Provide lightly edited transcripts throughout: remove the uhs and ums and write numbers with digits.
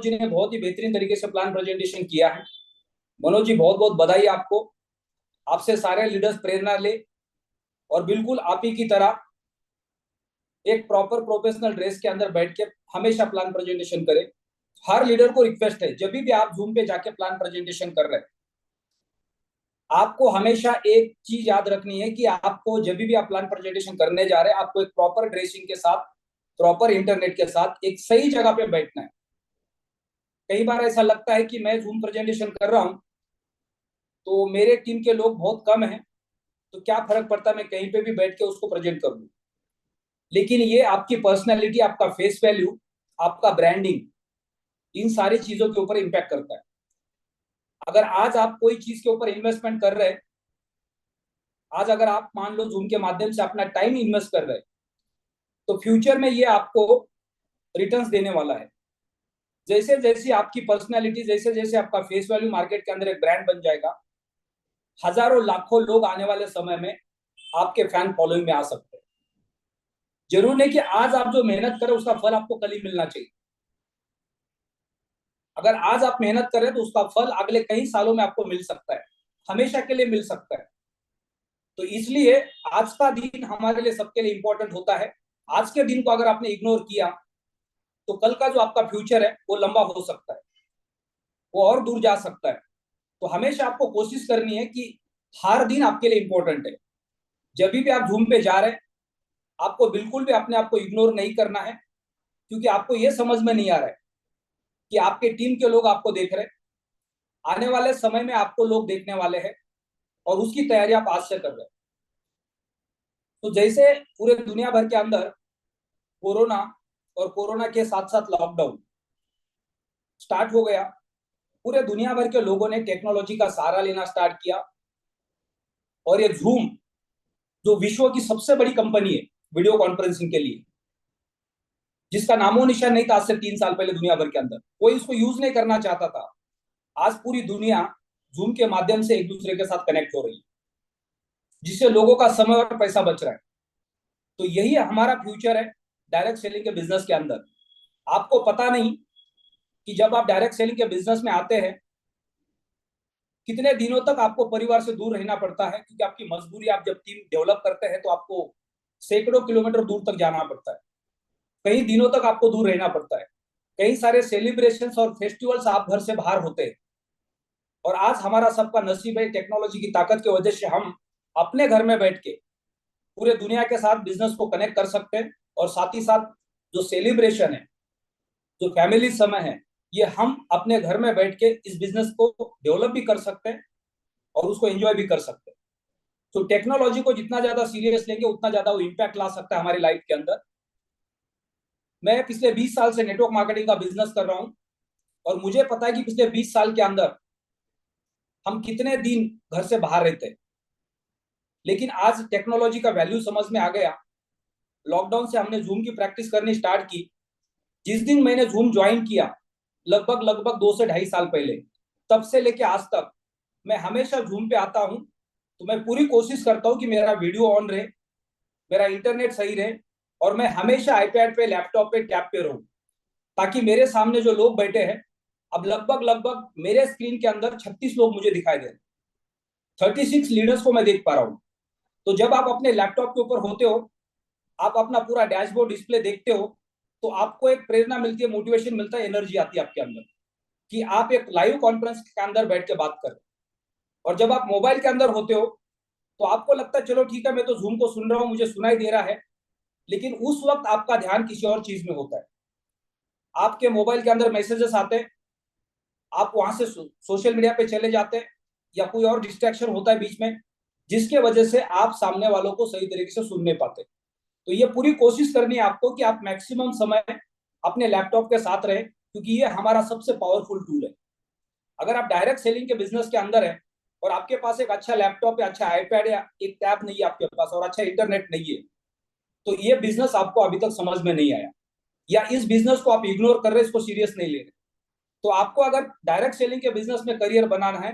जी ने बहुत ही बेहतरीन तरीके से प्लान प्रेजेंटेशन किया है। मनोज जी, बहुत बहुत बधाई आपको। आपसे सारे लीडर्स प्रेरणा ले और बिल्कुल आप ही की तरह एक प्रॉपर प्रोफेशनल ड्रेस के अंदर बैठ के हमेशा प्लान प्रेजेंटेशन करें। हर लीडर को रिक्वेस्ट है, जब भी आप जूम पे जाके प्लान प्रेजेंटेशन कर रहे हैं, आपको हमेशा एक चीज याद रखनी है कि आपको जब भी आप प्लान प्रेजेंटेशन करने जा रहे हैं, आपको एक प्रॉपर ड्रेसिंग के साथ, प्रॉपर इंटरनेट के साथ एक सही जगह पे बैठना है। कई बार ऐसा लगता है कि मैं जूम प्रेजेंटेशन कर रहा हूं तो मेरे टीम के लोग बहुत कम हैं, तो क्या फर्क पड़ता है, मैं कहीं पे भी बैठ के उसको प्रेजेंट कर लूं। लेकिन ये आपकी पर्सनैलिटी, आपका फेस वैल्यू, आपका ब्रांडिंग, इन सारी चीजों के ऊपर इम्पैक्ट करता है। अगर आज आप कोई चीज के ऊपर इन्वेस्टमेंट कर रहे हैं, आज अगर आप मान लो जूम के माध्यम से अपना टाइम इन्वेस्ट कर रहे हैं, तो फ्यूचर में ये आपको रिटर्न्स देने वाला है। जैसे जैसे आपकी पर्सनैलिटी, जैसे जैसे आपका फेस वैल्यू मार्केट के अंदर एक ब्रांड बन जाएगा, हजारों लाखों लोग आने वाले समय में आपके फैन फॉलोइंग में आ सकते हैं। जरूर नहीं कि आज आप जो मेहनत करें उसका फल आपको कल ही मिलना चाहिए। अगर आज आप मेहनत करें तो उसका फल अगले कई सालों में आपको मिल सकता है, हमेशा के लिए मिल सकता है। तो इसलिए आज का दिन हमारे लिए, सबके लिए इंपॉर्टेंट होता है। आज के दिन को अगर आपने इग्नोर किया तो कल का जो आपका फ्यूचर है वो लंबा हो सकता है, वो और दूर जा सकता है। तो हमेशा आपको कोशिश करनी है कि हर दिन आपके लिए इंपॉर्टेंट है। जब भी आप जूम पे जा रहे हैं, आपको बिल्कुल भी अपने आप को इग्नोर नहीं करना है, क्योंकि आपको यह समझ में नहीं आ रहा है कि आपके टीम के लोग आपको देख रहे हैं। आने वाले समय में आपको लोग देखने वाले हैं और उसकी तैयारी आप आज से कर रहे हैं। तो जैसे पूरे दुनिया भर के अंदर कोरोना और कोरोना के साथ साथ लॉकडाउन स्टार्ट हो गया, पूरे दुनिया भर के लोगों ने टेक्नोलॉजी का सहारा लेना स्टार्ट किया। और ये जूम, जो विश्व की सबसे बड़ी कंपनी है वीडियो कॉन्फ्रेंसिंग के लिए, जिसका नामो निशान नहीं था आज से 3 साल पहले, दुनिया भर के अंदर कोई इसको यूज नहीं करना चाहता था, आज पूरी दुनिया जूम के माध्यम से एक दूसरे के साथ कनेक्ट हो रही है, जिससे लोगों का समय और पैसा बच रहा है। तो यही हमारा फ्यूचर है डायरेक्ट सेलिंग के बिजनेस के अंदर। आपको पता नहीं कि जब आप डायरेक्ट सेलिंग के बिजनेस में आते हैं, कितने दिनों तक आपको परिवार से दूर रहना पड़ता है, क्योंकि आपकी मजबूरी, आप जब टीम डेवलप करते हैं तो आपको सैकड़ों किलोमीटर दूर तक जाना पड़ता है, कई दिनों तक आपको दूर रहना पड़ता है। कई सारे सेलिब्रेशंस और फेस्टिवल्स आप घर से बाहर होते हैं। और आज हमारा सबका नसीब है, टेक्नोलॉजी की ताकत की वजह से हम अपने घर में बैठ के पूरे दुनिया के साथ बिजनेस को कनेक्ट कर सकते हैं। और साथ ही साथ जो सेलिब्रेशन है, जो फैमिली समय है, ये हम अपने घर में बैठ के इस बिजनेस को डेवलप भी कर सकते हैं और उसको एंजॉय भी कर सकते हैं। तो टेक्नोलॉजी को जितना ज्यादा सीरियस लेंगे, उतना ज्यादा वो इम्पैक्ट ला सकता है हमारी लाइफ के अंदर। मैं पिछले 20 साल से नेटवर्क मार्केटिंग का बिजनेस कर रहा हूं, और मुझे पता है कि पिछले 20 साल के अंदर हम कितने दिन घर से बाहर रहते हैं। लेकिन आज टेक्नोलॉजी का वैल्यू समझ में आ गया। लॉकडाउन से हमने जूम की प्रैक्टिस करनी स्टार्ट की। जिस दिन मैंने जूम ज्वाइन किया, लगभग लगभग 2 से 2.5 साल पहले, तब से लेके आज तक मैं हमेशा जूम पे आता हूं। तो मैं पूरी कोशिश करता हूं कि मेरा वीडियो ऑन रहे, मेरा इंटरनेट सही रहे, और मैं हमेशा आईपैड पे, लैपटॉप पे, टैब पे रहूं, ताकि मेरे सामने जो लोग बैठे हैं, अब लगभग लगभग मेरे स्क्रीन के अंदर 36 लोग मुझे दिखाई दे रहे हैं, 36 लीडर्स को मैं देख पा रहा हूं। तो जब आप अपने लैपटॉप के ऊपर होते हो, आप अपना पूरा डैशबोर्ड डिस्प्ले देखते हो, तो आपको एक प्रेरणा मिलती है, मोटिवेशन मिलता है, एनर्जी आती है आपके अंदर कि आप एक लाइव कॉन्फ्रेंस के अंदर बैठ के बात कर रहे हो। और जब आप मोबाइल के अंदर होते हो तो आपको लगता है चलो ठीक है, मैं तो जूम को सुन रहा हूं, मुझे सुनाई दे रहा है, लेकिन उस वक्त आपका ध्यान किसी और चीज में होता है। आपके मोबाइल के अंदर मैसेजेस आते हैं, आप वहां से सोशल मीडिया पे चले जाते हैं, या कोई और डिस्ट्रैक्शन होता है बीच में, जिसके वजह से आप सामने वालों को सही तरीके से सुन नहीं पाते। तो ये पूरी कोशिश करनी है आपको कि आप मैक्सिमम समय अपने लैपटॉप के साथ रहें, क्योंकि ये हमारा सबसे पावरफुल टूल है। अगर आप डायरेक्ट सेलिंग के बिजनेस के अंदर है और आपके पास एक अच्छा लैपटॉप या अच्छा आईपैड या एक टैब नहीं है आपके पास, और अच्छा इंटरनेट नहीं है, तो ये बिजनेस आपको अभी तक समझ में नहीं आया, या इस बिजनेस को आप इग्नोर कर रहे हैं, इसको सीरियस नहीं ले रहे। तो आपको अगर डायरेक्ट सेलिंग के बिजनेस में करियर बनाना है,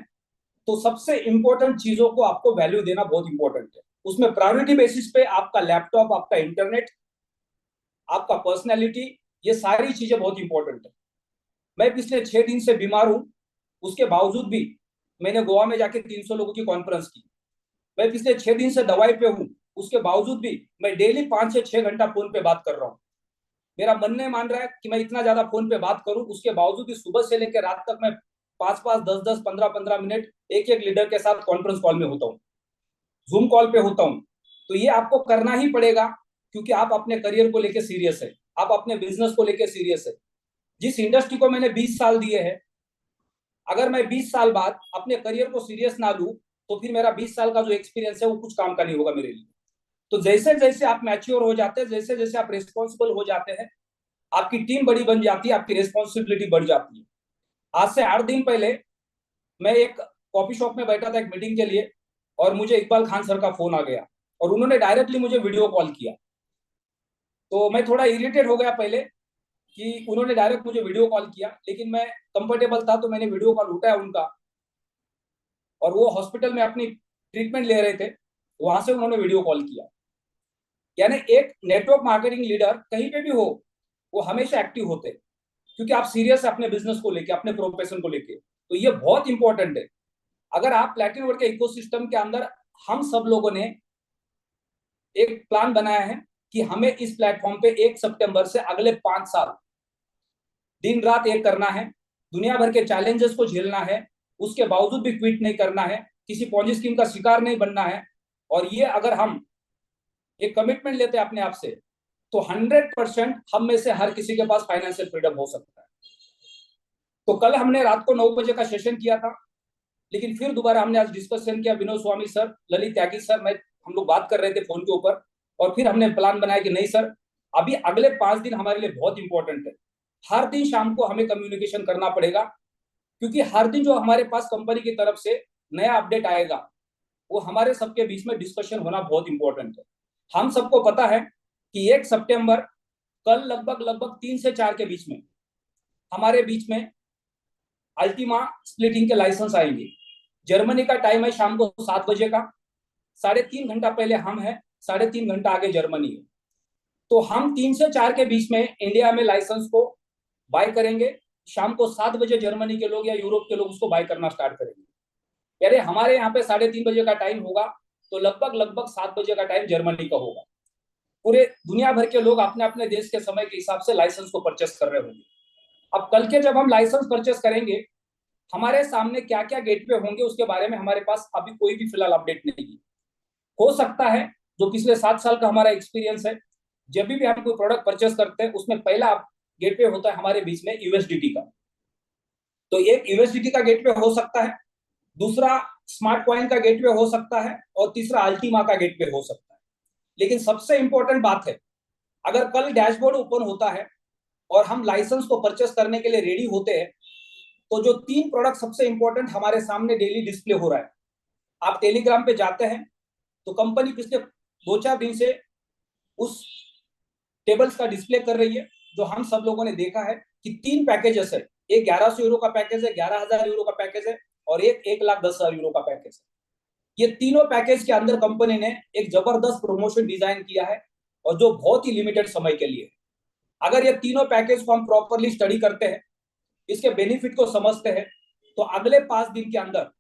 तो सबसे इंपॉर्टेंट चीजों को आपको वैल्यू देना बहुत इंपॉर्टेंट है। उसमें प्रायोरिटी बेसिस पे आपका लैपटॉप, आपका इंटरनेट, आपका पर्सनैलिटी, ये सारी चीजें बहुत इंपॉर्टेंट है। मैं पिछले 6 दिन से बीमार हूं, उसके बावजूद भी मैंने गोवा में जाके 300 लोगों की कॉन्फ्रेंस की। मैं पिछले 6 दिन से दवाई पे हूं, उसके बावजूद भी मैं डेली 5 से 6 घंटा फोन पे बात कर रहा हूँ। मेरा मन नहीं मान रहा है कि मैं इतना ज्यादा फोन पे बात करूं, उसके बावजूद भी सुबह से लेकर रात तक मैं 5-5, 10-10, 15-15 मिनट एक एक लीडर के साथ कॉन्फ्रेंस कॉल में होता हूँ, जूम कॉल पे होता हूँ। तो ये आपको करना ही पड़ेगा, क्योंकि आप अपने करियर को लेकर सीरियस है, आप अपने बिजनेस को लेकर सीरियस है। जिस इंडस्ट्री को मैंने 20 साल दिए हैं, अगर मैं 20 साल बाद अपने करियर को सीरियस ना लूं, तो फिर मेरा 20 साल का जो एक्सपीरियंस है वो कुछ काम का नहीं होगा मेरे लिए। तो जैसे जैसे आप मैच्योर हो जाते हैं, जैसे जैसे आप रिस्पॉन्सिबल हो जाते हैं, आपकी टीम बड़ी बन जाती है, आपकी रिस्पॉन्सिबिलिटी बढ़ जाती है। आज से 8 दिन पहले मैं एक कॉफी शॉप में बैठा था एक मीटिंग के लिए, और मुझे इकबाल खान सर का फोन आ गया, और उन्होंने डायरेक्टली मुझे वीडियो कॉल किया। तो मैं थोड़ा इरिटेट हो गया पहले कि उन्होंने डायरेक्ट मुझे वीडियो कॉल किया, लेकिन मैं कंफर्टेबल था तो मैंने वीडियो कॉल उठाया उनका, और वो हॉस्पिटल में अपनी ट्रीटमेंट ले रहे थे, वहां से उन्होंने वीडियो कॉल किया। यानी एक नेटवर्क मार्केटिंग लीडर कहीं पे भी हो, वो हमेशा एक्टिव होते हैं, क्योंकि आप सीरियस है अपने बिजनेस को लेके, अपने प्रोफेशन को लेके। तो ये बहुत इंपॉर्टेंट है। अगर आप प्लैटिनम वर्ल्ड के इकोसिस्टम के अंदर, हम सब लोगों ने एक प्लान बनाया है कि हमें इस प्लेटफॉर्म पे 1 सितंबर से अगले 5 साल दिन रात एक करना है, दुनिया भर के चैलेंजेस को झेलना है, उसके बावजूद भी क्विट नहीं करना है, किसी पॉन्जी स्कीम का शिकार नहीं बनना है। और ये अगर हम एक कमिटमेंट लेते हैं अपने आप से, तो 100% हम में से हर किसी के पास फाइनेंशियल फ्रीडम हो सकता है। तो कल हमने रात को 9 बजे का सेशन किया था, लेकिन फिर दोबारा हमने आज डिस्कशन किया, विनोद स्वामी सर, ललित त्यागी सर, मैं, हम लोग बात कर रहे थे फोन के ऊपर, और फिर हमने प्लान बनाया कि नहीं सर, अभी अगले 5 दिन हमारे लिए बहुत इंपॉर्टेंट है। हर दिन शाम को हमें कम्युनिकेशन करना पड़ेगा, क्योंकि हर दिन जो हमारे पास कंपनी की तरफ से नया अपडेट आएगा, वो हमारे सबके बीच में डिस्कशन होना बहुत इंपॉर्टेंट है। हम सबको पता है कि 1 सितंबर, कल लगभग लगभग 3 से 4 के बीच में हमारे बीच में अल्टीमा स्प्लिटिंग के लाइसेंस आएंगे। जर्मनी का टाइम है शाम को 7 बजे का, 3.5 घंटा पहले हम हैं, 3.5 घंटा आगे जर्मनी है। तो हम 3 से 4 के बीच में इंडिया में लाइसेंस को बाय करेंगे। शाम को 7 बजे जर्मनी के लोग या यूरोप के लोग उसको बाय करना स्टार्ट करेंगे। यानी हमारे यहाँ पे 3:30 बजे का टाइम होगा, तो लगभग लगभग 7 बजे का टाइम जर्मनी का होगा। पूरे दुनिया भर के लोग अपने अपने देश के समय के हिसाब से लाइसेंस को परचेस कर रहे होंगे। अब कल के जब हम लाइसेंस परचेस करेंगे, हमारे सामने क्या क्या गेटवे होंगे उसके बारे में हमारे पास अभी कोई भी फिलहाल अपडेट नहीं है। हो सकता है, जो पिछले 7 साल का हमारा एक्सपीरियंस है, जब भी हम कोई प्रोडक्ट परचेस करते हैं उसमें पहला गेटवे होता है हमारे बीच में यूएसडीटी का। तो एक यूएसडीटी का गेटवे हो सकता है, दूसरा स्मार्ट कॉइन का गेटवे हो सकता है, और तीसरा अल्टीमा का गेटवे हो सकता है। लेकिन सबसे इंपॉर्टेंट बात है, अगर कल डैशबोर्ड ओपन होता है और हम लाइसेंस को परचेस करने के लिए रेडी होते हैं, तो जो 3 प्रोडक्ट सबसे इंपॉर्टेंट हमारे सामने डेली डिस्प्ले हो रहा है, आप टेलीग्राम पे जाते हैं तो कंपनी पिछले 2-4 दिन से उस टेबल्स का डिस्प्ले कर रही है, जो हम सब लोगों ने देखा है कि 3 पैकेजेस है। एक 1100 यूरो का पैकेज है, 11,000 यूरो का पैकेज है, और एक 1,10,000 यूरो का पैकेज है। ये तीनों पैकेज के अंदर कंपनी ने एक जबरदस्त प्रमोशन डिजाइन किया है, और जो बहुत ही लिमिटेड समय के लिए। अगर ये तीनों पैकेज को हम प्रॉपरली स्टडी करते हैं, इसके बेनिफिट को समझते हैं, तो अगले 5 दिन के अंदर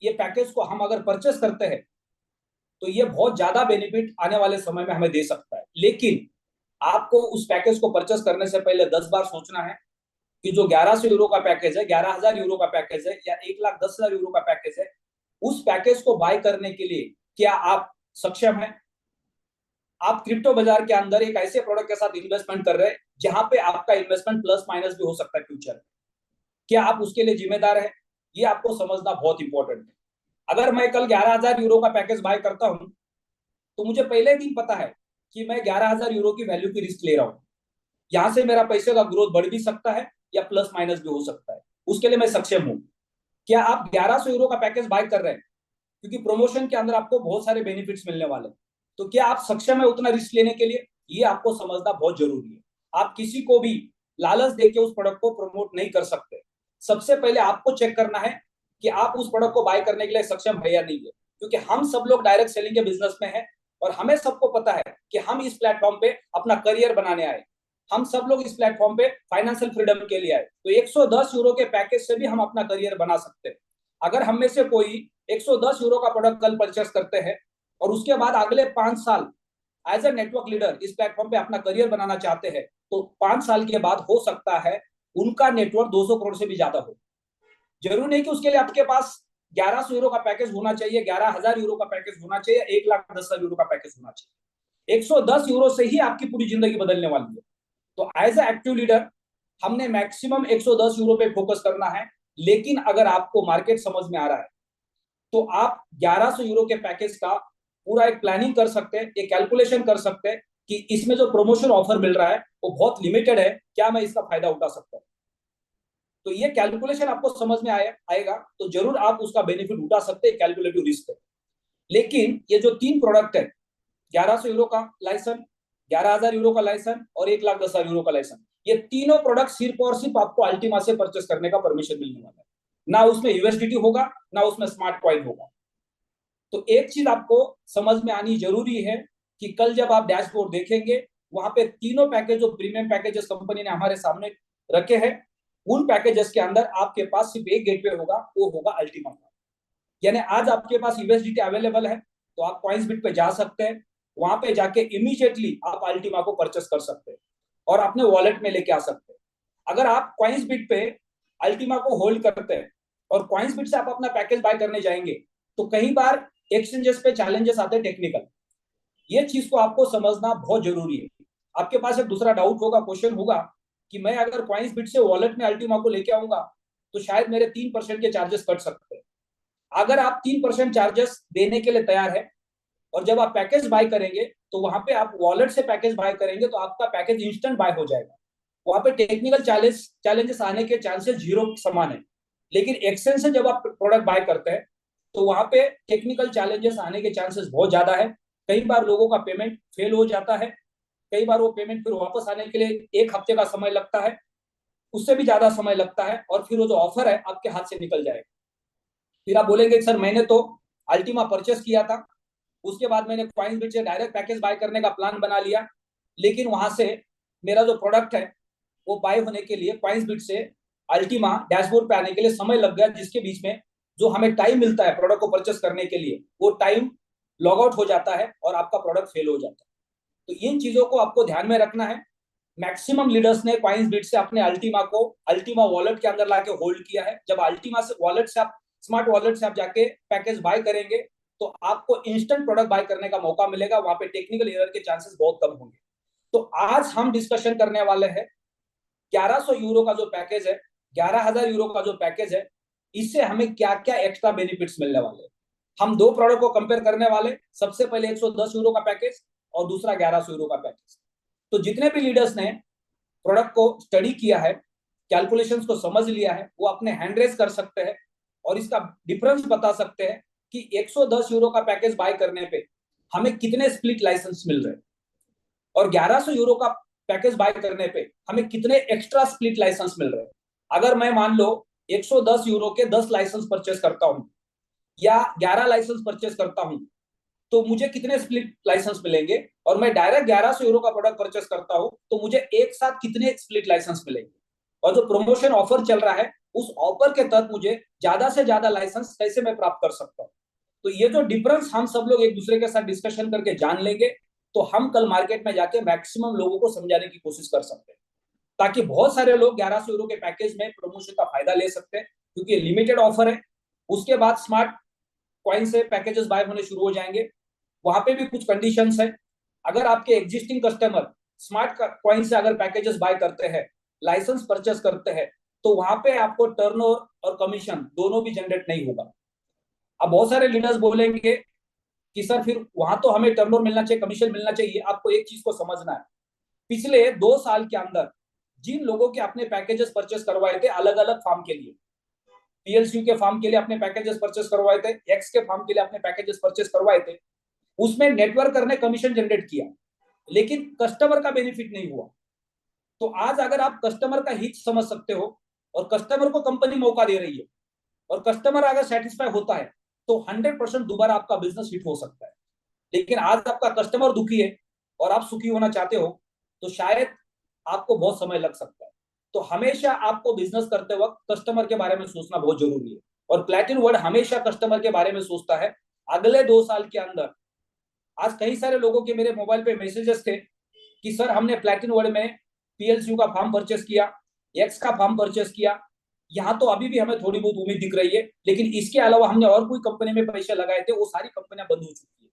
ये पैकेज को हम अगर परचेस करते हैं, तो ये बहुत ज्यादा बेनिफिट आने वाले समय में हमें दे सकता है। लेकिन आपको उस पैकेज को परचेस करने से पहले 10 बार सोचना है कि जो 1100 यूरो का पैकेज है, 11,000 यूरो का पैकेज है, या 1,10,000 यूरो का पैकेज है, उस पैकेज को बाय करने के लिए क्या आप सक्षम हैं? आप क्रिप्टो बाजार के अंदर एक ऐसे प्रोडक्ट के साथ इन्वेस्टमेंट कर रहे हैं जहां पे आपका इन्वेस्टमेंट प्लस माइनस भी हो सकता है फ्यूचर में। क्या आप उसके लिए जिम्मेदार है? ये आपको समझना बहुत इंपॉर्टेंट है। अगर मैं कल 11,000 यूरो का पैकेज बाय करता हूं, तो मुझे पहले दिन पता है कि मैं 11,000 यूरो की वैल्यू की रिस्क ले रहा हूं। यहां से मेरा पैसे का ग्रोथ बढ़ भी सकता है या प्लस माइनस भी हो सकता है, उसके लिए मैं सक्षम हूं। क्या आप 1100 यूरो का पैकेज बाय कर रहे हैं क्योंकि प्रमोशन के अंदर आपको बहुत सारे बेनिफिट्स मिलने वाले हैं, तो क्या आप सक्षम है उतना रिस्क लेने के लिए? ये आपको समझना बहुत जरूरी है। आप किसी को भी लालच देके उस प्रोडक्ट को प्रमोट नहीं कर सकते। सबसे पहले आपको चेक करना है कि आप उस प्रोडक्ट को बाय करने के लिए सक्षम है या नहीं है, क्योंकि हम सब लोग डायरेक्ट सेलिंग के बिजनेस में हैं, और हमें सबको पता है कि हम इस प्लेटफॉर्म पे अपना करियर बनाने आए। हम सब लोग इस प्लेटफॉर्म पे फाइनेंशियल फ्रीडम के लिए आए। तो 110 यूरो के पैकेज से भी हम अपना करियर बना सकते हैं। अगर हम में से कोई 110 यूरो का प्रोडक्ट कल परचेस करते हैं और उसके बाद अगले 5 साल एज ए नेटवर्क लीडर इस प्लेटफॉर्म पे अपना करियर बनाना चाहते हैं, तो 5 साल के बाद हो सकता है उनका नेटवर्क 200 करोड़ से भी ज्यादा हो। जरूरी नहीं कि उसके लिए आपके पास 1100 यूरो का पैकेज होना चाहिए, 11,000 यूरो का पैकेज होना चाहिए, 1,10,000 यूरो का पैकेज होना चाहिए। 110 यूरो से ही आपकी पूरी जिंदगी बदलने वाली है। तो एज ए एक्टिव लीडर हमने मैक्सिमम 110 यूरो पे फोकस करना है। लेकिन अगर आपको मार्केट समझ में आ रहा है तो आप 1100 यूरो के पैकेज का पूरा एक प्लानिंग कर सकते हैं, एक कैलकुलेशन कर सकते हैं कि इसमें जो प्रमोशन ऑफर मिल रहा है वो बहुत लिमिटेड है, क्या मैं इसका फायदा उठा सकता हूँ। तो ये कैलकुलेशन आपको समझ में आएगा तो जरूर आप उसका बेनिफिट उठा सकते हैं कैलकुलेटिव रिस्क पे। लेकिन ये जो 3 प्रोडक्ट है, 1100 यूरो का लाइसेंस, 11,000 यूरो का लाइसेंस और 1,10,000 यूरो का लाइसेंस, ये तीनों प्रोडक्ट सिर्फ और सिर्फ आपको अल्टीमा से परचेस करने का परमिशन मिलने वाला है। ना उसमें यूएसडीटी होगा, ना उसमें स्मार्ट कॉइन होगा। तो एक चीज आपको समझ में आनी जरूरी है कि कल जब आप डैशबोर्ड देखेंगे वहां पे तीनों पैकेज जो प्रीमियम पैकेजेस कंपनी ने हमारे सामने रखे हैं, उन पैकेजेस के अंदर आपके पास सिर्फ एक गेटवे होगा, वो होगा अल्टीमा का। यानी आज आपके पास यूएसडीटी अवेलेबल है तो आप कॉइंसबिट पे जा सकते हैं, वहां पे जाके इमीडिएटली आप अल्टीमा को परचेस कर सकते हैं और अपने वॉलेट में लेके आ सकते हैं। अगर आप कॉइंसबिट पे अल्टीमा को होल्ड करते हैं और कॉइंसबिट से आप अपना पैकेज बाय करने जाएंगे तो कई बार एक्सचेंजेस पे चैलेंजेस आते हैं टेक्निकल। ये चीज को आपको समझना बहुत जरूरी है। आपके पास एक दूसरा डाउट होगा, क्वेश्चन होगा कि मैं अगर कॉइंसबिट से वॉलेट में अल्टीमा को लेके आऊंगा तो शायद मेरे 3% के चार्जेस कट सकते हैं। अगर आप 3% चार्जेस देने के लिए तैयार है और जब आप पैकेज बाय करेंगे तो वहां पे आप वॉलेट से पैकेज बाय करेंगे तो आपका पैकेज इंस्टेंट बाय हो जाएगा। वहां पे टेक्निकल चैलेंजेस आने के चांसेस जीरो समान है। लेकिन एक्सचेंज से जब आप प्रोडक्ट बाय करते हैं तो वहां पे टेक्निकल चैलेंजेस आने के चांसेस बहुत ज्यादा है। कई बार लोगों का पेमेंट फेल हो जाता है, कई बार वो पेमेंट फिर वापस आने के लिए 1 हफ्ते का समय लगता है, उससे भी ज्यादा समय लगता है और फिर वो जो ऑफर है आपके हाथ से निकल जाएगा। फिर आप बोलेंगे सर मैंने तो अल्टीमा परचेस किया था, उसके बाद मैंने कॉइंसबिट से डायरेक्ट पैकेज बाय करने का प्लान बना लिया, लेकिन वहां से मेरा जो प्रोडक्ट है वो बाय होने के लिए कॉइंसबिट से अल्टीमा डैशबोर्ड पे आने के लिए समय लग गया, जिसके बीच में जो हमें टाइम मिलता है प्रोडक्ट को परचेस करने के लिए वो टाइम लॉग आउट हो जाता है और आपका प्रोडक्ट फेल हो जाता है। तो इन चीजों को आपको ध्यान में रखना है। मैक्सिमम लीडर्स ने कॉइंसबिट से अपने अल्टीमा को अल्टीमा वॉलेट के अंदर लाके होल्ड किया है। जब अल्टीमा से वॉलेट से आप स्मार्ट वॉलेट से आप जाके पैकेज बाय करेंगे तो आपको इंस्टेंट प्रोडक्ट बाय करने का मौका मिलेगा, वहां पे टेक्निकल एरर के चांसेस बहुत कम होंगे। तो आज हम डिस्कशन करने वाले हैं 1100 यूरो का जो पैकेज है, 11,000 यूरो का जो पैकेज है, इससे हमें क्या क्या एक्स्ट्रा बेनिफिट्स मिलने वाले हैं। हम 2 प्रोडक्ट को कंपेयर करने वाले, सबसे पहले 110 यूरो का पैकेज और दूसरा 1100 यूरो का पैकेज। तो जितने भी लीडर्स ने प्रोडक्ट को स्टडी किया है, कैलकुलेशंस को समझ लिया है, वो अपने हैंड रेज कर सकते हैं और इसका डिफरेंस बता सकते हैं कि 110 यूरो का पैकेज बाय करने पे हमें कितने स्प्लिट लाइसेंस मिल रहे हैं और 1100 यूरो का पैकेज बाय करने पे हमें कितने एक्स्ट्रा स्प्लिट लाइसेंस मिल रहे हैं। अगर मैं मान लो 110 यूरो के 10 लाइसेंस परचेस करता हूं या 11 लाइसेंस परचेस करता हूं तो मुझे कितने स्प्लिट लाइसेंस मिलेंगे, और मैं डायरेक्ट 1100 यूरो का प्रोडक्ट परचेस करता हूं तो मुझे एक साथ कितने स्प्लिट लाइसेंस मिलेंगे। और जो प्रमोशन ऑफर चल रहा है उस ऑफर के तहत मुझे ज्यादा से ज्यादा लाइसेंस कैसे मैं प्राप्त कर सकता हूं। तो ये जो डिफरेंस हम सब लोग एक दूसरे के साथ डिस्कशन करके जान लेंगे तो हम कल मार्केट में जाके मैक्सिमम लोगों को समझाने की कोशिश कर सकते हैं, ताकि बहुत सारे लोग 1100 यूरो के पैकेज में प्रमोशन का फायदा ले सकते हैं, क्योंकि लिमिटेड ऑफर है। उसके बाद स्मार्ट कॉइन से पैकेजेस बाय होने शुरू हो जाएंगे, वहां पे भी कुछ कंडीशंस है। अगर आपके एग्जिस्टिंग कस्टमर स्मार्ट कॉइन से अगर पैकेजेस बाय करते हैं, लाइसेंस परचेस करते हैं, तो वहां पे आपको टर्नओवर और कमीशन दोनों भी जनरेट नहीं होगा। अब बहुत सारे लीडर्स बोलेंगे कि सर फिर वहां तो हमें टर्नओवर मिलना चाहिए, कमीशन मिलना चाहिए। आपको एक चीज को समझना है, पिछले 2 साल के अंदर जिन लोगों के अपने पैकेजेस परचेस करवाए थे अलग अलग फार्म के लिए, पीएलसी के फार्म के लिए अपने पैकेजेस परचेस करवाए थे, एक्स के फार्म के लिए अपने पैकेजेस परचेस करवाए थे, उसमें नेटवर्कर ने कमीशन जनरेट किया लेकिन कस्टमर का बेनिफिट नहीं हुआ। तो आज अगर आप कस्टमर का हित समझ सकते हो और कस्टमर को कंपनी मौका दे रही है और कस्टमर अगर सेटिस्फाई होता है तो 100% दोबारा आपका बिजनेस हिट हो सकता है। लेकिन आज आपका कस्टमर दुखी है और आप सुखी होना चाहते हो तो शायद आपको बहुत समय लग सकता है। तो हमेशा आपको बिजनेस करते वक्त कस्टमर के बारे में सोचना बहुत जरूरी है, और प्लेटिन वर्ड हमेशा कस्टमर के बारे में सोचता है। अगले 2 साल के अंदर, आज कई सारे लोगों के मेरे मोबाइल पे मैसेजेस थे कि सर हमने प्लेटिन वर्ड में पीएलसीयू का फॉर्म परचेस किया, एक्स का फॉर्म परचेस किया, यहाँ तो अभी भी हमें थोड़ी बहुत उम्मीद दिख रही है, लेकिन इसके अलावा हमने और कोई कंपनी में पैसे लगाए थे, वो सारी कंपनियां बंद हो चुकी है।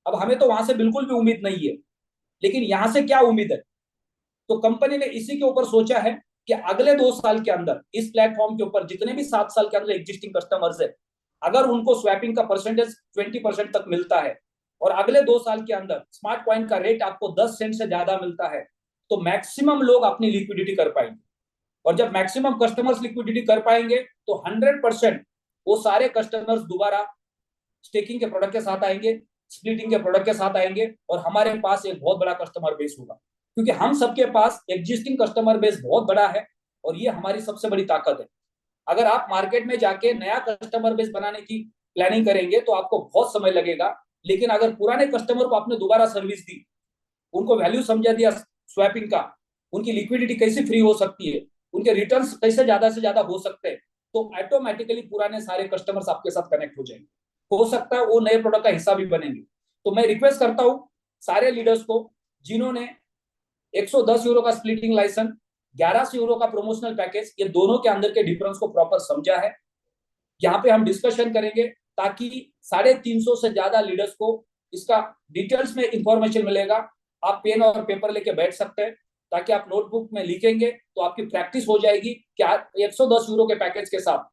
अब हमें तो वहां से बिल्कुल भी उम्मीद नहीं है, लेकिन यहां से क्या उम्मीद है? तो कंपनी ने इसी के ऊपर सोचा है कि अगले 2 साल के अंदर इस प्लेटफॉर्म के ऊपर जितने भी 7 साल के अंदर एग्जिस्टिंग कस्टमर्स है, अगर उनको स्वैपिंग का परसेंटेज 20% तक मिलता है, और अगले 2 साल के अंदर स्मार्ट कॉइन का रेट आपको 10 सेंट से ज्यादा मिलता है, तो मैक्सिमम लोग अपनी लिक्विडिटी कर पाएंगे। और जब मैक्सिमम कस्टमर्स लिक्विडिटी कर पाएंगे, तो 100% वो सारे कस्टमर्स दोबारा स्टेकिंग के प्रोडक्ट के साथ आएंगे, स्प्लिटिंग के प्रोडक्ट के साथ आएंगे, और हमारे पास एक बहुत बड़ा कस्टमर बेस होगा, क्योंकि हम सबके पास एग्जिस्टिंग कस्टमर बेस बहुत बड़ा है, और ये हमारी सबसे बड़ी ताकत है। अगर आप मार्केट में जाके नया कस्टमर बेस बनाने की प्लानिंग करेंगे तो आपको बहुत समय लगेगा, लेकिन अगर पुराने कस्टमर को आपने दोबारा सर्विस दी, उनको वैल्यू समझा दिया स्वैपिंग का, उनकी लिक्विडिटी कैसे फ्री हो सकती है, उनके रिटर्न्स कैसे ज्यादा से ज्यादा हो सकते हैं, तो ऑटोमेटिकली पुराने सारे कस्टमर्स आपके साथ कनेक्ट हो जाएंगे। हो सकता है वो नए प्रोडक्ट का हिस्सा भी बनेंगे। तो मैं रिक्वेस्ट करता हूं सारे लीडर्स को, जिन्होंने 110 यूरो का स्प्लिटिंग लाइसेंस, 1100 यूरो का प्रोमोशनल पैकेज, ये दोनों के अंदर के डिफरेंस को प्रॉपर समझा है। यहाँ पे हम डिस्कशन करेंगे ताकि 350 से ज्यादा लीडर्स को इसका डिटेल्स में इंफॉर्मेशन मिलेगा। आप पेन और पेपर लेके बैठ सकते हैं, ताकि आप नोटबुक में लिखेंगे तो आपकी प्रैक्टिस हो जाएगी कि 110 यूरो के पैकेज के साथ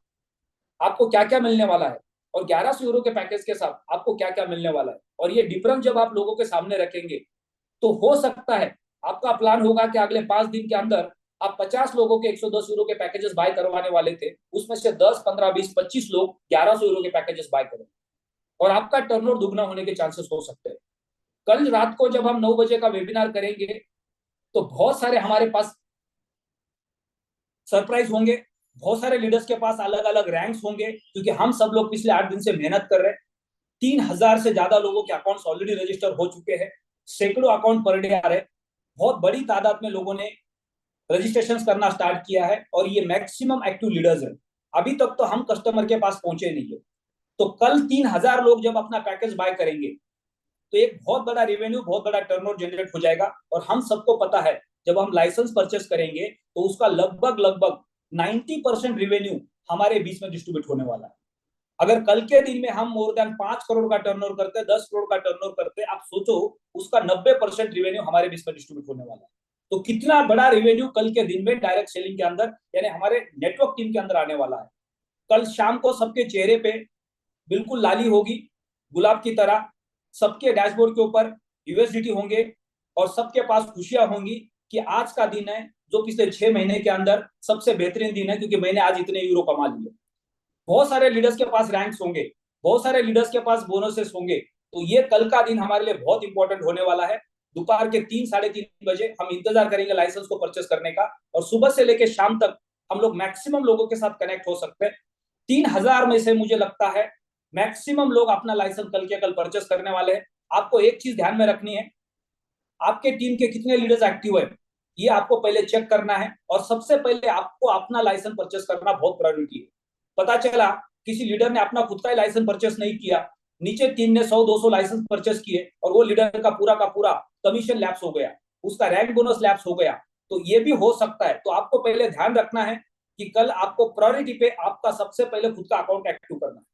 आपको क्या क्या मिलने वाला है, और 1100 यूरो के पैकेज के साथ आपको क्या क्या मिलने वाला है। और ये डिफरेंस जब आप लोगों के सामने रखेंगे, तो हो सकता है आपका प्लान होगा कि अगले 5 दिन के अंदर आप 50 लोगों के 110 यूरो के पैकेजेस बाय करवाने वाले थे, उसमें से 10, 15, 20, 25 लोग 1100 यूरो के पैकेजेस बाय करें, और आपका टर्नओवर दुगना होने के चांसेस हो सकते हैं। कल रात को जब हम 9 बजे का वेबिनार करेंगे, तो बहुत सारे हमारे पास सरप्राइज होंगे, बहुत सारे लीडर्स के पास अलग अलग रैंक्स होंगे, क्योंकि हम सब लोग पिछले 8 दिन से मेहनत कर रहे हैं। 3000 से ज्यादा लोगों के अकाउंट्स ऑलरेडी रजिस्टर हो चुके हैं, सैकड़ों अकाउंट पर डे आ रहे हैं, बहुत बड़ी तादाद में लोगों ने रजिस्ट्रेशन करना स्टार्ट किया है, और ये मैक्सिमम एक्टिव लीडर्स है। अभी तक तो हम कस्टमर के पास पहुंचे नहीं है। तो कल 3000 लोग जब अपना पैकेज बाय करेंगे, तो एक बहुत बड़ा रेवेन्यू, बहुत बड़ा टर्नओवर जनरेट हो जाएगा। और हम सबको पता है, जब हम लाइसेंस परचेस करेंगे तो उसका लगभग लगभग 90% रेवेन्यू हमारे बीच में डिस्ट्रीब्यूट होने वाला है। अगर कल के दिन में हम मोर देन 5 करोड़ का टर्नओवर करते हैं, 10 करोड़ का टर्नओवर करते हैं, आप सोचो उसका 90% रेवेन्यू हमारे बीच में डिस्ट्रीब्यूट होने वाला है। तो कितना बड़ा रेवेन्यू कल के दिन में डायरेक्ट सेलिंग के अंदर, यानी हमारे नेटवर्क टीम के अंदर आने वाला है। कल शाम को सबके चेहरे पे बिल्कुल लाली होगी, गुलाब की तरह। सबके डैशबोर्ड के ऊपर यूएसडीटी होंगे, और सबके पास खुशियां होंगी कि आज का दिन है जो पिछले 6 महीने के अंदर सबसे बेहतरीन दिन है, क्योंकि मैंने आज इतने यूरो कमा लिए। बहुत सारे लीडर्स के पास रैंक्स होंगे, बहुत सारे लीडर्स के पास बोनसेस होंगे। तो ये कल का दिन हमारे लिए बहुत इंपॉर्टेंट होने वाला है। दोपहर के 3, 3:30 बजे हम इंतजार करेंगे लाइसेंस को परचेस करने का, और सुबह से लेकर शाम तक हम लोग मैक्सिमम लोगों के साथ कनेक्ट हो सकते हैं। 3000 में से मुझे लगता है मैक्सिमम लोग अपना लाइसेंस कल के कल परचेस करने वाले हैं। आपको एक चीज ध्यान में रखनी है, आपके टीम के कितने लीडर्स एक्टिव है, ये आपको पहले चेक करना है, और सबसे पहले आपको अपना लाइसेंस परचेस करना बहुत प्रायोरिटी है। पता चला किसी लीडर ने अपना खुद का ही लाइसेंस परचेस नहीं किया, नीचे टीम ने 100-200 लाइसेंस परचेस किए, और वो लीडर का पूरा कमीशन लैप्स हो गया, उसका रैंक बोनस लैप्स हो गया, तो ये भी हो सकता है। तो आपको पहले ध्यान रखना है कि कल आपको प्रायोरिटी पे आपका सबसे पहले खुद का अकाउंट एक्टिव करना है।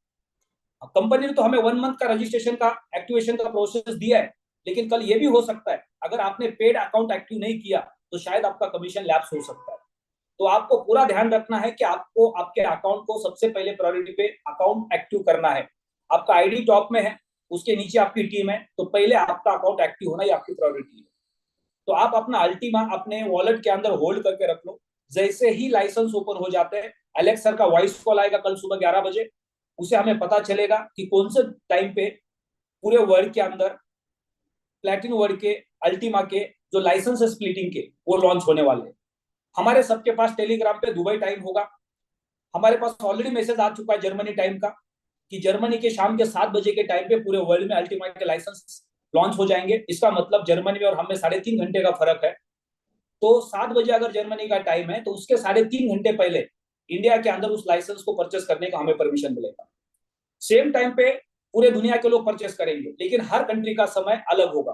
कंपनी ने तो हमें 1 मंथ का रजिस्ट्रेशन का एक्टिवेशन का प्रोसेस दिया है, लेकिन कल ये भी हो सकता है अगर आपने पेड अकाउंट एक्टिव नहीं किया तो शायद आपका कमीशन लैप्स हो सकता है। तो आपको पूरा ध्यान रखना है कि आपको आपके अकाउंट को सबसे पहले प्रायोरिटी पे अकाउंट एक्टिव करना है। आपका आईडी टॉप में है, उसके नीचे आपकी टीम है, तो पहले आपका अकाउंट एक्टिव होना ही आपकी प्रायोरिटी है। तो आप अपना अल्टीमा अपने वॉलेट के अंदर होल्ड करके रख लो। जैसे ही लाइसेंस ओपन हो जाते हैं, एलेक्स सर का वॉइस कॉल आएगा कल सुबह 11 बजे, उसे हमें पता चलेगा कि कौन से टाइम पे पूरे वर्ल्ड के अंदर प्लेटिन वर्ल्ड के अल्टीमा के जो लाइसेंस है स्प्लिटिंग के, वो लॉन्च होने वाले हैं। हमारे सबके पास टेलीग्राम पे दुबई टाइम होगा। हमारे पास ऑलरेडी मैसेज आ चुका है जर्मनी टाइम का, कि जर्मनी के शाम के 7 बजे के टाइम पे पूरे वर्ल्ड में अल्टीमा के लाइसेंस लॉन्च हो जाएंगे। इसका मतलब जर्मनी में और हम में 3.5 घंटे का फर्क है। तो 7 बजे अगर जर्मनी का टाइम है तो उसके 3.5 घंटे पहले इंडिया के अंदर उस लाइसेंस को परचेस करने का हमें परमिशन मिलेगा। सेम टाइम पे पूरे दुनिया के लोग परचेस करेंगे, लेकिन हर कंट्री का समय अलग होगा।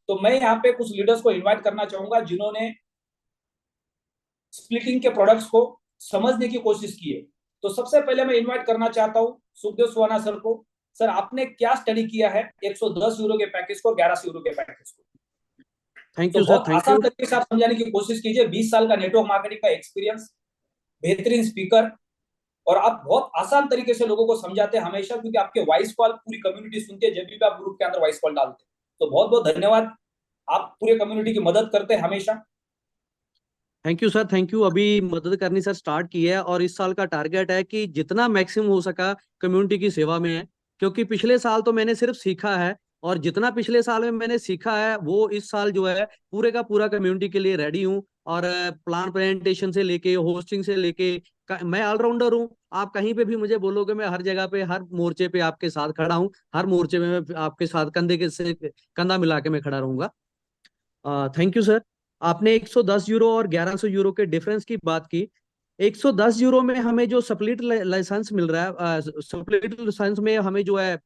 तो मैं यहाँ पे कुछ लीडर्स को इन्वाइट करना चाहूंगा जिन्होंने स्प्लिटिंग के प्रोडक्ट्स को समझने की कोशिश की है। तो सबसे पहले मैं इन्वाइट करना चाहता हूँ सुखदेव सुहाना सर को। सर, आपने क्या स्टडी किया है 110 यूरो के पैकेज को, 1100 यूरो के पैकेज को? थैंक तो यू सर, बहुत थैंक आसान यू। तरीके से आप समझाने की कोशिश कीजिए। 20 साल का नेटवर्क मार्केटिंग का एक्सपीरियंस, बेहतरीन स्पीकर, और आप बहुत आसान तरीके से लोगों को समझाते हैं हमेशा, क्योंकि आपके वॉइस कॉल पूरी कम्युनिटी सुनती है जब भी आप ग्रुप के अंदर वॉइस कॉल डालते हैं। तो बहुत बहुत धन्यवाद, आप पूरे कम्युनिटी की मदद करते हैं हमेशा। Thank you sir, thank you. अभी मदद करनी सर स्टार्ट की है, और इस साल का टारगेट है कि जितना मैक्सिमम हो सका कम्युनिटी की सेवा में है। क्योंकि पिछले साल तो मैंने सिर्फ सीखा है, और जितना पिछले साल में मैंने सीखा है वो इस साल जो है पूरे का पूरा कम्युनिटी के लिए रेडी हूँ। और प्लान प्रेजेंटेशन से लेके होस्टिंग से लेके मैं ऑलराउंडर हूँ। आप कहीं पे भी मुझे बोलोगे, मैं हर जगह पे हर मोर्चे पे आपके साथ खड़ा हूँ। हर मोर्चे में मैं आपके साथ कंधे के से कंधा मिला के मैं खड़ा रहूंगा। Thank you sir. आपने 110 यूरो और 1100 यूरो के डिफरेंस की बात की। 110 यूरो में हमें जो स्प्लिट लाइसेंस मिल रहा है, स्प्लिट लाइसेंस में हमें जो है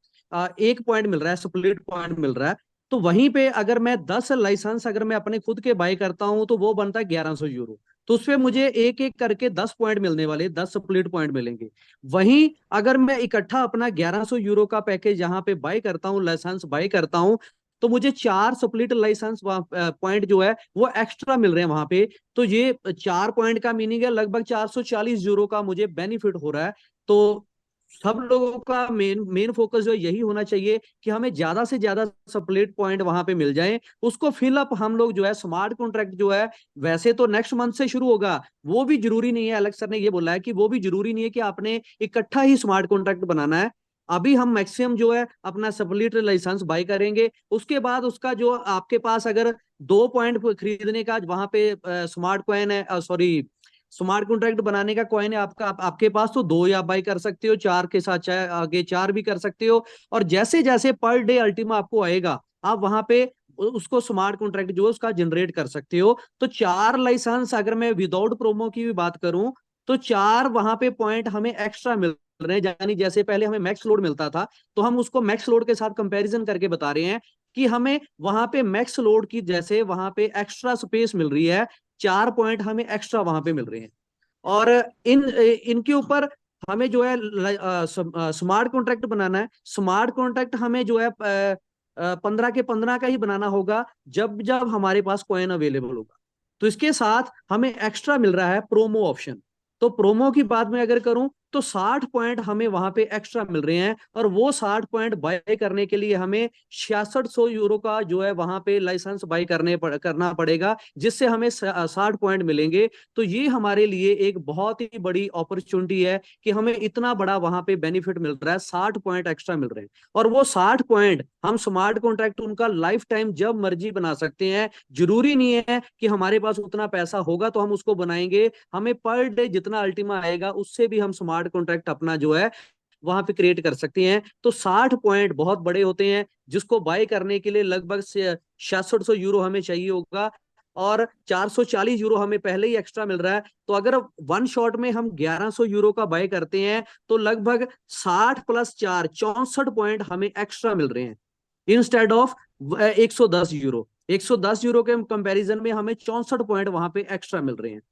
1 पॉइंट मिल रहा है, स्प्लिट पॉइंट मिल रहा है। तो वहीं पे अगर मैं 10 लाइसेंस अगर मैं अपने खुद के बाय करता हूं तो वो बनता है 1100 यूरो। तो उसपे मुझे एक एक करके 10 पॉइंट मिलने वाले, 10 स्प्लिट पॉइंट मिलेंगे। वहीं अगर मैं इकट्ठा अपना 1100 यूरो का पैकेज यहाँ पे बाय करता हूँ, लाइसेंस बाय करता हूँ, तो मुझे 4 स्प्लिट लाइसेंस पॉइंट जो है वो एक्स्ट्रा मिल रहे हैं वहां पे। तो ये 4 पॉइंट का मीनिंग है लगभग 440 यूरो का मुझे बेनिफिट हो रहा है। तो सब लोगों का मेन मेन फोकस जो यही होना चाहिए कि हमें ज्यादा से ज्यादा स्प्लिट पॉइंट वहां पे मिल जाए। उसको फिलअप हम लोग जो है स्मार्ट कॉन्ट्रैक्ट जो है, वैसे तो नेक्स्ट मंथ से शुरू होगा। वो भी जरूरी नहीं है, अलग सर ने ये बोला है कि वो भी जरूरी नहीं है कि आपने इकट्ठा ही स्मार्ट कॉन्ट्रैक्ट बनाना है। अभी हम मैक्सिमम जो है अपना स्प्लिट लाइसेंस बाय करेंगे। उसके बाद उसका जो आपके पास अगर 2 पॉइंट खरीदने का वहां पे स्मार्ट कॉइन है, सॉरी, स्मार्ट कॉन्ट्रैक्ट बनाने का कॉइन है आपका, आपके पास, तो 2 या बाय कर सकते हो, 4 के साथ चाहे आगे 4 भी कर सकते हो। और जैसे जैसे पर डे अल्टीमा आपको आएगा, आप वहां पे उसको स्मार्ट कॉन्ट्रैक्ट जो है उसका जनरेट कर सकते हो। तो 4 लाइसेंस अगर मैं विदाउट प्रोमो की भी बात करूं, तो 4 वहां पे पॉइंट हमें एक्स्ट्रा मिल रहे हैं। यानी जैसे पहले हमें मैक्स लोड मिलता था, तो हम उसको मैक्स लोड के साथ कंपैरिजन करके बता रहे हैं कि हमें वहां पे मैक्स लोड की जैसे वहां पे एक्स्ट्रा स्पेस मिल रही है। 4 पॉइंट हमें एक्स्ट्रा वहां पे मिल रहे हैं। और इनके ऊपर हमें जो है स्मार्ट कॉन्ट्रैक्ट बनाना है। स्मार्ट कॉन्ट्रैक्ट हमें जो है 15 के 15 का ही बनाना होगा, जब जब हमारे पास कॉइन अवेलेबल होगा। तो इसके साथ हमें एक्स्ट्रा मिल रहा है प्रोमो ऑप्शन। तो प्रोमो की बात में अगर करूं, तो 60 पॉइंट हमें वहां पे एक्स्ट्रा मिल रहे हैं। और वो 60 पॉइंट बाय करने के लिए हमें 6600 यूरो का जो है वहां पे लाइसेंस बाय करना पड़ेगा, जिससे हमें 60 पॉइंट मिलेंगे। तो ये हमारे लिए एक बहुत ही बड़ी अपॉर्चुनिटी है कि हमें इतना बड़ा वहां पे बेनिफिट मिल रहा है, 60 पॉइंट एक्स्ट्रा मिल रहे हैं। और वो 60 पॉइंट हम स्मार्ट कॉन्ट्रैक्ट उनका लाइफ टाइम जब मर्जी बना सकते हैं। जरूरी नहीं है कि हमारे पास उतना पैसा होगा तो हम उसको बनाएंगे। हमें पर डे जितना अल्टीमा आएगा उससे भी हम स्मार्ट कॉन्ट्रैक्ट अपना जो है वहां पे क्रिएट कर सकते हैं। तो 60 पॉइंट बहुत बड़े होते हैं, जिसको बाय करने के लिए लगभग 6600 यूरो हमें चाहिए होगा। और 440 यूरो हमें पहले ही एक्स्ट्रा मिल रहा है। तो अगर वन शॉट में हम 1100 यूरो का बाय करते हैं, तो लगभग 60 प्लस 4 64 पॉइंट हमें एक्स्ट्रा मिल रहे हैं, इंस्टेड ऑफ 110 यूरो। 110 यूरो के कंपैरिजन में हमें 64 पॉइंट वहां पे एक्स्ट्रा मिल रहे हैं।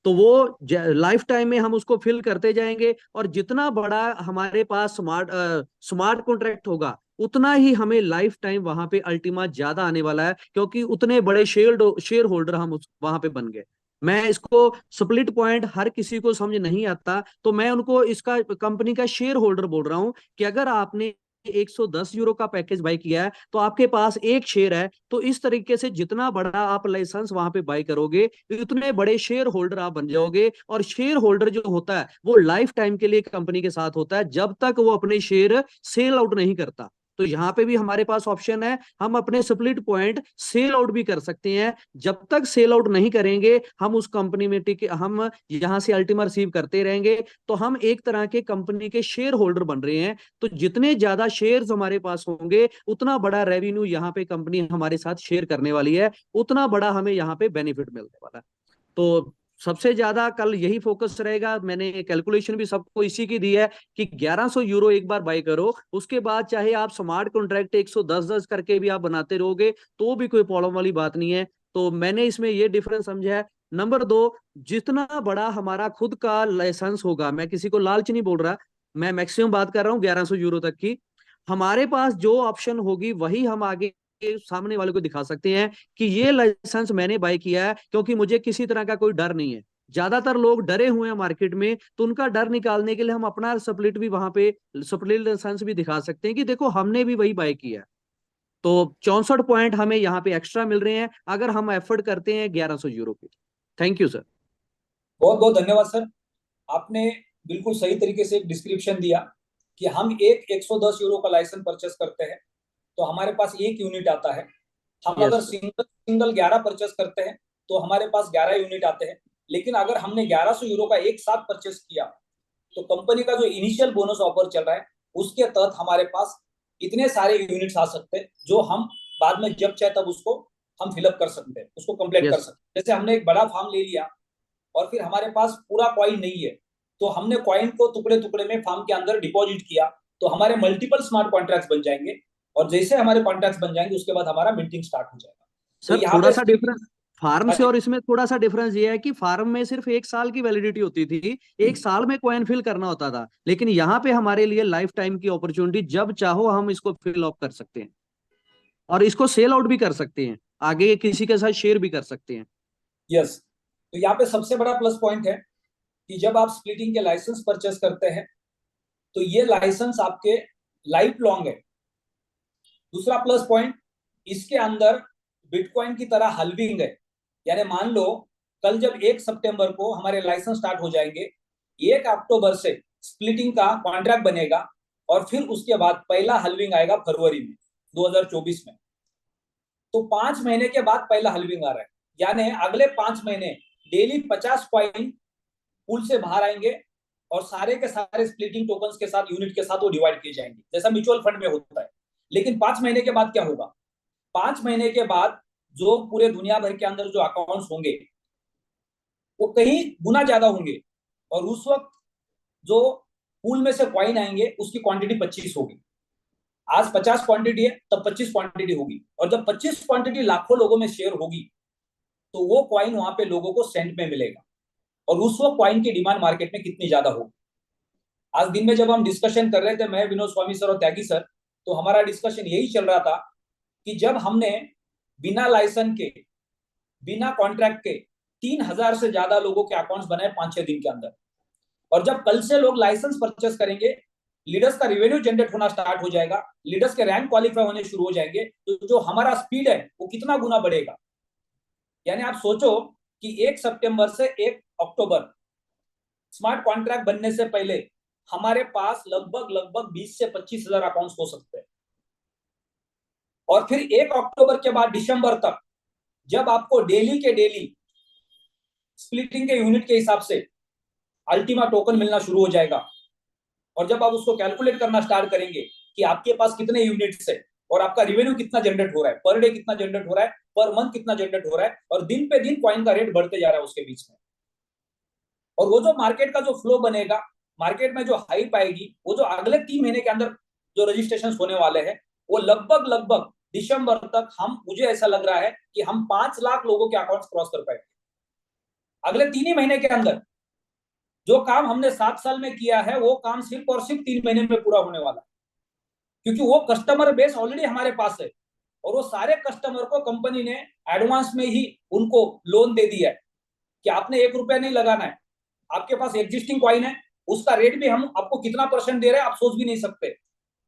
तो वो लाइफ टाइम में हम उसको फिल करते जाएंगे। और जितना बड़ा हमारे पास स्मार्ट कॉन्ट्रैक्ट होगा, उतना ही हमें लाइफ टाइम वहां पे अल्टीमा ज्यादा आने वाला है, क्योंकि उतने बड़े शेयर होल्डर हम वहां पे बन गए। मैं इसको स्प्लिट पॉइंट हर किसी को समझ नहीं आता, तो मैं उनको इसका कंपनी का शेयर होल्डर बोल रहा हूं कि अगर आपने 110 यूरो का पैकेज बाय किया है तो आपके पास एक शेयर है। तो इस तरीके से जितना बड़ा आप लाइसेंस वहां पे बाय करोगे, उतने बड़े शेयर होल्डर आप बन जाओगे। और शेयर होल्डर जो होता है वो लाइफ टाइम के लिए कंपनी के साथ होता है, जब तक वो अपने शेयर सेल आउट नहीं करता। तो यहाँ पे भी हमारे पास ऑप्शन है, हम अपने स्प्लिट पॉइंट सेल आउट भी कर सकते हैं। जब तक सेल आउट नहीं करेंगे हम उस कंपनी में टिके, हम यहाँ से अल्टीमा रिसीव करते रहेंगे, तो हम एक तरह के कंपनी के शेयर होल्डर बन रहे हैं। तो जितने ज्यादा शेयर्स हमारे पास होंगे उतना बड़ा रेवेन्यू यहाँ पे कंपनी हमारे साथ शेयर करने वाली है, उतना बड़ा हमें यहाँ पे बेनिफिट मिलने वाला है। तो सबसे ज्यादा कल यही फोकस रहेगा। मैंने कैलकुलेशन भी सबको इसी की दी है कि 1100 यूरो एक बार बाय करो, उसके बाद चाहे आप स्मार्ट कॉन्ट्रैक्ट 110 करके भी आप बनाते रहोगे तो भी कोई प्रॉब्लम वाली बात नहीं है। तो मैंने इसमें ये डिफरेंस समझा है। नंबर दो, जितना बड़ा हमारा खुद का लाइसेंस होगा, मैं किसी को लालच नहीं बोल रहा, मैं मैक्सिमम बात कर रहा हूँ 1100 यूरो तक की, हमारे पास जो ऑप्शन होगी वही हम आगे सामने वाले को दिखा सकते हैं कि ये लाइसेंस मैंने बाय किया है, क्योंकि मुझे किसी तरह का कोई डर नहीं है। ज्यादातर लोग डरे हुए हैं मार्केट में, तो उनका डर निकालने के लिए हम अपना स्प्लिट भी वहां पे, स्प्लिट लाइसेंस भी दिखा सकते हैं कि देखो हमने भी वही बाय किया है। तो 64 पॉइंट हमें यहाँ पे एक्स्ट्रा मिल रहे हैं अगर हम एफर्ट करते हैं 1100 यूरो पे। Thank you sir. बहुत बहुत धन्यवाद सर। आपने बिल्कुल सही तरीके से एक डिस्क्रिप्शन दिया कि हम एक 110 यूरो का लाइसेंस परचेस करते हैं तो हमारे पास एक यूनिट आता है। हम यस अगर सर। सिंगल सिंगल 11 परचेस करते हैं तो हमारे पास 11 यूनिट आते हैं। लेकिन अगर हमने 1100 यूरो का एक साथ परचेस किया तो कंपनी का जो इनिशियल बोनस ऑफर चल रहा है उसके तहत हमारे पास इतने सारे यूनिट्स आ सकते हैं जो हम बाद में जब चाहे तब उसको हम फिलअप कर सकते हैं, उसको कंप्लीट कर यस सकते हैं। जैसे हमने एक बड़ा फार्म ले लिया और फिर हमारे पास पूरा कॉइन नहीं है, तो हमने कॉइन को टुकड़े टुकड़े में फार्म के अंदर डिपॉजिट किया तो हमारे मल्टीपल स्मार्ट कॉन्ट्रैक्ट्स बन जाएंगे। और जैसे हमारे कॉन्ट्रैक्ट्स बन जाएंगे उसके बाद हमारा मिंटिंग स्टार्ट हो जाएगा। तो सर, यहाँ थोड़ा पे सा डिफरेंस फार्म से हाँ और इसमें थोड़ा सा डिफरेंस ये है कि फार्म में सिर्फ 1 साल की वैलिडिटी होती थी, 1 साल में कॉइन फिल करना होता था, लेकिन यहाँ पे हमारे लिए लाइफ टाइम की अपॉर्चुनिटी, जब चाहो हम इसको फिल अप कर सकते हैं और इसको सेल आउट भी कर सकते हैं, आगे किसी के साथ शेयर भी कर सकते हैं। यस, तो यहाँ पे सबसे बड़ा प्लस पॉइंट है कि जब आप स्प्लिटिंग के लाइसेंस परचेस करते हैं तो ये लाइसेंस आपके लाइफ लॉन्ग है। दूसरा प्लस पॉइंट, इसके अंदर बिटकॉइन की तरह हल्विंग है। यानी मान लो कल जब 1 सितंबर को हमारे लाइसेंस स्टार्ट हो जाएंगे, 1 अक्टूबर से स्प्लिटिंग का कॉन्ट्रैक्ट बनेगा और फिर उसके बाद पहला हल्विंग आएगा फरवरी में 2024 में। तो 5 महीने के बाद पहला हल्विंग आ रहा है, यानी अगले 5 महीने डेली 50 कॉइन पूल से बाहर आएंगे और सारे के सारे स्प्लिटिंग टोकन्स के साथ, यूनिट के साथ वो डिवाइड किए जाएंगे जैसा म्यूचुअल फंड में होता है। लेकिन 5 महीने के बाद क्या होगा? 5 महीने के बाद जो पूरे दुनिया भर के अंदर जो अकाउंट्स होंगे वो कहीं गुना ज्यादा होंगे और उस वक्त जो पूल में से कॉइन आएंगे उसकी क्वांटिटी 25 होगी। आज 50 क्वांटिटी है, तब 25 क्वांटिटी होगी, और जब 25 क्वांटिटी लाखों लोगों में शेयर होगी तो वो कॉइन वहां पे लोगों को सेंट में मिलेगा और उस वक्त कॉइन की डिमांड मार्केट में कितनी ज्यादा होगी। आज दिन में जब हम डिस्कशन कर रहे थे, मैं, विनोद स्वामी सर और त्यागी सर, तो हमारा डिस्कशन यही चल रहा था कि जब हमने बिना लाइसेंस के, बिना कॉन्ट्रैक्ट के 3000 से ज्यादा लोगों के अकाउंट्स बनाए 5-6 दिन के अंदर, और जब कल से लोग लाइसेंस परचेस करेंगे, लीडर्स का रेवेन्यू जनरेट होना स्टार्ट हो जाएगा, लीडर्स के रैंक क्वालिफाई होने शुरू हो जाएंगे, तो जो हमारा स्पीड है वो कितना गुना बढ़ेगा। यानी आप सोचो कि 1 सितंबर से 1 अक्टूबर स्मार्ट कॉन्ट्रैक्ट बनने से पहले हमारे पास लगभग 20 से 25 हजार अकाउंट्स हो सकते हैं। और फिर 1 अक्टूबर के बाद दिसंबर तक जब आपको डेली के डेली स्प्लिटिंग के यूनिट के हिसाब से अल्टीमा टोकन मिलना शुरू हो जाएगा, और जब आप उसको कैलकुलेट करना स्टार्ट करेंगे कि आपके पास कितने यूनिट्स है और आपका रेवेन्यू कितना जनरेट हो रहा है, पर डे कितना जनरेट हो रहा है, पर मंथ कितना जनरेट हो रहा है, और दिन पे दिन कॉइन का रेट बढ़ते जा रहा है उसके बीच में, और वो जो मार्केट का जो फ्लो बनेगा, मार्केट में जो हाइप आएगी, वो जो अगले 3 महीने के अंदर जो रजिस्ट्रेशन होने वाले हैं, वो लगभग दिसंबर तक मुझे ऐसा लग रहा है कि हम 5 लाख लोगों के अकाउंट्स क्रॉस कर पाएंगे अगले 3 ही महीने के अंदर। जो काम हमने 7 साल में किया है वो काम सिर्फ और सिर्फ 3 महीने में पूरा होने वाला है, क्योंकि वो कस्टमर बेस ऑलरेडी हमारे पास है और वो सारे कस्टमर को कंपनी ने एडवांस में ही उनको लोन दे दिया है कि आपने 1 रुपया नहीं लगाना है, आपके पास एग्जिस्टिंग कॉइन है, उसका रेट भी हम आपको कितना % दे रहे हैं आप सोच भी नहीं सकते,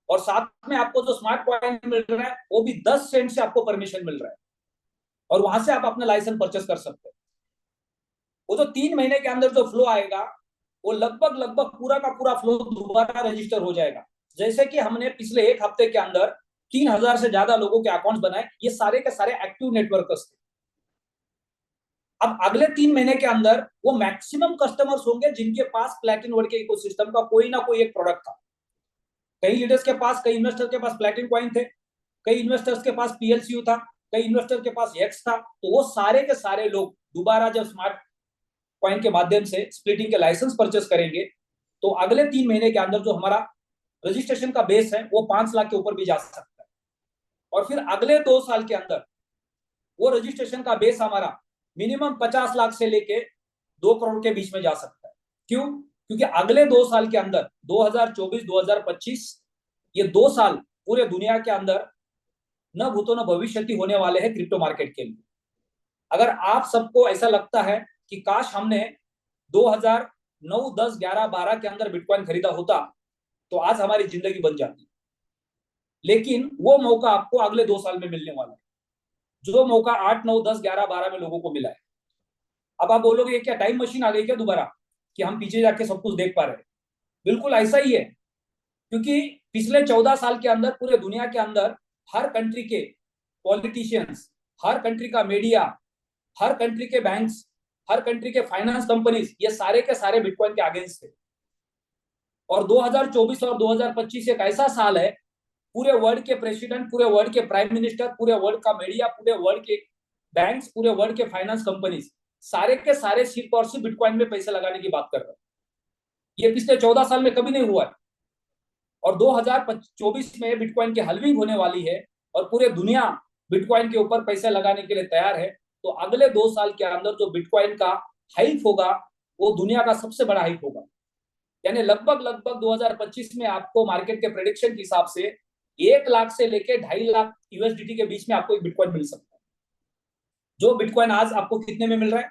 और साथ में आपको जो स्मार्ट कॉइन मिल रहा है वो भी 10 सेंट से आपको परमिशन मिल रहा है, और वहां से आप अपना लाइसेंस परचेस कर सकते हैं। वो जो 3 महीने के अंदर जो फ्लो आएगा वो लगभग पूरा का पूरा फ्लो दोबारा रजिस्टर हो जाएगा। जैसे कि हमने पिछले 1 हफ्ते के अंदर 3,000 से ज्यादा लोगों के अकाउंट्स बनाए, ये सारे के सारे एक्टिव नेटवर्कर्स थे। अब अगले 3 महीने के अंदर वो मैक्सिमम कस्टमर्स होंगे जिनके पास प्लैटिन वर्ड के इकोसिस्टम का कोई ना कोई एक प्रोडक्ट था। कई लीडर्स के पास, कई इन्वेस्टर के पास प्लैटिन कॉइन थे, कई इन्वेस्टर्स के पास पीएलसीयू था, कई इन्वेस्टर के पास एक्स था। तो वो सारे के सारे लोग दोबारा जब स्मार्ट कॉइन के माध्यम से स्प्लिटिंग के लाइसेंस परचेस करेंगे, तो अगले 3 महीने के अंदर जो हमारा रजिस्ट्रेशन का बेस है वो 5 लाख के ऊपर भी जा सकता है। और फिर अगले 2 साल के अंदर वो रजिस्ट्रेशन का बेस हमारा मिनिमम 50 लाख से लेके 2 करोड़ के बीच में जा सकता है। क्यों? क्योंकि अगले 2 साल के अंदर 2024-2025 ये 2 साल पूरे दुनिया के अंदर न भूतो न भविष्यति होने वाले हैं क्रिप्टो मार्केट के लिए। अगर आप सबको ऐसा लगता है कि काश हमने 2009, 10, 11, 12 के अंदर बिटकॉइन खरीदा होता तो आज हमारी जिंदगी बन जाती, लेकिन वो मौका आपको अगले 2 साल में मिलने वाला है, जो मौका 8, 9, 10, 11, 12 में लोगों को मिला है। अब आप बोलोगे क्या टाइम मशीन आ गई क्या दोबारा कि हम पीछे जाके सब कुछ देख पा रहे हैं? बिल्कुल ऐसा ही है, क्योंकि पिछले 14 साल के अंदर पूरे दुनिया के अंदर हर कंट्री के पॉलिटिशियंस, हर कंट्री का मीडिया, हर कंट्री के बैंक्स, हर कंट्री के फाइनेंस कंपनीज, ये सारे के सारे बिटकॉइन के अगेंस्ट थे। और 2024 और 2025 एक ऐसा साल है, पूरे वर्ल्ड के प्रेसिडेंट, पूरे वर्ल्ड के प्राइम मिनिस्टर, पूरे वर्ल्ड का मीडिया, पूरे वर्ल्ड के बैंक्स, पूरे वर्ल्ड के फाइनेंस कंपनीज सारे के सारे सिर्फ और सिर्फ बिटकॉइन में पैसे लगाने की बात कर रहे हैं। ये पिछले 14 साल में कभी नहीं हुआ है। और 2024 में बिटकॉइन की हल्विंग होने वाली है और पूरे दुनिया बिटकॉइन के ऊपर पैसे लगाने के लिए तैयार है। तो अगले 2 साल के अंदर जो बिटकॉइन का हाइक होगा वो दुनिया का सबसे बड़ा हाइक होगा। यानी लगभग 2025 में आपको मार्केट के प्रेडिक्शन के हिसाब से 1 लाख से लेके 2.5 लाख यूएसडीटी के बीच में आपको एक बिटकॉइन मिल सकता है। जो बिटकॉइन आज आपको कितने में मिल रहा है?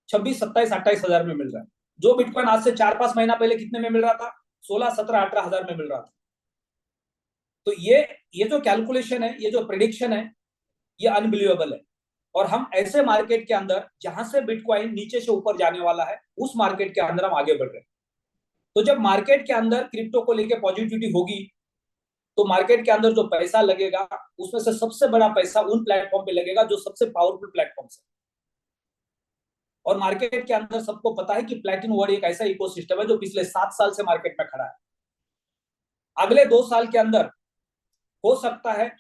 26, 27, 28 हजार में मिल रहा है। जो बिटकॉइन आज से 4-5 महीना पहले कितने में मिल रहा था? 16, 17, 18 हजार में मिल रहा था। तो ये जो कैलकुलेशन है, ये जो प्रेडिक्शन है, ये अनबिलीवेबल है। और हम ऐसे मार्केट के अंदर जहां से बिटकॉइन नीचे से ऊपर जाने वाला है, उस मार्केट के अंदर हम आगे बढ़ रहे हैं। तो जब मार्केट के अंदर क्रिप्टो को लेकर पॉजिटिविटी होगी, तो मार्केट के अंदर जो पैसा लगेगा उसमें से सबसे बड़ा पैसा उन प्लेटफॉर्म पे लगेगा जो सबसे पावरफुल प्लेटफॉर्म है। और मार्केट के अंदर सबको पता है कि प्लैटिन वर्ड एक ऐसा इकोसिस्टम है जो पिछले 7 साल से मार्केट में खड़ा है। अगले 2 साल के अंदर हो सकता है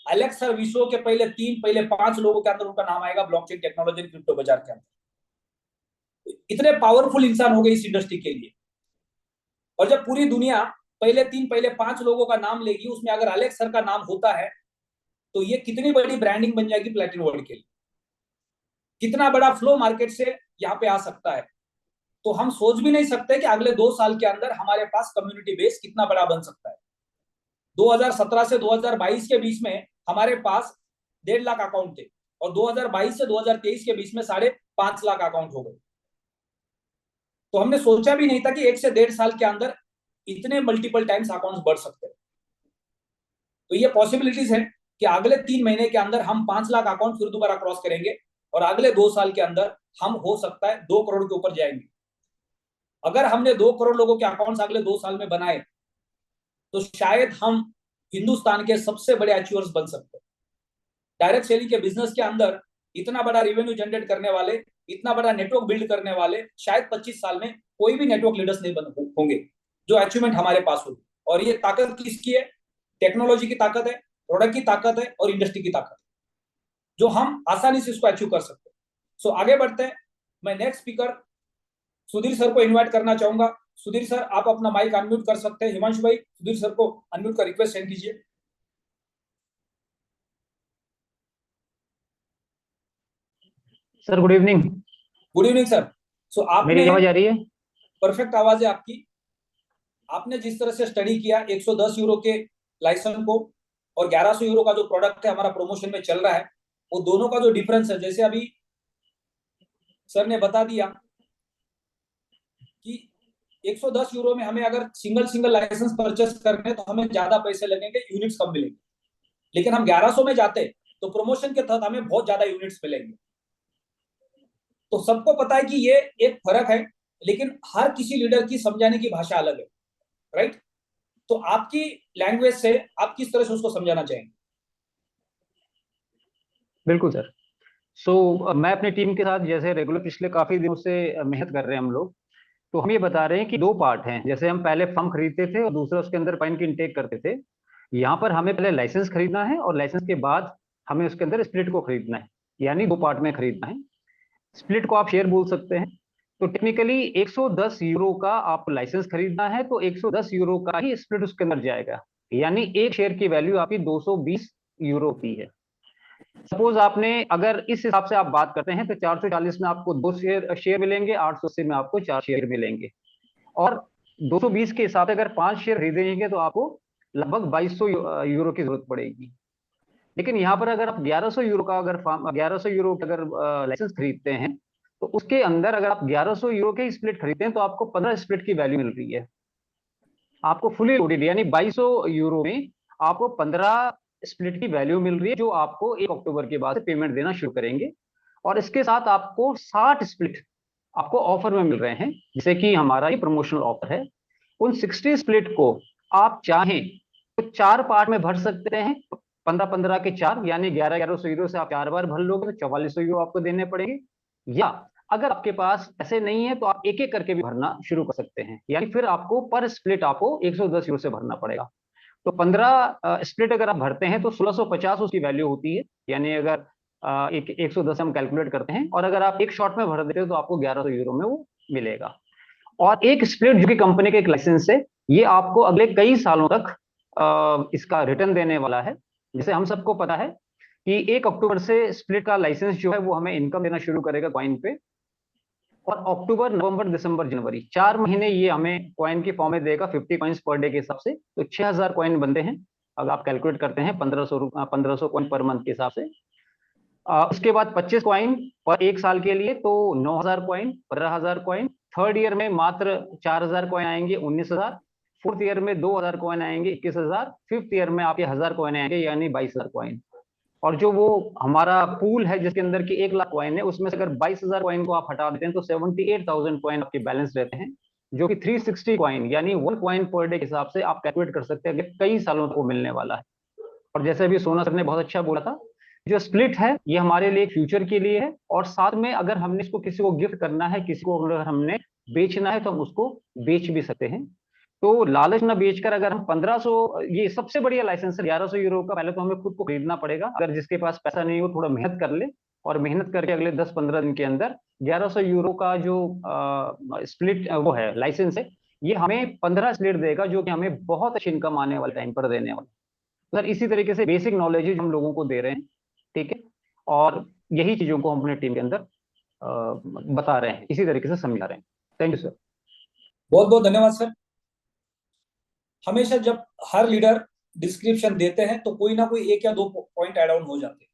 एलेक्स सर विश्व के पहले 3, पहले 5 लोगों के अंदर उनका नाम आएगा ब्लॉकचेन टेक्नोलॉजी क्रिप्टो बाजार के अंदर। इतने पावरफुल इंसान हो गए इस इंडस्ट्री के लिए। और जब पूरी दुनिया पहले 3, पहले 5 लोगों का नाम लेगी, उसमें अगर एलेक्स सर का नाम होता है तो ये कितनी बड़ी ब्रांडिंग बन जाएगी प्लैटिन वर्ड के लिए, कितना बड़ा फ्लो मार्केट से यहाँ पे आ सकता है। तो हम सोच भी नहीं सकते कि अगले 2 साल के अंदर हमारे पास कम्युनिटी बेस कितना बड़ा बन सकता है। 2017 से 2022 के बीच में हमारे पास 1.5 लाख अकाउंट थे और 2022 से 2023 के बीच में 5.5 लाख अकाउंट हो गए। तो हमने सोचा भी नहीं था कि 1 से 1.5 साल के अंदर इतने मल्टीपल टाइम्स अकाउंट्स बढ़ सकते हैं। तो ये पॉसिबिलिटीज है कि अगले 3 महीने के अंदर हम 5 लाख अकाउंट फिर दोबारा क्रॉस करेंगे और अगले 2 साल के अंदर हम हो सकता है 2 करोड़ के ऊपर जाएंगे। अगर हमने 2 करोड़ लोगों के अकाउंट्स अगले 2 साल में बनाए तो शायद हम हिंदुस्तान के सबसे बड़े अचीवर्स बन सकते हैं। डायरेक्ट सेलिंग के बिजनेस के अंदर इतना बड़ा रेवेन्यू जनरेट करने वाले, इतना बड़ा नेटवर्क बिल्ड करने वाले शायद 25 साल में कोई भी नेटवर्क लीडर्स नहीं बन होंगे जो अचीवमेंट हमारे पास होगी। और ये ताकत किसकी है? टेक्नोलॉजी की ताकत है, प्रोडक्ट की ताकत है और इंडस्ट्री की ताकत है, जो हम आसानी से इसको अचीव कर सकते हैं। सो आगे बढ़ते हैं। मैं नेक्स्ट स्पीकर सुधीर सर को इन्वाइट करना चाहूंगा। सुधीर सर, आप अपना माइक अनम्यूट कर सकते हैं। हिमांशु भाई, सुधीर सर को अनम्यूट का रिक्वेस्ट सेंड कीजिए। Sir good evening. Good evening sir. So मेरी आपने, आवाज आ रही है? परफेक्ट आवाज है आपकी। आपने जिस तरह से स्टडी किया 110 यूरो के लाइसेंस को और 1100 यूरो का जो प्रोडक्ट है हमारा प्रमोशन में चल रहा है, वो दोनों का जो डिफरेंस है, जैसे अभी सर ने बता दिया कि 110 यूरो में हमें अगर सिंगल लाइसेंस परचेस करने तो हमें ज्यादा पैसे लगेंगे, यूनिट्स कम मिलेंगे। लेकिन हम 1100 में जाते तो प्रमोशन के तहत हमें बहुत ज्यादा यूनिट्स मिलेंगे। तो सबको पता है कि ये एक फर्क है, लेकिन हर किसी लीडर की समझाने की भाषा अलग है, राइट? तो आपकी लैंग्वेज से आप किस तरह से उसको समझाना चाहेंगे? बिल्कुल सर। मैं अपनी टीम के साथ जैसे रेगुलर पिछले काफी दिनों से मेहनत कर रहे हैं हम लोग। तो हम ये बता रहे हैं कि दो पार्ट हैं। जैसे हम पहले फर्म खरीदते थे और दूसरा उसके अंदर कॉइन की इनटेक करते थे। यहाँ पर हमें पहले लाइसेंस खरीदना है और लाइसेंस के बाद हमें उसके अंदर स्प्लिट को खरीदना है, यानी दो पार्ट में खरीदना है। स्प्लिट को आप शेयर बोल सकते हैं। तो टेक्निकली 110 यूरो का आप लाइसेंस खरीदना है तो 110 यूरो का ही स्प्लिट उसके अंदर जाएगा, यानी एक शेयर की वैल्यू आपकी 220 यूरो की है। सपोज आपने अगर इस हिसाब से आप बात करते हैं तो 440 में आपको दो शेयर मिलेंगे, 880 में आपको 4 शेयर मिलेंगे। और 220 के हिसाब से अगर 5 शेयर खरीदेंगे तो आपको लगभग 2200 यूरो की जरूरत पड़ेगी। लेकिन यहाँ पर अगर आप 1100 यूरो का अगर 1100 यूरो का अगर लाइसेंस खरीदते हैं तो उसके अंदर अगर आप 1100 यूरो के स्प्लिट खरीदते हैं तो आपको 15 स्प्लिट की वैल्यू मिल रही है। आपको फुली लोडेड यानी 2200 यूरो में आपको 15 स्प्लिट की वैल्यू मिल रही है, जो आपको 1 अक्टूबर के बाद से पेमेंट देना शुरू करेंगे। और इसके साथ आपको 60 स्प्लिट आपको ऑफर में मिल रहे हैं, जैसे कि हमारा ये प्रमोशनल ऑफर है। उन 60 स्प्लिट को आप चाहें तो 4 पार्ट में भर सकते हैं, 15-15 के 4, यानी 1100 यूरो से आप 4 बार भर लोगे तो 4400 यूरो आपको देने पड़ेंगे। या अगर आपके पास ऐसे नहीं है तो आप एक एक करके भी भरना शुरू कर सकते हैं, यानी फिर आपको पर स्प्लिट आपको 110 यूरो से भरना पड़ेगा। तो 15 स्प्लिट अगर आप भरते हैं तो 1650 उसकी वैल्यू होती है, यानी अगर 110 हम कैलकुलेट करते हैं, और अगर आप एक शॉट में भर देते हो तो आपको 1100 यूरो में वो मिलेगा। और एक स्प्लिट जो कि कंपनी का एक लाइसेंस है, ये आपको अगले कई सालों तक इसका रिटर्न देने वाला है। जैसे हम सबको पता है कि 1 अक्टूबर से स्प्लिट का लाइसेंस जो है वो हमें इनकम देना शुरू करेगा कॉइन पे, और अक्टूबर, नवंबर, दिसंबर, जनवरी 4 महीने ये हमें कॉइन की फॉर्म में देगा 50 कॉइन्स पर डे के हिसाब से। तो 6000 कॉइन बनते हैं अगर आप कैलकुलेट करते हैं 1500 कॉइन पर मंथ के हिसाब से। उसके बाद 25 कॉइन पर एक साल के लिए तो 9000 कॉइन, 15000 कॉइन। थर्ड ईयर में मात्र 4000 कॉइन आएंगे, 19000। फोर्थ ईयर में 2000 कॉइन आएंगे, 21000। फिफ्थ ईयर में आपके 1000 कॉइन आएंगे, यानी 22000 कॉइन। और जो वो हमारा पूल है जिसके अंदर की 1 लाख कॉइन है, उसमें से अगर 22000 कॉइन को आप हटा देते हैं तो 78000 कॉइन आपके बैलेंस रहते हैं, जो कि 360 कॉइन यानी 1 कॉइन पर डे के हिसाब से आप कैलकुलेट कर सकते हैं कि कई सालों तक वो मिलने वाला है। और जैसे अभी सोना सर ने बहुत अच्छा बोला था, जो स्प्लिट है ये हमारे लिए फ्यूचर के लिए है, और साथ में अगर हमने इसको किसी को गिफ्ट करना है, किसी को अगर हमने बेचना है तो हम उसको बेच भी सकते हैं। तो लालच न बेचकर अगर हम 1500, ये सबसे बढ़िया लाइसेंस है 1100 यूरो का, पहले तो हमें खुद को खरीदना पड़ेगा। अगर जिसके पास पैसा नहीं हो थोड़ा मेहनत कर ले, और मेहनत करके अगले 10-15 दिन के अंदर 1100 यूरो का जो स्प्लिट वो है लाइसेंस है, ये हमें 15 स्प्लिट देगा, जो कि हमें बहुत अच्छी इनकम आने वाले टाइम पर देने वाला। सर इसी तरीके से बेसिक नॉलेज हम लोगों को दे रहे हैं, ठीक है, और यही चीजों को हम अपने टीम के अंदर बता रहे हैं, इसी तरीके से समझा रहे हैं। Thank you sir. बहुत बहुत धन्यवाद सर। हमेशा जब हर लीडर डिस्क्रिप्शन देते हैं तो कोई ना कोई 1 या 2 पॉइंट ऐड ऑन हो जाते हैं,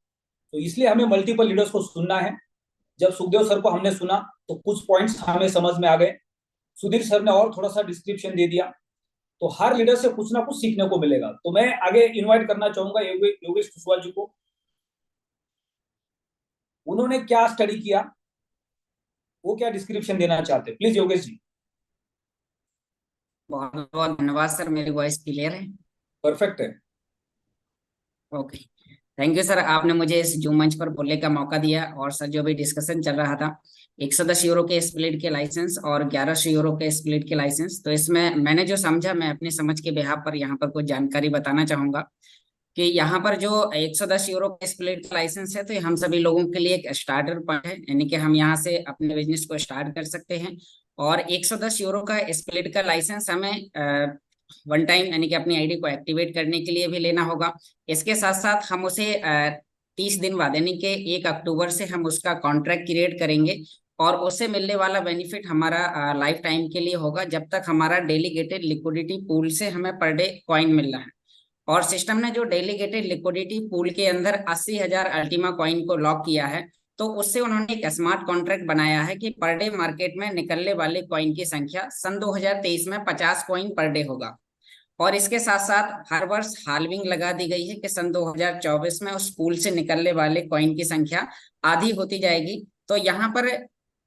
तो इसलिए हमें मल्टीपल लीडर्स को सुनना है। जब सुखदेव सर को हमने सुना तो कुछ पॉइंट्स हमें समझ में आ गए, सुधीर सर ने और थोड़ा सा डिस्क्रिप्शन दे दिया, तो हर लीडर से कुछ ना कुछ सीखने को मिलेगा। तो मैं आगे इनवाइट करना चाहूंगा योगेश कुशवाहा जी को। उन्होंने क्या स्टडी किया, वो क्या डिस्क्रिप्शन देना चाहते हैं, प्लीज योगेश जी। बहुत बहुत धन्यवाद सर, मेरी वॉइस क्लियर है? परफेक्ट है। ओके, थैंक यू सर, आपने मुझे इस जूम मंच पर बोलने का मौका दिया। और सर जो भी डिस्कशन चल रहा था 110 यूरो के स्प्लिट के लाइसेंस और 1100 यूरो के स्प्लिट के लाइसेंस, तो इसमें मैंने जो समझा मैं अपनी समझ के बिहाफ पर यहाँ पर कुछ जानकारी बताना चाहूंगा कि यहाँ पर जो 110 यूरो का स्प्लिट का लाइसेंस है तो ये हम सभी लोगों के लिए एक स्टार्टर पॉइंट है, यानी कि हम यहाँ से अपने बिजनेस को स्टार्ट कर सकते हैं। और 110 यूरो का स्प्लिट का लाइसेंस हमें वन टाइम यानी कि अपनी आईडी को एक्टिवेट करने के लिए भी लेना होगा। इसके साथ साथ हम उसे 30 दिन बाद यानी कि 1 अक्टूबर से हम उसका कॉन्ट्रैक्ट क्रिएट करेंगे, और उससे मिलने वाला बेनिफिट हमारा लाइफ टाइम के लिए होगा, जब तक हमारा डेलीगेटेड लिक्विडिटी पूल से हमें पर डे कॉइन मिल रहा है। और सिस्टम ने जो डेलीगेटेड लिक्विडिटी पूल के अंदर 80,000 अल्टीमा कॉइन को लॉक किया है, तो उससे उन्होंने एक स्मार्ट कॉन्ट्रैक्ट बनाया है कि पर डे मार्केट में निकलने वाले कॉइन की संख्या सन 2023 में 50 कॉइन पर डे होगा। और इसके साथ साथ हर वर्ष हाल्विंग लगा दी गई है कि सन 2024 में उस पूल से निकलने वाले कॉइन की संख्या आधी होती जाएगी। तो यहाँ पर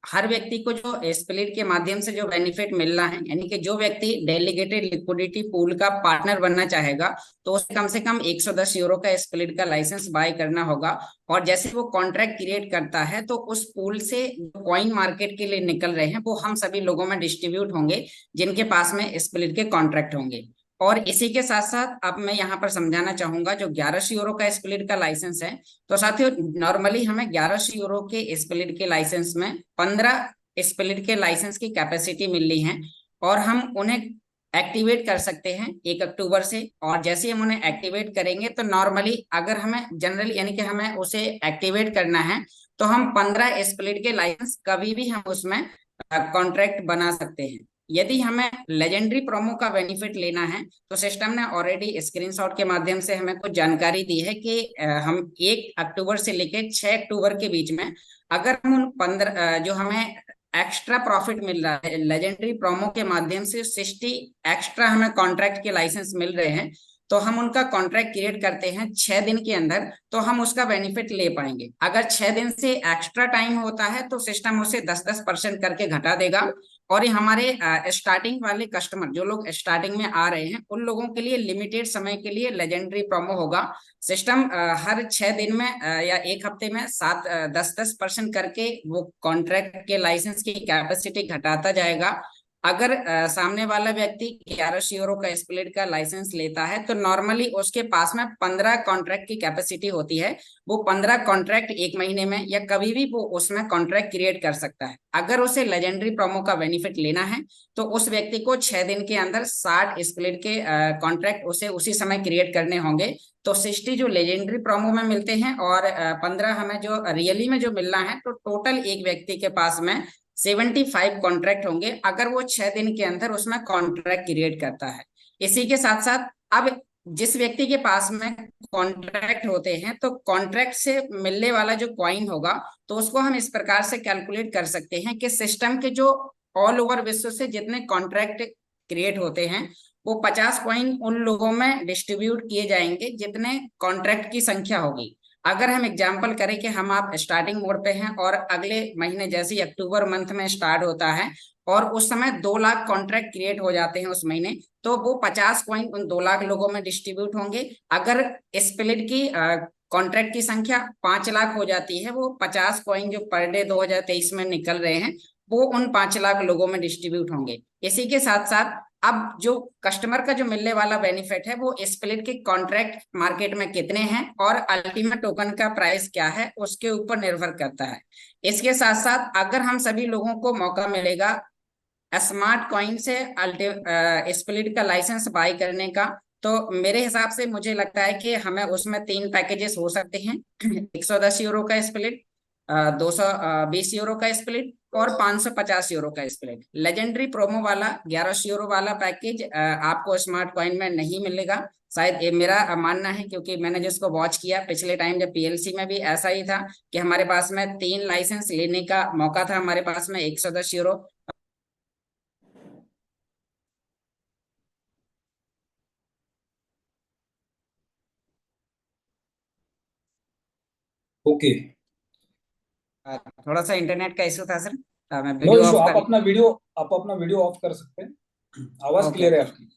हर व्यक्ति को जो स्प्लिट के माध्यम से जो बेनिफिट मिल रहा है, यानी कि जो व्यक्ति डेलीगेटेड लिक्विडिटी पूल का पार्टनर बनना चाहेगा तो उसे कम से कम 110 यूरो का स्प्लिट का लाइसेंस बाय करना होगा। और जैसे वो कॉन्ट्रैक्ट क्रिएट करता है तो उस पूल से जो कॉइन मार्केट के लिए निकल रहे हैं वो हम सभी लोगों में डिस्ट्रीब्यूट होंगे जिनके पास में स्प्लिट के कॉन्ट्रैक्ट होंगे। और इसी के साथ साथ अब मैं यहाँ पर समझाना चाहूंगा जो 1100 यूरो का स्प्लिट का लाइसेंस है, तो साथियों नॉर्मली हमें 1100 यूरो के स्प्लिट के लाइसेंस में 15 स्प्लिट के लाइसेंस की कैपेसिटी मिल रही है और हम उन्हें एक्टिवेट कर सकते हैं 1 अक्टूबर से। और जैसे हम उन्हें एक्टिवेट करेंगे तो नॉर्मली अगर हमें जनरली यानी कि हमें उसे एक्टिवेट करना है तो हम 15 स्प्लिट के लाइसेंस कभी भी हम उसमें कॉन्ट्रैक्ट बना सकते हैं। यदि हमें लेजेंडरी प्रोमो का बेनिफिट लेना है तो सिस्टम ने ऑलरेडी स्क्रीनशॉट के माध्यम से हमें कुछ जानकारी दी है कि हम 1 अक्टूबर से लेकर 6 अक्टूबर के बीच में अगर हम उन 15 जो हमें एक्स्ट्रा प्रॉफिट मिल रहा है लेजेंडरी प्रोमो के माध्यम से 60 एक्स्ट्रा हमें कॉन्ट्रैक्ट के लाइसेंस मिल रहे हैं तो हम उनका कॉन्ट्रैक्ट क्रिएट करते हैं 6 दिन के अंदर तो हम उसका बेनिफिट ले पाएंगे। अगर 6 दिन से एक्स्ट्रा टाइम होता है तो सिस्टम उसे 10% करके घटा देगा। और ये हमारे स्टार्टिंग वाले कस्टमर जो लोग स्टार्टिंग में आ रहे हैं उन लोगों के लिए लिमिटेड समय के लिए लेजेंडरी प्रोमो होगा। सिस्टम हर 6 दिन में या 1 हफ्ते में 10% करके वो कॉन्ट्रैक्ट के लाइसेंस की कैपेसिटी घटाता जाएगा। अगर सामने वाला व्यक्ति 1100 यूरो का स्प्लिट का लाइसेंस लेता है तो नॉर्मली उसके पास में 15 कॉन्ट्रैक्ट की कैपेसिटी होती है। वो 15 कॉन्ट्रैक्ट 1 महीने में या कभी भी वो उसमें कॉन्ट्रैक्ट क्रिएट कर सकता है। अगर उसे लेजेंडरी प्रोमो का बेनिफिट लेना है तो उस व्यक्ति को 6 दिन के अंदर 60 स्प्लिट के कॉन्ट्रैक्ट उसे उसी समय क्रिएट करने होंगे। तो 60 जो लेजेंडरी प्रोमो में मिलते हैं और 15 हमें जो रियली में जो मिलना है तो टोटल एक व्यक्ति के पास में 75 कॉन्ट्रैक्ट होंगे अगर वो 6 दिन के अंदर उसमें कॉन्ट्रैक्ट क्रिएट करता है। इसी के साथ साथ अब जिस व्यक्ति के पास में कॉन्ट्रैक्ट होते हैं तो कॉन्ट्रैक्ट से मिलने वाला जो कॉइन होगा तो उसको हम इस प्रकार से कैलकुलेट कर सकते हैं कि सिस्टम के जो ऑल ओवर विश्व से जितने कॉन्ट्रैक्ट क्रिएट होते हैं वो 50 कॉइन उन लोगों में डिस्ट्रीब्यूट किए जाएंगे जितने कॉन्ट्रैक्ट की संख्या होगी। अगर हम एग्जांपल करें कि हम आप स्टार्टिंग मोड पे हैं और अगले महीने जैसे ही अक्टूबर मंथ में स्टार्ट होता है और उस समय 2 लाख कॉन्ट्रैक्ट क्रिएट हो जाते हैं उस महीने तो वो 50 कॉइन उन 2 लाख लोगों में डिस्ट्रीब्यूट होंगे। अगर स्प्लिट की कॉन्ट्रैक्ट की संख्या 5 लाख हो जाती है वो 50 कॉइन जो पर डे 2023 में निकल रहे हैं वो उन 5 लाख लोगों में डिस्ट्रीब्यूट होंगे। इसी के साथ साथ अब जो कस्टमर का जो मिलने वाला बेनिफिट है वो स्प्लिट के कॉन्ट्रैक्ट मार्केट में कितने हैं और अल्टीमेट टोकन का प्राइस क्या है उसके ऊपर निर्भर करता है। इसके साथ साथ अगर हम सभी लोगों को मौका मिलेगा स्मार्ट कॉइन से स्प्लिट का लाइसेंस बाय करने का तो मेरे हिसाब से मुझे लगता है कि हमें उसमें 3 पैकेजेस हो सकते हैं 110 यूरो का स्प्लिट, 220 यूरो का स्प्लिट और 550 यूरो का स्प्लिट। लेजेंडरी प्रोमो वाला 1100 यूरो वाला पैकेज आपको स्मार्ट कॉइन में नहीं मिलेगा शायद, ये मेरा मानना है क्योंकि मैंने जिसको वॉच किया पिछले टाइम जब पीएलसी में भी ऐसा ही था कि हमारे पास में 3 लाइसेंस लेने का मौका था हमारे पास में 110 यूरो। ओके थोड़ा सा इंटरनेट का इशू था सर, मैं नो वीडियो इशू, ऑफ आप कर अपना वीडियो ऑफ कर सकते हैं। आवाज ओके क्लियर है आपकी।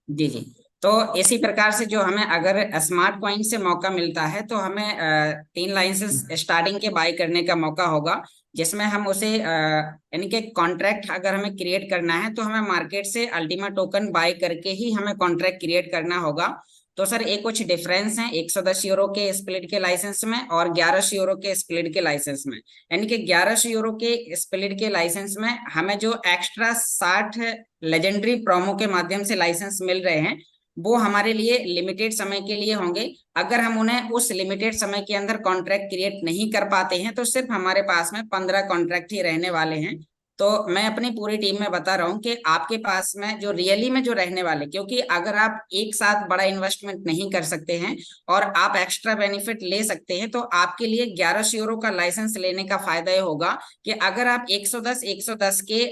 जी जी। तो इसी प्रकार से जो हमें अगर स्मार्ट कॉइन से मौका मिलता है तो हमें 3 लाइसेंस स्टार्टिंग के बाय करने का मौका होगा जिसमें हम उसे यानी कि कॉन्ट्रैक्ट अगर हमें क्रिएट करना है तो हमें मार्केट से अल्टीमेट टोकन बाय करके ही हमें कॉन्ट्रैक्ट क्रिएट करना होगा। तो सर एक कुछ डिफरेंस है 110 यूरो के स्प्लिट के लाइसेंस में और 1100 यूरो के स्प्लिट के लाइसेंस में। यानी कि 1100 यूरो के स्प्लिट के लाइसेंस में हमें जो एक्स्ट्रा 60 लेजेंडरी प्रोमो के माध्यम से लाइसेंस मिल रहे हैं वो हमारे लिए लिमिटेड समय के लिए होंगे। अगर हम उन्हें उस लिमिटेड समय के अंदर कॉन्ट्रैक्ट क्रिएट नहीं कर पाते हैं तो सिर्फ हमारे पास में 15 कॉन्ट्रैक्ट ही रहने वाले हैं। तो मैं अपनी पूरी टीम में बता रहा हूँ कि आपके पास में जो रियली में जो रहने वाले, क्योंकि अगर आप एक साथ बड़ा इन्वेस्टमेंट नहीं कर सकते हैं और आप एक्स्ट्रा बेनिफिट ले सकते हैं तो आपके लिए 1100 यूरो का लाइसेंस लेने का फायदा ये होगा कि अगर आप 110 के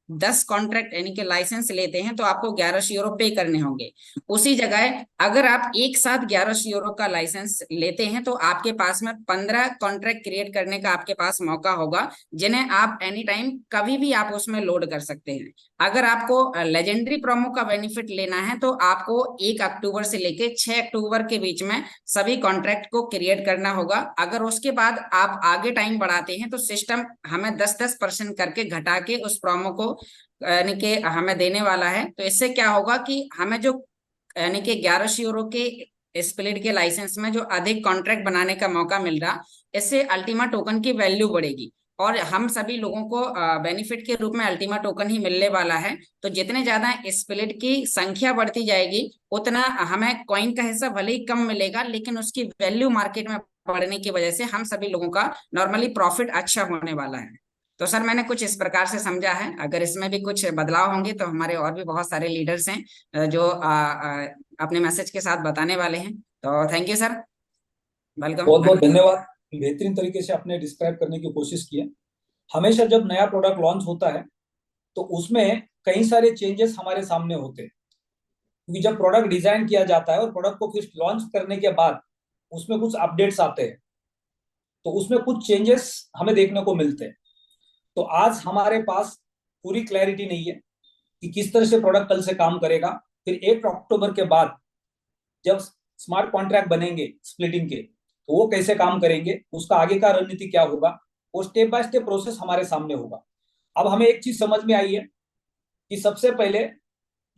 10 कॉन्ट्रैक्ट यानी कि लाइसेंस लेते हैं तो आपको 1100 यूरो पे करने होंगे। उसी जगह अगर आप एक साथ 1100 यूरो का लाइसेंस लेते हैं तो आपके पास में 15 कॉन्ट्रैक्ट क्रिएट करने का आपके पास मौका होगा, जिन्हें आप एनी टाइम कभी भी आप उसमें लोड कर सकते हैं। अगर आपको लेजेंडरी प्रोमो का बेनिफिट लेना है तो आपको 1 अक्टूबर से लेके 6 अक्टूबर के बीच में सभी कॉन्ट्रैक्ट को क्रिएट करना होगा। अगर उसके बाद आप आगे टाइम बढ़ाते हैं तो सिस्टम हमें 10% करके घटा के उस प्रोमो को यानी कि हमें देने वाला है। तो इससे क्या होगा कि हमें जो यानी कि 1100 यूरो के स्प्लिट के लाइसेंस में जो अधिक कॉन्ट्रैक्ट बनाने का मौका मिल रहा, इससे अल्टीमा टोकन की वैल्यू बढ़ेगी और हम सभी लोगों को बेनिफिट के रूप में अल्टीमा टोकन ही मिलने वाला है। तो जितने ज्यादा स्प्लिट की संख्या बढ़ती जाएगी उतना हमें कॉइन का हिस्सा भले ही कम मिलेगा, लेकिन उसकी वैल्यू मार्केट में बढ़ने की वजह से हम सभी लोगों का नॉर्मली प्रॉफिट अच्छा होने वाला है। तो सर मैंने कुछ इस प्रकार से समझा है, अगर इसमें भी कुछ बदलाव होंगे तो हमारे और भी बहुत सारे लीडर्स हैं जो अपने मैसेज के साथ बताने वाले हैं। तो थैंक यू सर, वेलकम। बहुत बहुत धन्यवाद, बेहतरीन तरीके से आपने डिस्क्राइब करने की कोशिश की है। हमेशा जब नया प्रोडक्ट लॉन्च होता है तो उसमें कई सारे चेंजेस हमारे सामने होते हैं, क्योंकि जब प्रोडक्ट डिजाइन किया जाता है और प्रोडक्ट को फिर लॉन्च करने के बाद उसमें कुछ अपडेट्स आते हैं, तो उसमें कुछ चेंजेस हमें देखने को मिलते हैं। तो आज हमारे पास पूरी क्लैरिटी नहीं है कि किस तरह से प्रोडक्ट कल से काम करेगा। फिर 1 अक्टूबर के बाद जब स्मार्ट कॉन्ट्रैक्ट बनेंगे स्प्लिटिंग के, तो वो कैसे काम करेंगे, उसका आगे का रणनीति क्या होगा, वो स्टेप बाय स्टेप प्रोसेस हमारे सामने होगा। अब हमें एक चीज समझ में आई है कि सबसे पहले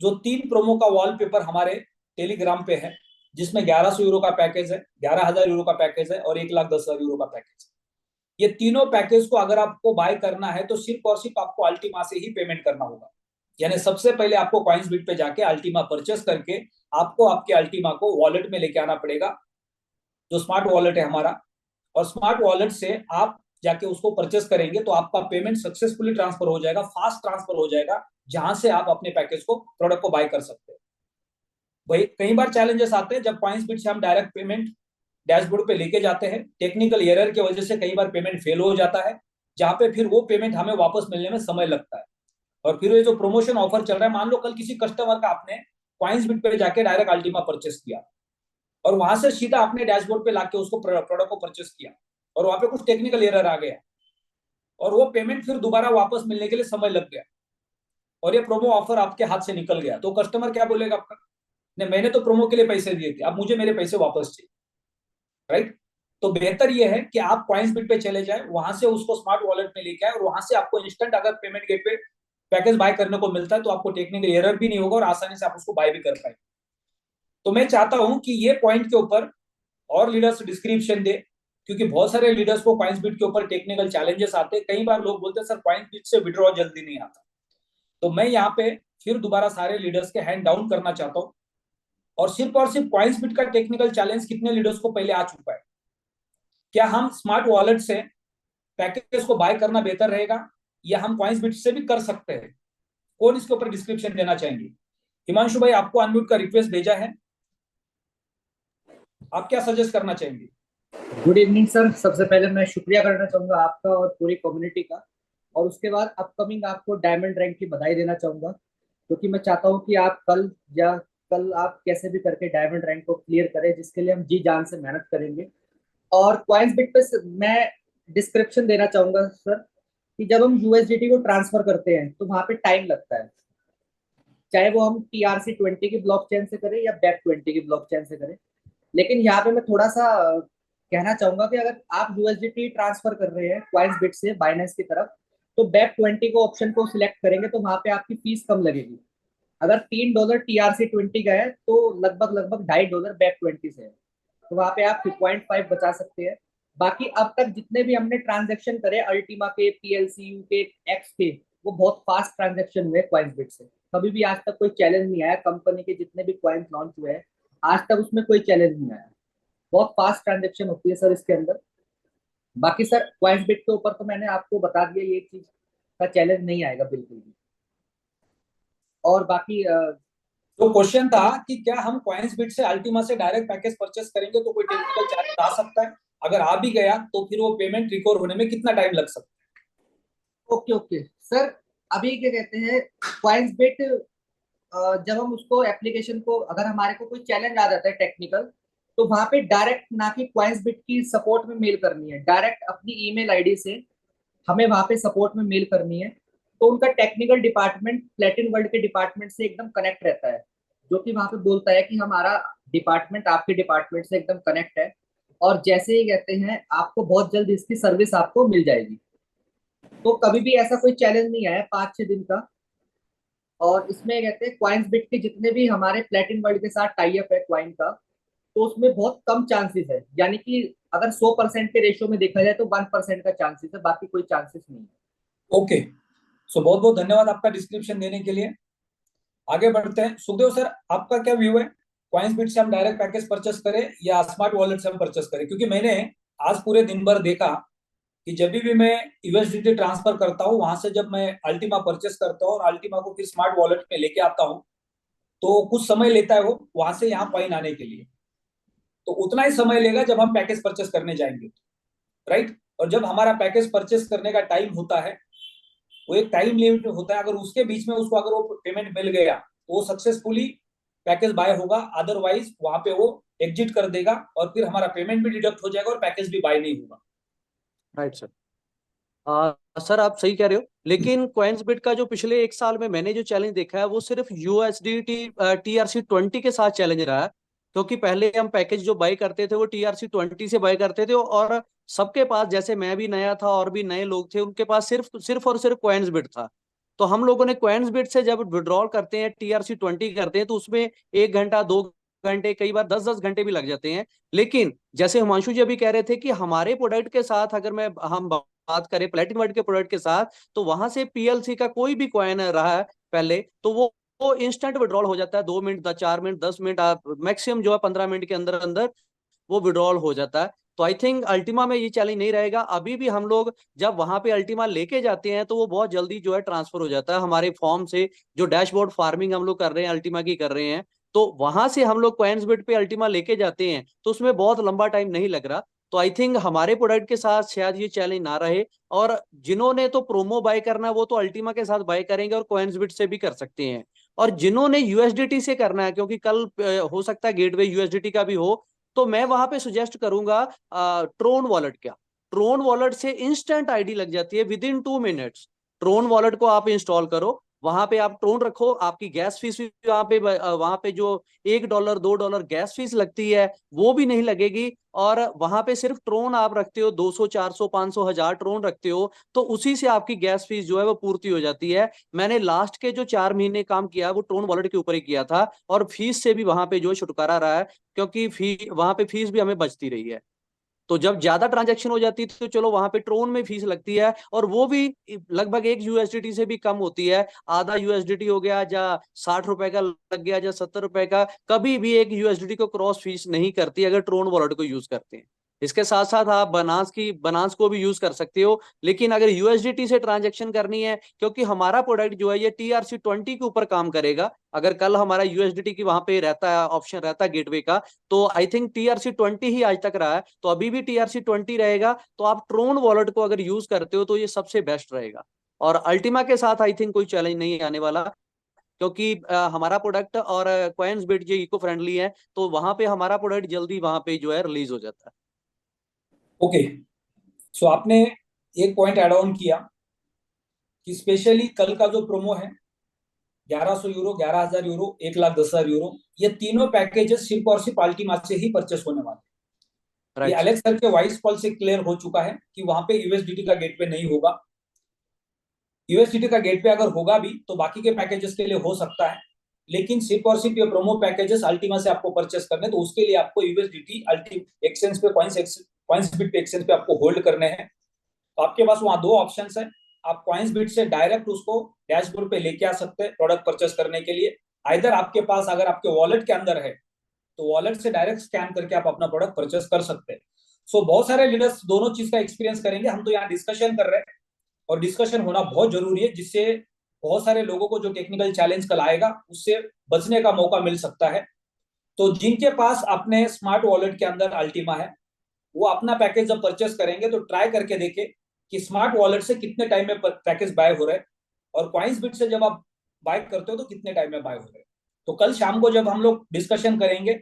जो 3 प्रोमो का वॉलपेपर हमारे टेलीग्राम पे है, जिसमें 1100 यूरो का पैकेज है, 11,000 यूरो का पैकेज है और 1,10,000 यूरो का पैकेज है। ये तीनों पैकेज को अगर आपको बाय करना है तो सिर्फ और सिर्फ आपको अल्टीमा से ही पेमेंट करना होगा। यानी सबसे पहले आपको कॉइन्सबिट पे जाके अल्टीमा परचेस करके आपको आपके अल्टीमा को वॉलेट में लेके आना पड़ेगा, जो स्मार्ट वॉलेट है हमारा। और स्मार्ट वॉलेट से आप जाके उसको परचेस करेंगे तो आपका पेमेंट सक्सेसफुली ट्रांसफर हो जाएगा, फास्ट ट्रांसफर हो जाएगा, जहां से आप अपने पैकेज को, प्रोडक्ट को बाय कर सकते हैं। वही कई बार चैलेंजेस आते हैं जब कॉइन्सबिट से हम डायरेक्ट पेमेंट डैशबोर्ड पे लेके जाते हैं, टेक्निकल एरर की वजह से कई बार पेमेंट फेल हो जाता है, जहां पे फिर वो पेमेंट हमें वापस मिलने में समय लगता है। और फिर ये जो प्रमोशन ऑफर चल रहा है, मान लो कल किसी कस्टमर का आपने कॉइन्सबिट पे जाके डायरेक्ट अल्टीमा परचेस किया और वहां से सीधा आपने डैशबोर्ड पे लाके उसको प्रोडक्ट को परचेस किया और वहां पे कुछ टेक्निकल एरर आ गया और वो पेमेंट फिर दोबारा वापस मिलने के लिए समय लग गया और ये प्रोमो ऑफर आपके हाथ से निकल गया, तो कस्टमर क्या बोलेगा आपका, नहीं मैंने तो प्रोमो के लिए पैसे दिए थे, अब मुझे मेरे पैसे वापस चाहिए, राइट। तो बेहतर ये है कि आप कॉइन्सबिट पे चले जाए, वहां से उसको स्मार्ट वॉलेट में लेके आए और वहां से आपको इंस्टेंट अगर पेमेंट गेटवे पैकेज बाय करने को मिलता है तो आपको टेक्निकल एरर भी नहीं होगा और आसानी से आप उसको बाय भी कर पाएंगे। तो मैं चाहता हूं कि ये पॉइंट के ऊपर और लीडर्स डिस्क्रिप्शन दे, क्योंकि बहुत सारे लीडर्स को कॉइन्सबिट के ऊपर टेक्निकल चैलेंजेस आते हैं। कई बार लोग बोलते हैं सर कॉइन्सबिट से विड्रॉ जल्दी नहीं आता। तो मैं यहाँ पे फिर दोबारा सारे लीडर्स के हैंड डाउन करना चाहता हूँ और सिर्फ कॉइन्सबिट का टेक्निकल चैलेंज कितने लीडर्स को पहले आ चुका है। क्या हम स्मार्ट वॉलेट से पैकेज को बाय करना बेहतर रहेगा या हम कॉइन्सबिट से भी कर सकते हैं? कौन इसके ऊपर डिस्क्रिप्शन देना चाहेंगे? हिमांशु भाई, आपको अनम्यूट का रिक्वेस्ट भेजा है, आप क्या सजेस्ट करना चाहेंगे? गुड इवनिंग सर, सबसे पहले मैं शुक्रिया करना चाहूंगा आपका और पूरी कम्युनिटी का, और उसके बाद अपकमिंग आपको डायमंड रैंक की बधाई देना चाहूंगा, क्योंकि मैं चाहता हूं कि आप कल आप कैसे भी करके डायमंड रैंक को क्लियर करें, जिसके लिए हम जी जान से मेहनत करेंगे। और कॉइन्सबिट पे मैं डिस्क्रिप्शन देना चाहूंगा सर कि जब हम यूएसडीटी को ट्रांसफर करते हैं तो वहां पे टाइम लगता है, चाहे वो हम TRC20 की ब्लॉकचेन से करें या BEP20 की ब्लॉकचेन से करें। लेकिन यहाँ पे मैं थोड़ा सा कहना चाहूंगा कि अगर आप यूएसडीटी ट्रांसफर कर रहे हैं कॉइन्सबिट से बाइनेंस की तरफ, तो BEP20 को ऑप्शन को सिलेक्ट करेंगे तो वहां पे आपकी फीस कम लगेगी। अगर $3 TRC20 का है तो लगभग $2.5 BEP20 से है, तो वहां पे आप 2.5 बचा सकते हैं। बाकी अब तक जितने भी हमने ट्रांजेक्शन करे अल्टीमा के, PLCU के, एक्स के, वो बहुत फास्ट ट्रांजेक्शन हुए कॉइन्सबिट से। कभी भी आज तक कोई चैलेंज नहीं आया। कंपनी के जितने भी कॉइन्स लॉन्च हुए हैं आज तक उसमें कोई चैलेंज नहीं आया। बहुत फास्ट ट्रांजेक्शन होती है सर इसके अंदर। बाकी सर कॉइन्सबिट के ऊपर तो मैंने आपको बता दिया, ये चीज का चैलेंज नहीं आएगा बिल्कुल भी। और बाकी तो क्वेश्चन था कि क्या हम कॉइन्सबिट से अल्टीमा से डायरेक्ट पैकेज परचेस करेंगे तो कोई टेक्निकल चैलेंज आ सकता है? अगर आ भी गया तो फिर वो पेमेंट रिकवर होने में कितना टाइम लग सकता है? ओके सर, अभी क्या कहते हैं, क्वाइंसबिट जब हम उसको एप्लीकेशन को, अगर हमारे को कोई चैलेंज आ जाता है टेक्निकल, तो वहां पे डायरेक्ट ना कि क्वाइंसबिट की सपोर्ट में मेल करनी है, डायरेक्ट अपनी ईमेल आईडी से हमें वहां पे सपोर्ट में मेल करनी है। तो उनका टेक्निकल डिपार्टमेंट प्लेटिन वर्ल्ड के डिपार्टमेंट से एकदम कनेक्ट रहता है, जो कि वहां पे बोलता है कि हमारा डिपार्टमेंट आपके डिपार्टमेंट से एकदम कनेक्ट है, और जैसे ही कहते हैं आपको बहुत जल्द इसकी सर्विस आपको मिल जाएगी। तो कभी भी ऐसा कोई चैलेंज नहीं आया 5-6 दिन का। और इसमें कहते हैं क्वाइंसबिट के जितने भी हमारे प्लेटिन वर्ल्ड के साथ टाई अप है क्वाइन का, तो उसमें बहुत कम चांसेस है, यानी कि अगर 100% के रेशियो में देखा जाए तो 1% का चांसेस है, बाकी कोई चांसेस नहीं है। ओके, सो बहुत बहुत धन्यवाद आपका डिस्क्रिप्शन देने के लिए। आगे बढ़ते हैं। सुखदेव सर, आपका क्या व्यू है, क्वाइंसबिट से हम डायरेक्ट पैकेज परचेस करें या स्मार्ट वॉलेट से हम परचेस करें? क्योंकि मैंने आज पूरे दिन भर देखा कि जब भी मैं यूएसडीटी ट्रांसफर करता हूँ, वहां से जब मैं अल्टीमा परचेस करता हूँ और अल्टीमा को फिर स्मार्ट वॉलेट में लेके आता हूँ, तो कुछ समय लेता है वो वहां से यहाँ कॉइन आने के लिए। तो उतना ही समय लेगा जब हम पैकेज परचेस करने जाएंगे, राइट? और जब हमारा पैकेज परचेस करने का टाइम होता है, वो एक टाइम लिमिट होता है, अगर उसके बीच में उसको अगर वो पेमेंट मिल गया तो वो सक्सेसफुली पैकेज बाय होगा, अदरवाइज वहां पे वो एग्जिट कर देगा और फिर हमारा पेमेंट भी डिडक्ट हो जाएगा और पैकेज भी बाय नहीं होगा। Right sir. सर आप सही कह रहे हो, लेकिन क्वाइंसबिट का जो पिछले एक साल में मैंने जो चैलेंज देखा है वो सिर्फ यूएसडीटी TRC20 के साथ चैलेंज रहा है। क्योंकि पहले हम पैकेज जो बाय करते थे वो TRC20 से बाय करते थे, और सबके पास, जैसे मैं भी नया था और भी नए लोग थे, उनके पास सिर्फ सिर्फ और सिर्फ क्वाइंसबिट था। तो हम लोगों ने क्वाइंसबिट से जब विड्रॉल करते हैं, TRC20 करते हैं, तो उसमें 1 घंटा 2 घंटे, कई बार 10-10 घंटे भी लग जाते हैं। लेकिन जैसे हिमांशु जी अभी कह रहे थे कि हमारे प्रोडक्ट के साथ अगर हम बात करें प्लेटिन वर्ल्ड के प्रोडक्ट के साथ, तो वहां से पीएलसी का कोई भी कॉइन रहा है पहले, तो वो इंस्टेंट विड्रॉल हो जाता है। 2 मिनट, 4 मिनट, 10 मिनट, आप मैक्सिमम जो है 15 मिनट के अंदर अंदर वो विड्रॉल हो जाता है। तो आई थिंक अल्टीमा में ये चैलेंज नहीं रहेगा। अभी भी हम लोग जब वहां पे अल्टीमा लेके जाते हैं तो वो बहुत जल्दी जो है ट्रांसफर हो जाता है हमारे फॉर्म से। जो डैशबोर्ड फार्मिंग हम लोग कर रहे हैं अल्टीमा की कर रहे हैं, तो वहां से हम लोग क्वाइंसबिट पे अल्टीमा लेके जाते हैं, तो उसमें बहुत लंबा टाइम नहीं लग रहा। तो आई थिंक हमारे प्रोडक्ट के साथ शायद ये चैलेंज ना रहे। और जिन्होंने तो प्रोमो बाय करना है वो तो अल्टीमा के साथ बाय करेंगे और क्वाइंसबिट से भी कर सकते हैं। और जिन्होंने यूएसडीटी से करना है, क्योंकि कल हो सकता है गेटवे यूएसडीटी का भी हो, तो मैं वहां पे सुजेस्ट करूंगा ट्रोन वॉलेट। क्या ट्रोन वॉलेट से इंस्टेंट आईडी लग जाती है within 2 minutes. Tron wallet को आप इंस्टॉल करो, वहां पे आप ट्रोन रखो, आपकी गैस फीस भी वहां पे जो $1 $2 गैस फीस लगती है वो भी नहीं लगेगी। और वहां पे सिर्फ ट्रोन आप रखते हो, 200 400 500 1000 ट्रोन रखते हो, तो उसी से आपकी गैस फीस जो है वो पूर्ति हो जाती है। मैंने लास्ट के जो 4 महीने काम किया वो ट्रोन वॉलेट के ऊपर ही किया था, और फीस से भी वहां पे जो छुटकारा रहा है, क्योंकि वहां पे फीस भी हमें बचती रही है। तो जब ज्यादा ट्रांजैक्शन हो जाती है तो चलो वहां पे ट्रोन में फीस लगती है, और वो भी लगभग 1 USDT से भी कम होती है। आधा USDT हो गया, या 60 रुपए का लग गया, या 70 रुपए का, कभी भी 1 USDT को क्रॉस फीस नहीं करती अगर ट्रोन वॉलेट को यूज करते हैं। इसके साथ साथ आप बनास को भी यूज कर सकते हो। लेकिन अगर यूएसडीटी से ट्रांजेक्शन करनी है, क्योंकि हमारा प्रोडक्ट जो है ये TRC20 के ऊपर काम करेगा, अगर कल हमारा यूएसडीटी की वहां पे रहता है, ऑप्शन रहता है गेटवे का, तो आई थिंक TRC20 ही आज तक रहा है, तो अभी भी TRC20 रहेगा। तो आप ट्रोन वॉलेट को अगर यूज करते हो तो ये सबसे बेस्ट रहेगा। और अल्टीमा के साथ आई थिंक कोई चैलेंज नहीं आने वाला, क्योंकि हमारा प्रोडक्ट और क्वाइंसबिट जो इको फ्रेंडली है, तो वहां पे हमारा प्रोडक्ट जल्दी वहां पे जो है रिलीज हो जाता है। ओके, सो आपने एक पॉइंट ऐड ऑन किया कि स्पेशली कल का जो प्रोमो है 1100 यूरो, 11,000 यूरो, 1,10,000 यूरो, ये तीनों पैकेजेस सिर्फ और सिर्फ अल्टीमा से ही परचेस होने वाले। ये एलेक्स सर के वॉइस कॉल से क्लियर हो चुका है कि वहां पे यूएसडीटी का गेटवे नहीं होगा। यूएसडीटी का गेटवे अगर होगा भी तो बाकी के पैकेजेस के लिए हो सकता है, लेकिन सिर्फ और सिर्फ ये प्रोमो पैकेजेस अल्टीमा से आपको परचेस करने, तो उसके लिए आपको यूएसडीटी एक्सचेंज पे क्वाइंसबिट पे एक्सचेंज पे आपको होल्ड करने हैं। तो आपके पास वहां दो ऑप्शन है। आप क्वाइंसबिट से डायरेक्ट उसको डैशबोर्ड पे लेके आ सकते हैं प्रोडक्ट परचेस करने के लिए। आइदर आपके पास अगर आपके वॉलेट के अंदर है तो वॉलेट से डायरेक्ट स्कैन करके आप अपना प्रोडक्ट परचेस कर सकते हैं। सो बहुत सारे लीडर्स दोनों चीज का एक्सपीरियंस करेंगे। हम तो यहाँ डिस्कशन कर रहे हैं, और डिस्कशन होना बहुत जरूरी है, जिससे बहुत सारे लोगों को जो टेक्निकल चैलेंज कल आएगा उससे बचने का मौका मिल सकता है। तो जिनके पास अपने स्मार्ट वॉलेट के अंदर अल्टीमा है, वो अपना पैकेज जब परचेस करेंगे तो ट्राई करके देखे कि स्मार्ट वॉलेट से कितने टाइम में पैकेज बाय हो रहा है, और कॉइंसबिट से जब आप बाय करते हो तो कितने टाइम में बाय हो रहे हैं। तो कल शाम को जब हम लोग डिस्कशन करेंगे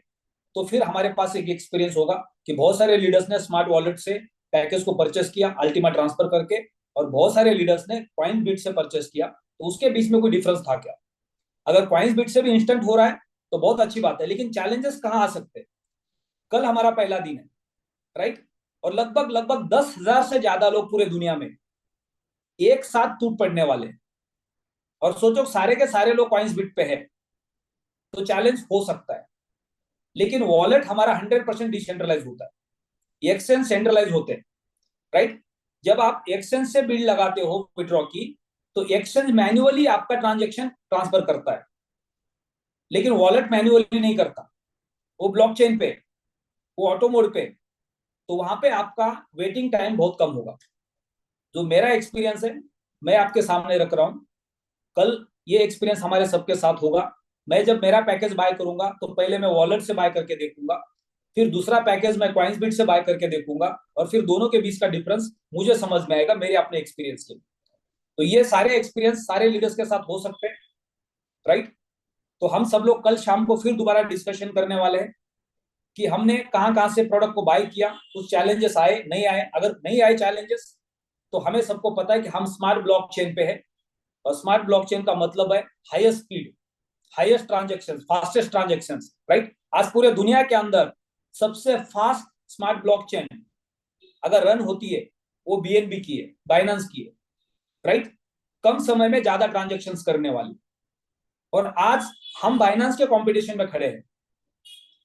तो फिर हमारे पास एक एक्सपीरियंस होगा कि बहुत सारे लीडर्स ने स्मार्ट वॉलेट से पैकेज को परचेस किया अल्टीमा ट्रांसफर करके, और बहुत सारे लीडर्स ने कॉइंसबिट से परचेस किया, तो उसके बीच में कोई डिफरेंस था क्या। अगर कॉइंसबिट से भी इंस्टेंट हो रहा है तो बहुत अच्छी बात है, लेकिन चैलेंजेस कहाँ आ सकते हैं। कल हमारा पहला दिन है, राइट, और लगभग 10,000 से ज्यादा लोग पूरे दुनिया में एक साथ टूट पड़ने वाले हैं, और सोचो सारे के सारे लोग कॉइंसबिट पे है, तो चैलेंज हो सकता है। लेकिन वॉलेट हमारा 100% डिसेंट्रलाइज होता है, एक्सचेंज सेंट्रलाइज होते हैं, राइट। जब आप एक्सचेंज से बिल लगाते हो विड्रॉ की, तो एक्सचेंज मैन्युअली आपका ट्रांजेक्शन ट्रांसफर करता है, लेकिन वॉलेट मैन्युअली नहीं करता, वो ब्लॉकचेन पे, वो ऑटो मोड पे, तो वहां पे आपका वेटिंग टाइम बहुत कम होगा। जो मेरा एक्सपीरियंस है मैं आपके सामने रख रहा हूं, कल ये एक्सपीरियंस हमारे सबके साथ होगा। मैं जब मेरा पैकेज बाय करूंगा तो पहले मैं वॉलेट से बाय करके देखूंगा, फिर दूसरा पैकेज मैं कॉइंसबिट से बाय करके देखूंगा, और फिर दोनों के बीच का डिफरेंस मुझे समझ में आएगा मेरे अपने एक्सपीरियंस के। तो ये सारे एक्सपीरियंस सारे लीडर्स के साथ हो सकते हैं, राइट। तो हम सब लोग कल शाम को फिर दोबारा डिस्कशन करने वाले हैं कि हमने कहां कहां से प्रोडक्ट को बाय किया, कुछ चैलेंजेस आए नहीं आए। अगर नहीं आए चैलेंजेस तो हमें सबको पता है कि हम स्मार्ट ब्लॉकचेन पे है, और स्मार्ट ब्लॉकचेन का मतलब है highest speed, highest transaction, fastest transaction, right. आज पूरे दुनिया के अंदर सबसे फास्ट स्मार्ट ब्लॉकचेन अगर रन होती है वो बीएनबी की है, बाइनेंस की है, राइट। कम समय में ज्यादा ट्रांजेक्शंस करने वाली, और आज हम बाइनेंस के कंपटीशन में खड़े हैं,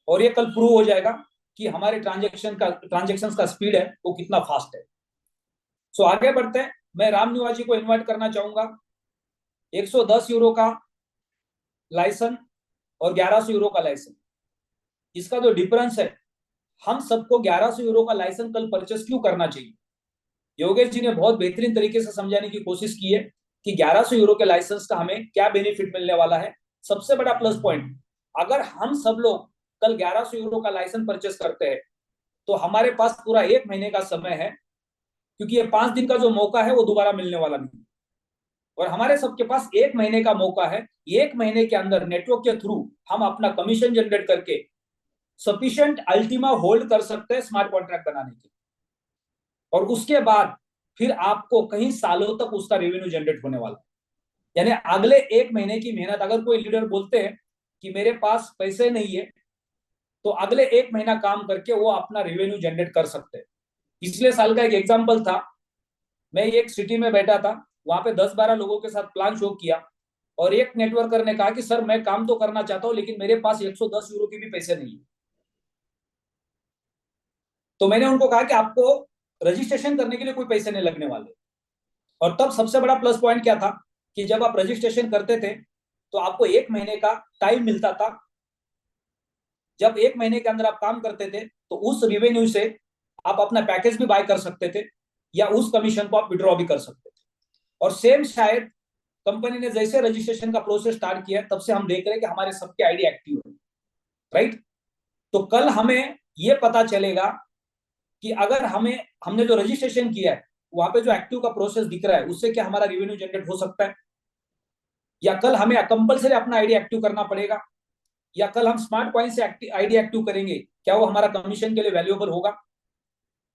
और ये कल प्रूव हो जाएगा कि हमारे ट्रांजेक्शंस का स्पीड है वो कितना फास्ट है। सो आगे बढ़ते हैं। मैं राम निवास जी को इन्वाइट करना चाहूंगा। 110 यूरो का लाइसेंस और 1100 यूरो का लाइसेंस, इसका जो डिफरेंस है, हम सबको 1100 यूरो का लाइसेंस कल परचेस क्यों करना चाहिए। योगेश जी ने बहुत बेहतरीन तरीके से समझाने की कोशिश की है कि 1100 यूरो के लाइसेंस का हमें क्या बेनिफिट मिलने वाला है। सबसे बड़ा प्लस पॉइंट, अगर हम सब लोग कल 1100 यूरो का लाइसेंस परचेस करते हैं तो हमारे पास पूरा 1 महीने का समय है, क्योंकि ये 5 दिन का जो मौका है वो दोबारा मिलने वाला नहीं, और हमारे सबके पास 1 महीने का मौका है। 1 महीने के अंदर नेटवर्क के थ्रू हम अपना कमीशन जनरेट करके सफिशिएंट अल्टीमा होल्ड कर सकते हैं स्मार्ट कॉन्ट्रैक्ट बनाने के, और उसके बाद फिर आपको कई सालों तक उसका रेवेन्यू जनरेट होने वाला है। यानी अगले 1 महीने की मेहनत, अगर कोई लीडर बोलते हैं कि मेरे पास पैसे नहीं है, तो अगले 1 महीना काम करके वो अपना रेवेन्यू जनरेट कर सकते हैं। पिछले साल का एक एग्जाम्पल था, मैं एक सिटी में बैठा था, वहां पे 10-12 लोगों के साथ प्लान शो किया, और एक नेटवर्कर ने कहा कि सर मैं काम तो करना चाहता हूं लेकिन मेरे पास 110 यूरो के भी पैसे नहीं है। तो मैंने उनको कहा कि आपको रजिस्ट्रेशन करने के लिए कोई पैसे नहीं लगने वाले। और तब सबसे बड़ा प्लस पॉइंट क्या था कि जब आप रजिस्ट्रेशन करते थे तो आपको 1 महीने का टाइम मिलता था। जब 1 महीने के अंदर आप काम करते थे तो उस रेवेन्यू से आप अपना पैकेज भी बाय कर सकते थे, या उस कमीशन को आप विड्रॉ भी कर सकते थे। और सेम शायद कंपनी ने जैसे रजिस्ट्रेशन का प्रोसेस स्टार्ट किया तब से हम देख रहे हैं कि हमारे सबके आईडी एक्टिव है, राइट। तो कल हमें ये पता चलेगा कि अगर हमने जो रजिस्ट्रेशन किया है वहां पे जो एक्टिव का प्रोसेस दिख रहा है उससे क्या हमारा रेवेन्यू जनरेट हो सकता है, या कल हमें कंपलसरी अपना आईडी एक्टिव करना पड़ेगा, या कल हम स्मार्ट कॉइन से आईडी एक्टिव करेंगे, क्या वो हमारा कमीशन के लिए वैल्यूएबल होगा।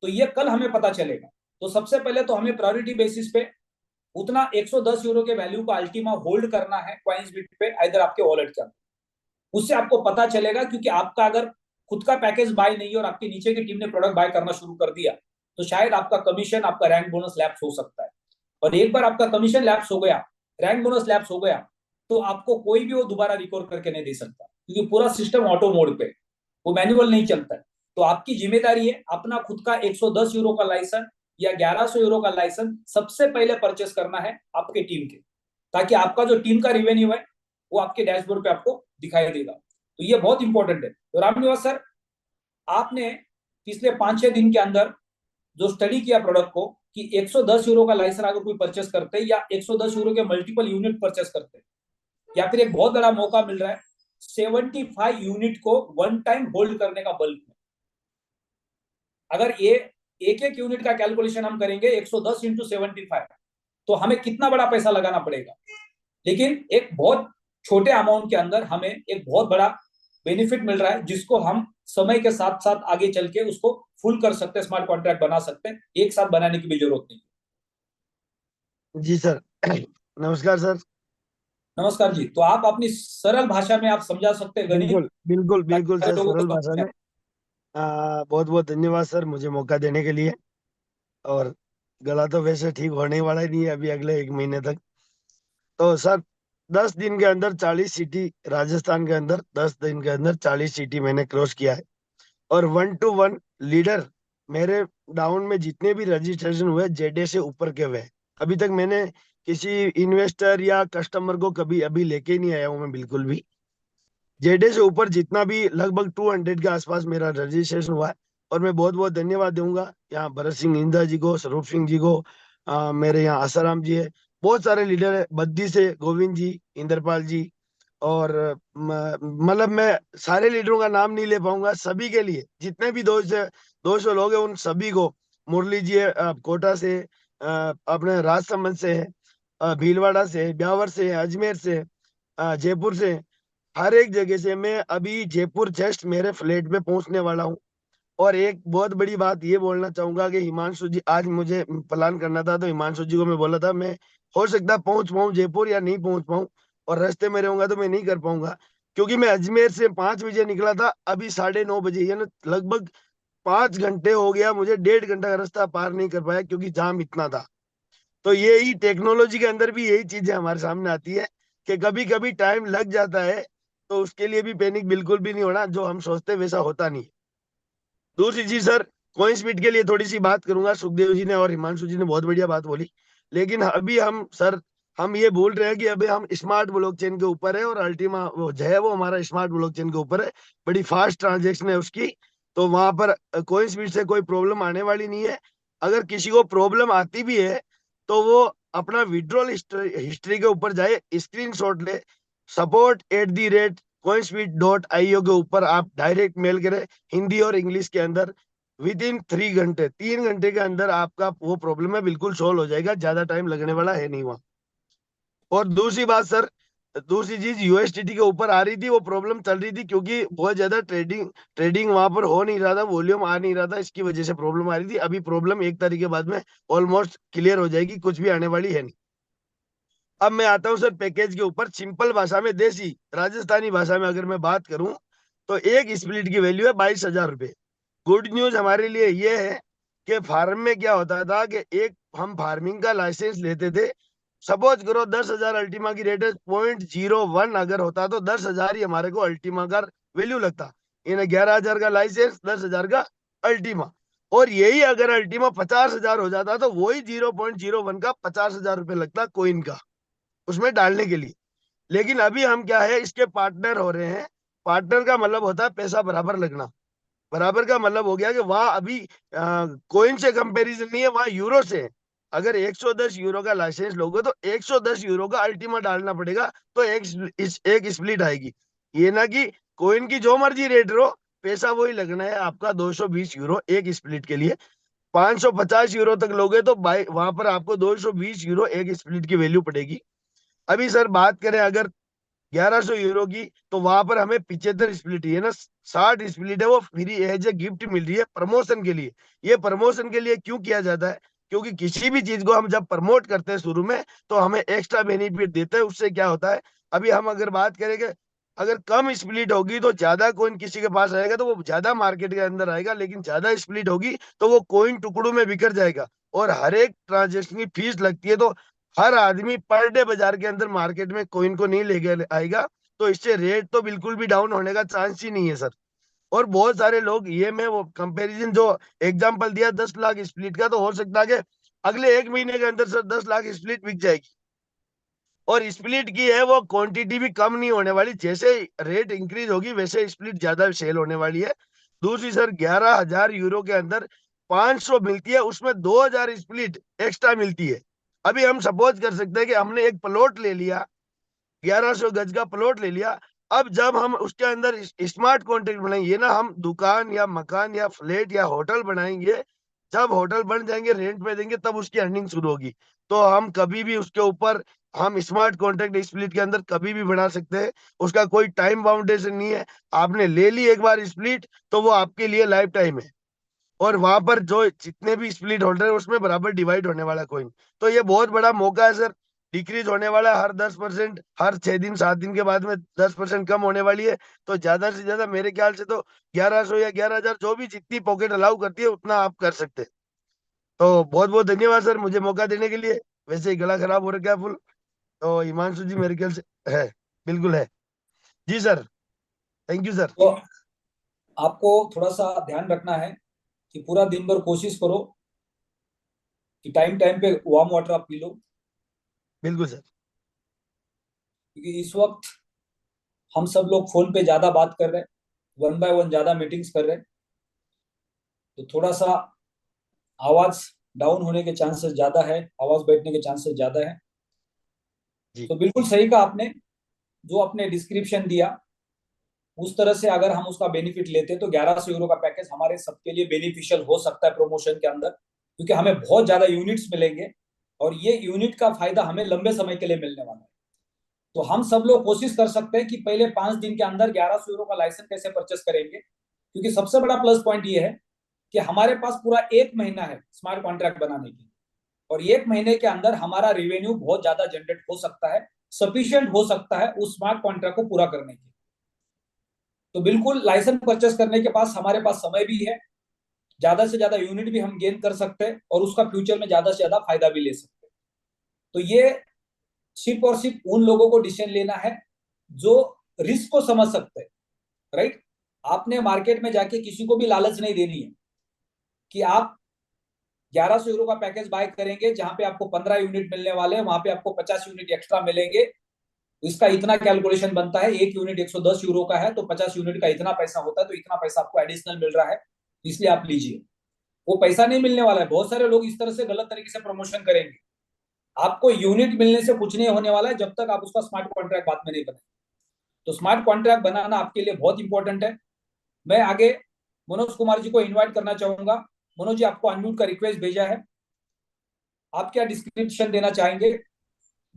तो ये कल हमें पता चलेगा। तो सबसे पहले तो हमें प्रायोरिटी बेसिस पे उतना 110 यूरो के वैल्यू का अल्टीमा होल्ड करना है कॉइंसबिट पे, इधर आपके वॉलेट के अंदर। उससे आपको पता चलेगा, क्योंकि आपका अगर खुद का पैकेज बाय नहीं है और आपके नीचे की टीम ने प्रोडक्ट बाय करना शुरू कर दिया तो शायद आपका कमीशन, आपका रैंक बोनस लैप्स हो सकता है। और एक बार आपका कमीशन लैप्स हो गया, रैंक बोनस लैप्स हो गया, तो आपको कोई भी वो दोबारा रिकॉर्ड करके नहीं दे सकता, क्योंकि पूरा सिस्टम ऑटो मोड पे, वो मैनुअल नहीं चलता है। तो आपकी जिम्मेदारी है अपना खुद का 110 यूरो का लाइसेंस या 1100 यूरो का लाइसेंस सबसे पहले परचेस करना है आपके टीम के, ताकि आपका जो टीम का रेवेन्यू है वो आपके डैशबोर्ड पे आपको दिखाई देगा। तो ये बहुत इंपॉर्टेंट है। तो रामनिवास सर, आपने पिछले 5-6 दिन के अंदर जो स्टडी किया प्रोडक्ट को कि 110 यूरो का लाइसेंस अगर कोई परचेस करते हैं, या 110 यूरो के मल्टीपल यूनिट परचेस करते हैं, या फिर एक बहुत बड़ा मौका मिल रहा है 75 यूनिट को वन टाइम होल्ड करने का बल्क में। अगर ये एक यूनिट का कैलकुलेशन हम करेंगे 110 × 75, तो हमें कितना बड़ा पैसा लगाना पड़ेगा, लेकिन एक बहुत छोटे अमाउंट के अंदर हमें एक बहुत बड़ा बेनिफिट मिल रहा है, जिसको हम समय के साथ साथ आगे चल के उसको फुल कर सकते हैं, स्मार्ट कॉन्ट्रैक्ट बना सकते हैं, एक साथ बनाने की भी जरूरत नहीं। जी सर। नमस्कार सर। नमस्कार जी। तो आप अपनी सरल भाषा में आप समझा सकते हैं गणित, बिल्कुल बिल्कुल बिल्कुल सारे सर, लोगों सरल को भाषा समझ में। में। बहुत बहुत धन्यवाद सर मुझे मौका देने के लिए। और गला तो वैसे ठीक होने वाला ही नहीं है अभी अगले 1 महीने तक। तो सर 10 दिन के अंदर 40 सिटी, राजस्थान के अंदर 10 दिन के अंदर 40 सिटी मैंने क्रॉस किया है। और 1 to 1 लीडर मेरे डाउन में जितने भी रजिस्ट्रेशन हुए जेडे से ऊपर के हुए। अभी तक मैंने किसी इन्वेस्टर या कस्टमर को कभी अभी लेके ही नहीं आया हूँ मैं बिल्कुल भी। जेडे से ऊपर जितना भी लगभग 200 के आसपास मेरा रजिस्ट्रेशन हुआ है। और मैं बहुत बहुत धन्यवाद दूंगा यहाँ भरत सिंह इंदा जी को, स्वरूप सिंह जी को, मेरे यहाँ आसाराम जी है, बहुत सारे लीडर है, बद्दी से गोविंद जी, इंद्रपाल जी। और मतलब मैं सारे लीडरों का नाम नहीं ले पाऊंगा, सभी के लिए जितने भी 200 लोग हैं उन सभी को। मुरली जी है कोटा से, अपने राजसमंद से है, भीलवाड़ा से है, ब्यावर से है, अजमेर से है, जयपुर से है। हर एक जगह से मैं अभी जयपुर जस्ट मेरे फ्लैट पे पहुंचने वाला हूँ। और एक बहुत बड़ी बात ये बोलना चाहूंगा कि हिमांशु जी, आज मुझे प्लान करना था तो हिमांशु जी को मैं बोला था मैं हो सकता है पहुंच पाऊँ जयपुर या नहीं पहुंच पाऊँ, और रास्ते में रहूंगा तो मैं नहीं कर पाऊंगा। क्योंकि मैं अजमेर से 5 बजे निकला था, अभी 9:30 बजे, यानी लगभग 5 घंटे हो गया मुझे, 1.5 घंटा का रास्ता पार नहीं कर पाया क्योंकि जाम इतना था। तो यही टेक्नोलॉजी के अंदर भी यही चीजें हमारे सामने आती है कि कभी कभी टाइम लग जाता है, तो उसके लिए भी पैनिक बिल्कुल भी नहीं होना, जो हम सोचते हैं वैसा होता नहीं। दूसरी चीज सर, कॉइन स्पीड के लिए थोड़ी सी बात करूंगा। सुखदेव जी ने और हिमांशु जी ने बहुत बढ़िया बात बोली, लेकिन अभी हम सर हम ये बोल रहे हैं कि अभी हम स्मार्ट ब्लॉकचेन के ऊपर है, और अल्टीमा वो जो है वो हमारा स्मार्ट ब्लॉकचेन के ऊपर है, बड़ी फास्ट ट्रांजेक्शन है उसकी। तो वहां पर कॉइन स्पीड से कोई प्रॉब्लम आने वाली नहीं है। अगर किसी को प्रॉब्लम आती भी है तो वो अपना विड्रॉल हिस्ट्री के ऊपर जाए, स्क्रीनशॉट ले, support@coinspeed.io के ऊपर आप डायरेक्ट मेल करें, हिंदी और इंग्लिश के अंदर। विद इन 3 घंटे, 3 घंटे के अंदर आपका वो प्रॉब्लम है बिल्कुल सोल्व हो जाएगा, ज्यादा टाइम लगने वाला है नहीं वहाँ। और दूसरी बात सर, दूसरी चीज यूएसडीटी के ऊपर आ रही थी, वो प्रॉब्लम चल रही थी क्योंकि बहुत ज्यादा ट्रेडिंग वहां पर हो नहीं रहा था, वॉल्यूम आ नहीं रहा था, इसकी वजह से प्रॉब्लम आ रही थी। अभी प्रॉब्लम 1 तारीख के बाद में ऑलमोस्ट क्लियर हो जाएगी, कुछ भी आने वाली है नहीं। अब मैं आता हूँ सर पैकेज के ऊपर, सिंपल भाषा में, देसी राजस्थानी भाषा में अगर मैं बात करूं तो एक स्प्लिट की वैल्यू है 22,000 रुपए। गुड न्यूज हमारे लिए ये है कि फार्म में क्या होता था कि एक हम फार्मिंग का लाइसेंस लेते थे, सपोज करो 10,000 अल्टीमा की रेट है, 0.01 अगर होता तो 10,000 ही हमारे को अल्टीमा का वैल्यू लगता। इन्हें 11,000 का लाइसेंस, 10,000 का अल्टीमा। और यही अगर अल्टीमा 50,000 हो जाता तो वही 0.01 का 50,000 रुपये लगता कोइन का उसमें डालने के लिए। लेकिन अभी हम क्या है, इसके पार्टनर हो रहे हैं। पार्टनर का मतलब होता है पैसा बराबर लगना। बराबर का मतलब हो गया कि वहां अभी कोइन से कंपैरिजन नहीं है, वहां यूरो से है। अगर 110 यूरो का लाइसेंस लोगे तो 110 यूरो का अल्टीमा डालना पड़ेगा, तो एक स्प्लिट आएगी। ये ना कि कोइन की जो मर्जी रेट रो, पैसा वही लगना है आपका 220 यूरो एक स्प्लिट के लिए। 550 यूरो तक लोगे तो वहां पर आपको 220 यूरो एक स्प्लिट की वैल्यू पड़ेगी। अभी सर बात करें अगर 1100 यूरो की, तो वहां पर हमें 75 स्प्लिट है ना, 60 स्प्लिट है वो फ्री एज ए गिफ्ट मिल रही है प्रमोशन के लिए। ये प्रमोशन के लिए क्यों किया जाता है? क्योंकि किसी भी चीज को हम जब प्रमोट करते हैं शुरू में तो हमें एक्स्ट्रा बेनिफिट देते हैं। उससे क्या होता है, अभी हम अगर बात करेंगे, अगर कम स्प्लिट होगी तो ज्यादा कोइन किसी के पास आएगा तो वो ज्यादा मार्केट के अंदर आएगा, लेकिन ज्यादा स्प्लिट होगी तो वो कोइन टुकड़ों में बिखर जाएगा। और हर एक ट्रांजेक्शन की फीस लगती है, तो हर आदमी पर डे बाजार के अंदर मार्केट में कोइन को नहीं लेके आएगा। तो इससे रेट तो बिल्कुल भी डाउन होने का चांस ही नहीं है सर। और बहुत सारे लोग, ये मैं वो कंपैरिजन जो एग्जांपल दिया 10 लाख स्प्लिट का, तो हो सकता है कि अगले 1 महीने के अंदर सर 10 लाख स्प्लिट बिक जाएगी। और स्प्लिट की है वो क्वांटिटी भी कम नहीं होने वाली, जैसे रेट इंक्रीज होगी वैसे स्प्लिट ज्यादा सेल होने वाली है। दूसरी सर, 11,000 यूरो के अंदर 500 मिलती है, उसमें 2,000 स्प्लिट एक्स्ट्रा मिलती है। अभी हम सपोज कर सकते हैं कि हमने एक प्लॉट ले लिया, 1100 गज का प्लॉट ले लिया। अब जब हम उसके अंदर स्मार्ट कॉन्ट्रैक्ट बनाएंगे ना, हम दुकान या मकान या फ्लैट या होटल बनाएंगे, जब होटल बन जाएंगे, रेंट पे देंगे, तब उसकी अर्निंग शुरू होगी। तो हम कभी भी उसके ऊपर, हम स्मार्ट कॉन्ट्रैक्ट स्प्लिट के अंदर कभी भी बढ़ा सकते हैं। उसका कोई टाइम बाउंडेशन नहीं है। आपने ले ली एक बार स्प्लिट, तो वो आपके लिए लाइफ टाइम है। और वहां पर जो जितने भी स्प्लिट होल्डर है, उसमें बराबर डिवाइड होने वाला कॉइन। तो ये बहुत बड़ा मौका है सर। डिक्रीज होने वाला है हर 10%, हर 6 दिन 7 दिन के बाद में 10% कम होने वाली है। तो ज्यादा से ज्यादा मेरे ख्याल से तो 1100 या 11,000, जो भी जितनी पॉकेट अलाउ करती है उतना आप कर सकते हैं। तो बहुत बहुत धन्यवाद सर मुझे मौका देने के लिए। वैसे ही गला खराब हो रखा है फुल। तो हिमांशु जी मेरे ख्याल से है, बिल्कुल है। जी सर, थैंक यू सर। तो आपको थोड़ा सा ध्यान रखना है कि पूरा दिन भर कोशिश करो कि टाइम टाइम पे वार्म वाटर आप पी लो, बिल्कुल सर। क्योंकि इस वक्त हम सब लोग फोन पे ज्यादा बात कर रहे हैं, 1 बाय 1 ज्यादा मीटिंग्स कर रहे हैं, तो थोड़ा सा आवाज डाउन होने के चांसेस ज्यादा है, आवाज बैठने के चांसेस ज्यादा है। जी। तो बिल्कुल सही कहा आपने, जो आपने डिस्क्रिप्शन दिया उस तरह से अगर हम उसका बेनिफिट लेते तो 1100 यूरो का पैकेज हमारे सबके लिए बेनिफिशियल हो सकता है प्रमोशन के अंदर, क्योंकि हमें बहुत ज्यादा यूनिट्स मिलेंगे और ये यूनिट का फायदा हमें लंबे समय के लिए मिलने वाला है। तो हम सब लोग कोशिश कर सकते हैं कि पहले 5 दिन के अंदर 1100 यूरो का लाइसेंस कैसे परचेस करेंगे, क्योंकि सबसे बड़ा प्लस पॉइंट ये है कि हमारे पास पूरा 1 महीना है स्मार्ट कॉन्ट्रैक्ट बनाने की, और 1 महीने के अंदर हमारा रेवेन्यू बहुत ज्यादा जनरेट हो सकता है, सफिशियंट हो सकता है उस स्मार्ट कॉन्ट्रैक्ट को पूरा करने के। तो बिल्कुल लाइसेंस परचेस करने के पास हमारे पास समय भी है, ज्यादा से ज्यादा यूनिट भी हम गेन कर सकते हैं और उसका फ्यूचर में ज्यादा से ज्यादा फायदा भी ले सकते हैं। तो ये सिर्फ और सिर्फ उन लोगों को डिसीजन लेना है जो रिस्क को समझ सकते हैं, राइट। आपने मार्केट में जाके किसी को भी लालच नहीं देनी है कि आप 1100 यूरो का पैकेज बाय करेंगे जहां पे आपको 15 यूनिट मिलने वाले हैं, वहां पे आपको 50 यूनिट एक्स्ट्रा मिलेंगे। इसका इतना कैलकुलेशन बनता है, एक यूनिट 110 यूरो का है तो 50 यूनिट का इतना पैसा होता है, तो इतना पैसा आपको एडिशनल मिल रहा है, इसलिए आप लीजिए। वो पैसा नहीं मिलने वाला है। बहुत सारे लोग इस तरह से गलत तरीके से प्रमोशन करेंगे। आपको यूनिट मिलने से कुछ नहीं होने वाला है जब तक आप उसका स्मार्ट कॉन्ट्रैक्ट बाद में नहीं बनाए। तो स्मार्ट कॉन्ट्रैक्ट बनाना आपके लिए बहुत इंपॉर्टेंट है। मैं आगे मनोज कुमार जी को इन्वाइट करना चाहूंगा। मनोज जी, आपको अनम्यूट का रिक्वेस्ट भेजा है, आप क्या डिस्क्रिप्शन देना चाहेंगे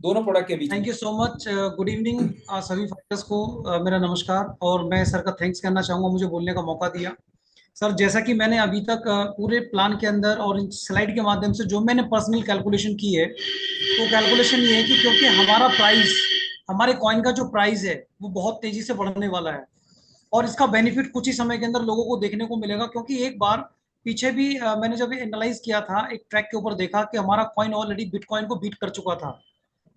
दोनों प्रोडक्ट के बीच में? Thank you so much. Good evening सभी फाइटर्स को मेरा नमस्कार, और मैं सर का थैंक्स करना चाहूँगा मुझे बोलने का मौका दिया। सर, जैसा कि मैंने अभी तक पूरे प्लान के अंदर और स्लाइड के माध्यम से जो मैंने पर्सनल कैलकुलेशन की है, तो कैलकुलेशन ये है कि क्योंकि हमारा प्राइस, हमारे कॉइन का जो प्राइस है वो बहुत तेजी से बढ़ने वाला है, और इसका बेनिफिट कुछ ही समय के अंदर लोगों को देखने को मिलेगा। क्योंकि एक बार पीछे भी मैंने जब एनालाइज किया था, एक ट्रैक के ऊपर देखा कि हमारा कॉइन ऑलरेडी बिटकॉइन को बीट कर चुका था।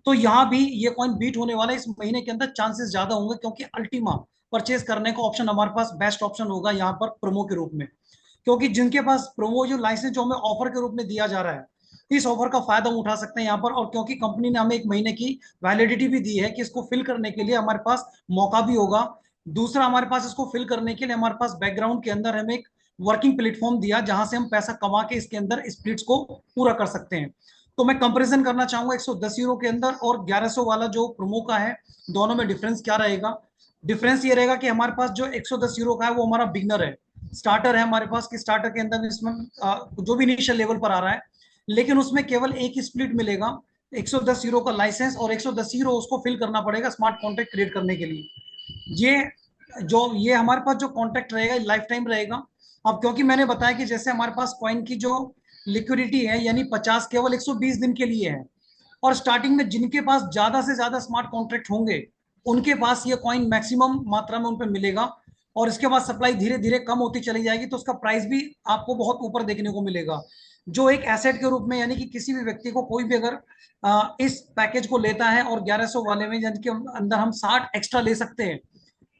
तो यहाँ भी ये कॉइन बीट होने वाला है इस महीने के अंदर, चांसेस ज्यादा होंगे, क्योंकि अल्टीमा परचेज करने का ऑप्शन हमारे पास बेस्ट ऑप्शन होगा यहाँ पर प्रोमो के रूप में। क्योंकि जिनके पास प्रोमो जो लाइसेंस जो हमें ऑफर के रूप में दिया जा रहा है, इस ऑफर का फायदा हम उठा सकते हैं यहाँ पर। और क्योंकि कंपनी ने हमें 1 महीने की वैलिडिटी भी दी है कि इसको फिल करने के लिए हमारे पास मौका भी होगा। दूसरा, हमारे पास इसको फिल करने के लिए हमारे पास बैकग्राउंड के अंदर हमें एक वर्किंग प्लेटफॉर्म दिया जहां से हम पैसा कमा के इसके अंदर स्प्लिट्स को पूरा कर सकते हैं। तो मैं कंपैरिजन करना चाहूंगा 110 यूरो के अंदर और 1100 वाला जो प्रोमो का है, दोनों में डिफरेंस क्या रहेगा। डिफरेंस ये रहेगा कि हमारे पास जो 110 यूरो का है वो हमारा बिगनर है, स्टार्टर है हमारे पास, कि स्टार्टर के अंदर इसमें जो भी इनिशियल लेवल पर आ रहा है, लेकिन उसमें केवल एक ही स्प्लिट मिलेगा, 110 यूरो का लाइसेंस, और 110 यूरो उसको फिल करना पड़ेगा स्मार्ट कॉन्ट्रैक्ट क्रिएट करने के लिए। ये हमारे पास जो कॉन्ट्रैक्ट रहेगा लाइफ टाइम रहेगा। अब क्योंकि मैंने बताया कि जैसे हमारे पास कॉइन की जो लिक्विडिटी है यानी 50 केवल 120 दिन के लिए है, और स्टार्टिंग में जिनके पास ज्यादा से ज्यादा स्मार्ट कॉन्ट्रैक्ट होंगे उनके पास ये कॉइन मैक्सिमम मात्रा में उन पर मिलेगा, और इसके बाद सप्लाई धीरे धीरे कम होती चली जाएगी, तो उसका प्राइस भी आपको बहुत ऊपर देखने को मिलेगा। जो एक एसेट के रूप में, यानी कि किसी भी व्यक्ति को कोई भी अगर इस पैकेज को लेता है और 1100 वाले में यानी कि अंदर हम 60 एक्स्ट्रा ले सकते हैं,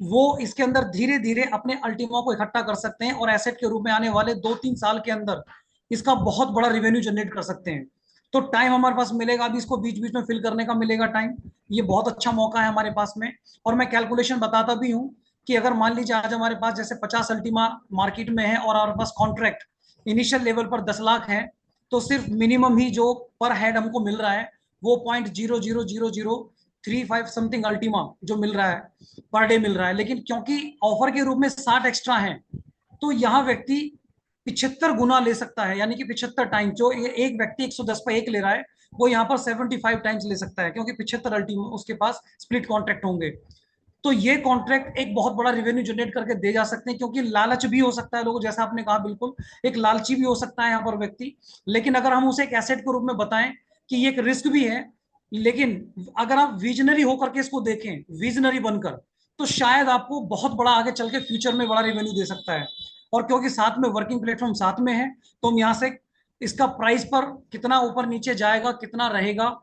वो इसके अंदर धीरे धीरे अपने अल्टीमा को इकट्ठा कर सकते हैं और एसेट के रूप में आने वाले 2-3 साल के अंदर इसका बहुत बड़ा रेवेन्यू जनरेट कर सकते हैं। तो टाइम हमारे पास मिलेगा, अभी इसको बीच बीच में फिल करने का मिलेगा टाइम। ये बहुत अच्छा मौका है हमारे पास में। और मैं कैलकुलेशन बताता भी हूँ कि अगर मान लीजिए आज हमारे पास जैसे 50 अल्टीमा मार्केट में है और हमारे पास कॉन्ट्रैक्ट इनिशियल लेवल पर 10 लाख है, तो सिर्फ मिनिमम ही जो पर हेड हमको मिल रहा है वो 0.00035 समथिंग अल्टीमा जो मिल रहा है पर डे मिल रहा है। लेकिन क्योंकि ऑफर के रूप में 60 एक्स्ट्रा है, तो यहाँ व्यक्ति 75 गुना ले सकता है, यानी कि 75 टाइम। जो एक व्यक्ति 110 पे 1 ले रहा है, वो यहाँ पर 75 टाइम्स ले सकता है, क्योंकि 75 अल्टीमेट उसके पास स्प्लिट कॉन्ट्रैक्ट होंगे। तो ये कॉन्ट्रैक्ट एक बहुत बड़ा रेवेन्यू जनरेट करके दे जा सकते हैं, क्योंकि लालच भी हो सकता है लोगों, जैसा आपने कहा, बिल्कुल एक लालची भी हो सकता है यहाँ पर व्यक्ति। लेकिन अगर हम उसे एक एसेट के रूप में बताएं कि ये एक रिस्क भी है, लेकिन अगर आप विजनरी होकर के इसको देखें, विजनरी बनकर, तो शायद आपको बहुत बड़ा आगे चल के फ्यूचर में बड़ा रेवेन्यू दे सकता है। और क्योंकि साथ में वर्किंग प्लेटफॉर्म साथ में है, तो हम यहाँ से इसका प्राइस पर कितना ऊपर नीचे जाएगा, कितना रहेगा,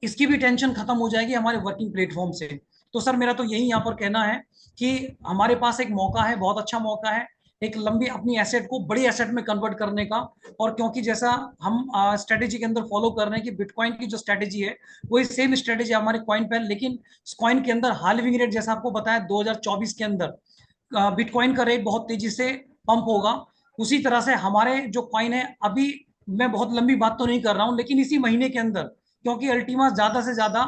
इसकी भी टेंशन खत्म हो जाएगी हमारे वर्किंग प्लेटफॉर्म से। तो सर मेरा तो यही यहाँ पर कहना है कि हमारे पास एक मौका है, बहुत अच्छा मौका है, एक लंबी अपनी एसेट को बड़ी एसेट में कन्वर्ट करने का। और क्योंकि जैसा हम स्ट्रेटेजी के अंदर फॉलो कर रहे हैं कि बिटकॉइन की जो स्ट्रेटेजी है वही सेम स्ट्रेटेजी हमारे कॉइन पे, लेकिन कॉइन के अंदर हाल्विंग रेट जैसा आपको बताया 2024 के अंदर बिटकॉइन का रेट बहुत तेजी से पंप होगा। उसी तरह से हमारे जो कॉइन है, अभी मैं बहुत लंबी बात तो नहीं कर रहा हूं, लेकिन इसी महीने के अंदर, क्योंकि अल्टीमा ज्यादा से ज्यादा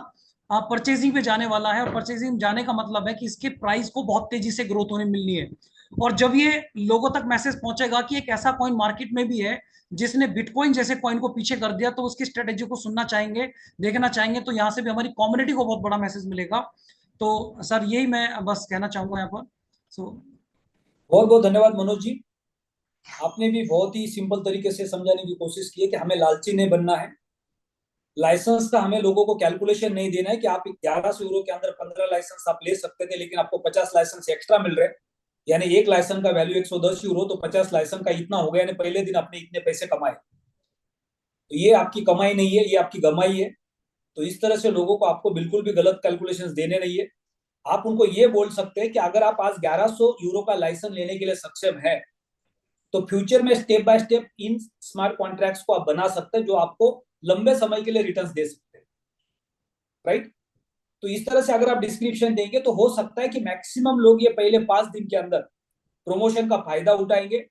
परचेजिंग पे जाने वाला है, और परचेजिंग जाने का मतलब है कि इसके प्राइस को बहुत तेजी से ग्रोथ होने मिलनी है। और जब ये लोगों तक मैसेज पहुंचेगा कि एक ऐसा कॉइन मार्केट में भी है जिसने बिटकॉइन जैसे कॉइन को पीछे कर दिया, तो उसकी स्ट्रेटेजी को सुनना चाहेंगे, देखना चाहेंगे, तो यहाँ से भी हमारी कम्युनिटी को बहुत बड़ा मैसेज मिलेगा। तो सर यही मैं बस कहना चाहूंगा यहाँ पर। बहुत बहुत धन्यवाद मनोज जी, आपने भी बहुत ही सिंपल तरीके से समझाने की कोशिश की है कि हमें लालची नहीं बनना है। लाइसेंस का हमें लोगों को कैलकुलेशन नहीं देना है कि आप 1100 यूरो के अंदर 15 लाइसेंस आप ले सकते थे, लेकिन आपको 50 लाइसेंस एक्स्ट्रा मिल रहे हैं, यानी एक लाइसेंस का वैल्यू 110 यूरो, तो 50 लाइसेंस का इतना हो गया, यानी पहले दिन आपने इतने पैसे कमाए। तो ये आपकी कमाई नहीं है, ये आपकी गमाई है। तो इस तरह से लोगों को आपको बिल्कुल भी गलत कैलकुलेशंस देने नहीं है। आप उनको ये बोल सकते हैं कि अगर आप आज 1100 यूरो का लाइसेंस लेने के लिए सक्षम है, तो फ्यूचर में step by step in smart contracts को आप बना सकते हैं, जो आपको लंबे समय के लिए रिटर्न्स दे सकते हैं, राइट। तो इस तरह से अगर आप डिस्क्रिप्शन देंगे तो हो सकता है कि मैक्सिमम लोग ये पहले 5 दिन के अंदर प्रमोशन का फायदा उठाएंगे।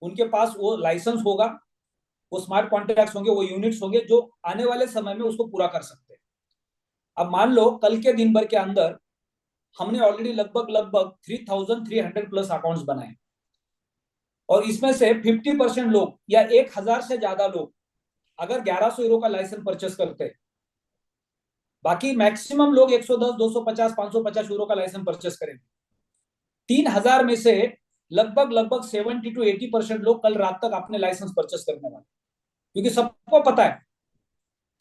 उनके पास वो लाइसेंस होगा, वो स्मार्ट कॉन्ट्रैक्ट्स होंगे, वो यूनिट्स होंगे जो आने वाले समय में उसको पूरा कर सकते हैं। अब मान लो कल के दिन भर के अंदर हमने ऑलरेडी लगभग 3300 प्लस अकाउंट्स बनाए, और इसमें से 50% लोग या 1000 से ज्यादा लोग अगर 1100 यूरो का लाइसेंस परचेस करते हैं, बाकी मैक्सिमम लोग 110, 250, 550 यूरो का लाइसेंस परचेस करेंगे। 3000 में से लगभग 70 to 80% लोग कल रात तक अपने लाइसेंस परचेस करने वाले, क्योंकि सबको पता है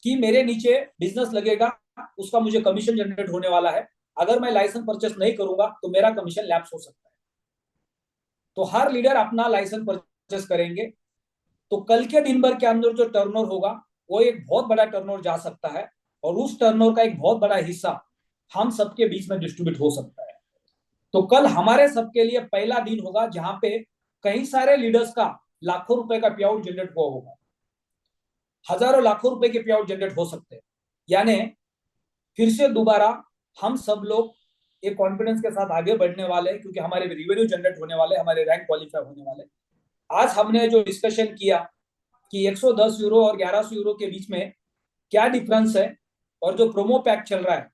कि मेरे नीचे बिजनेस लगेगा, उसका मुझे कमीशन जनरेट होने वाला है। अगर मैं लाइसेंस परचेस नहीं करूंगा तो मेरा कमीशन लैप्स हो सकता है। तो हर लीडर अपना लाइसेंस परचेस करेंगे, तो कल के दिन भर के अंदर जो टर्नओवर होगा वो एक बहुत बड़ा टर्नओवर जा सकता है, और उस टर्नओवर का एक बहुत बड़ा हिस्सा हम सबके बीच में डिस्ट्रीब्यूट हो सकता है। तो कल हमारे सबके लिए पहला दिन होगा जहां पे कई सारे लीडर्स का लाखों रुपए का पे आउट जनरेट हुआ होगा, हजारों लाखों रुपए के पे आउट जनरेट हो सकते हैं। यानी फिर से दोबारा हम सब लोग एक कॉन्फिडेंस के साथ आगे बढ़ने वाले हैं, क्योंकि हमारे रिवेन्यू जनरेट होने वाले, हमारे रैंक क्वालिफाई होने वाले। आज हमने जो डिस्कशन किया कि 110 यूरो और 1100 यूरो के बीच में क्या डिफरेंस है, और जो प्रोमो पैक चल रहा है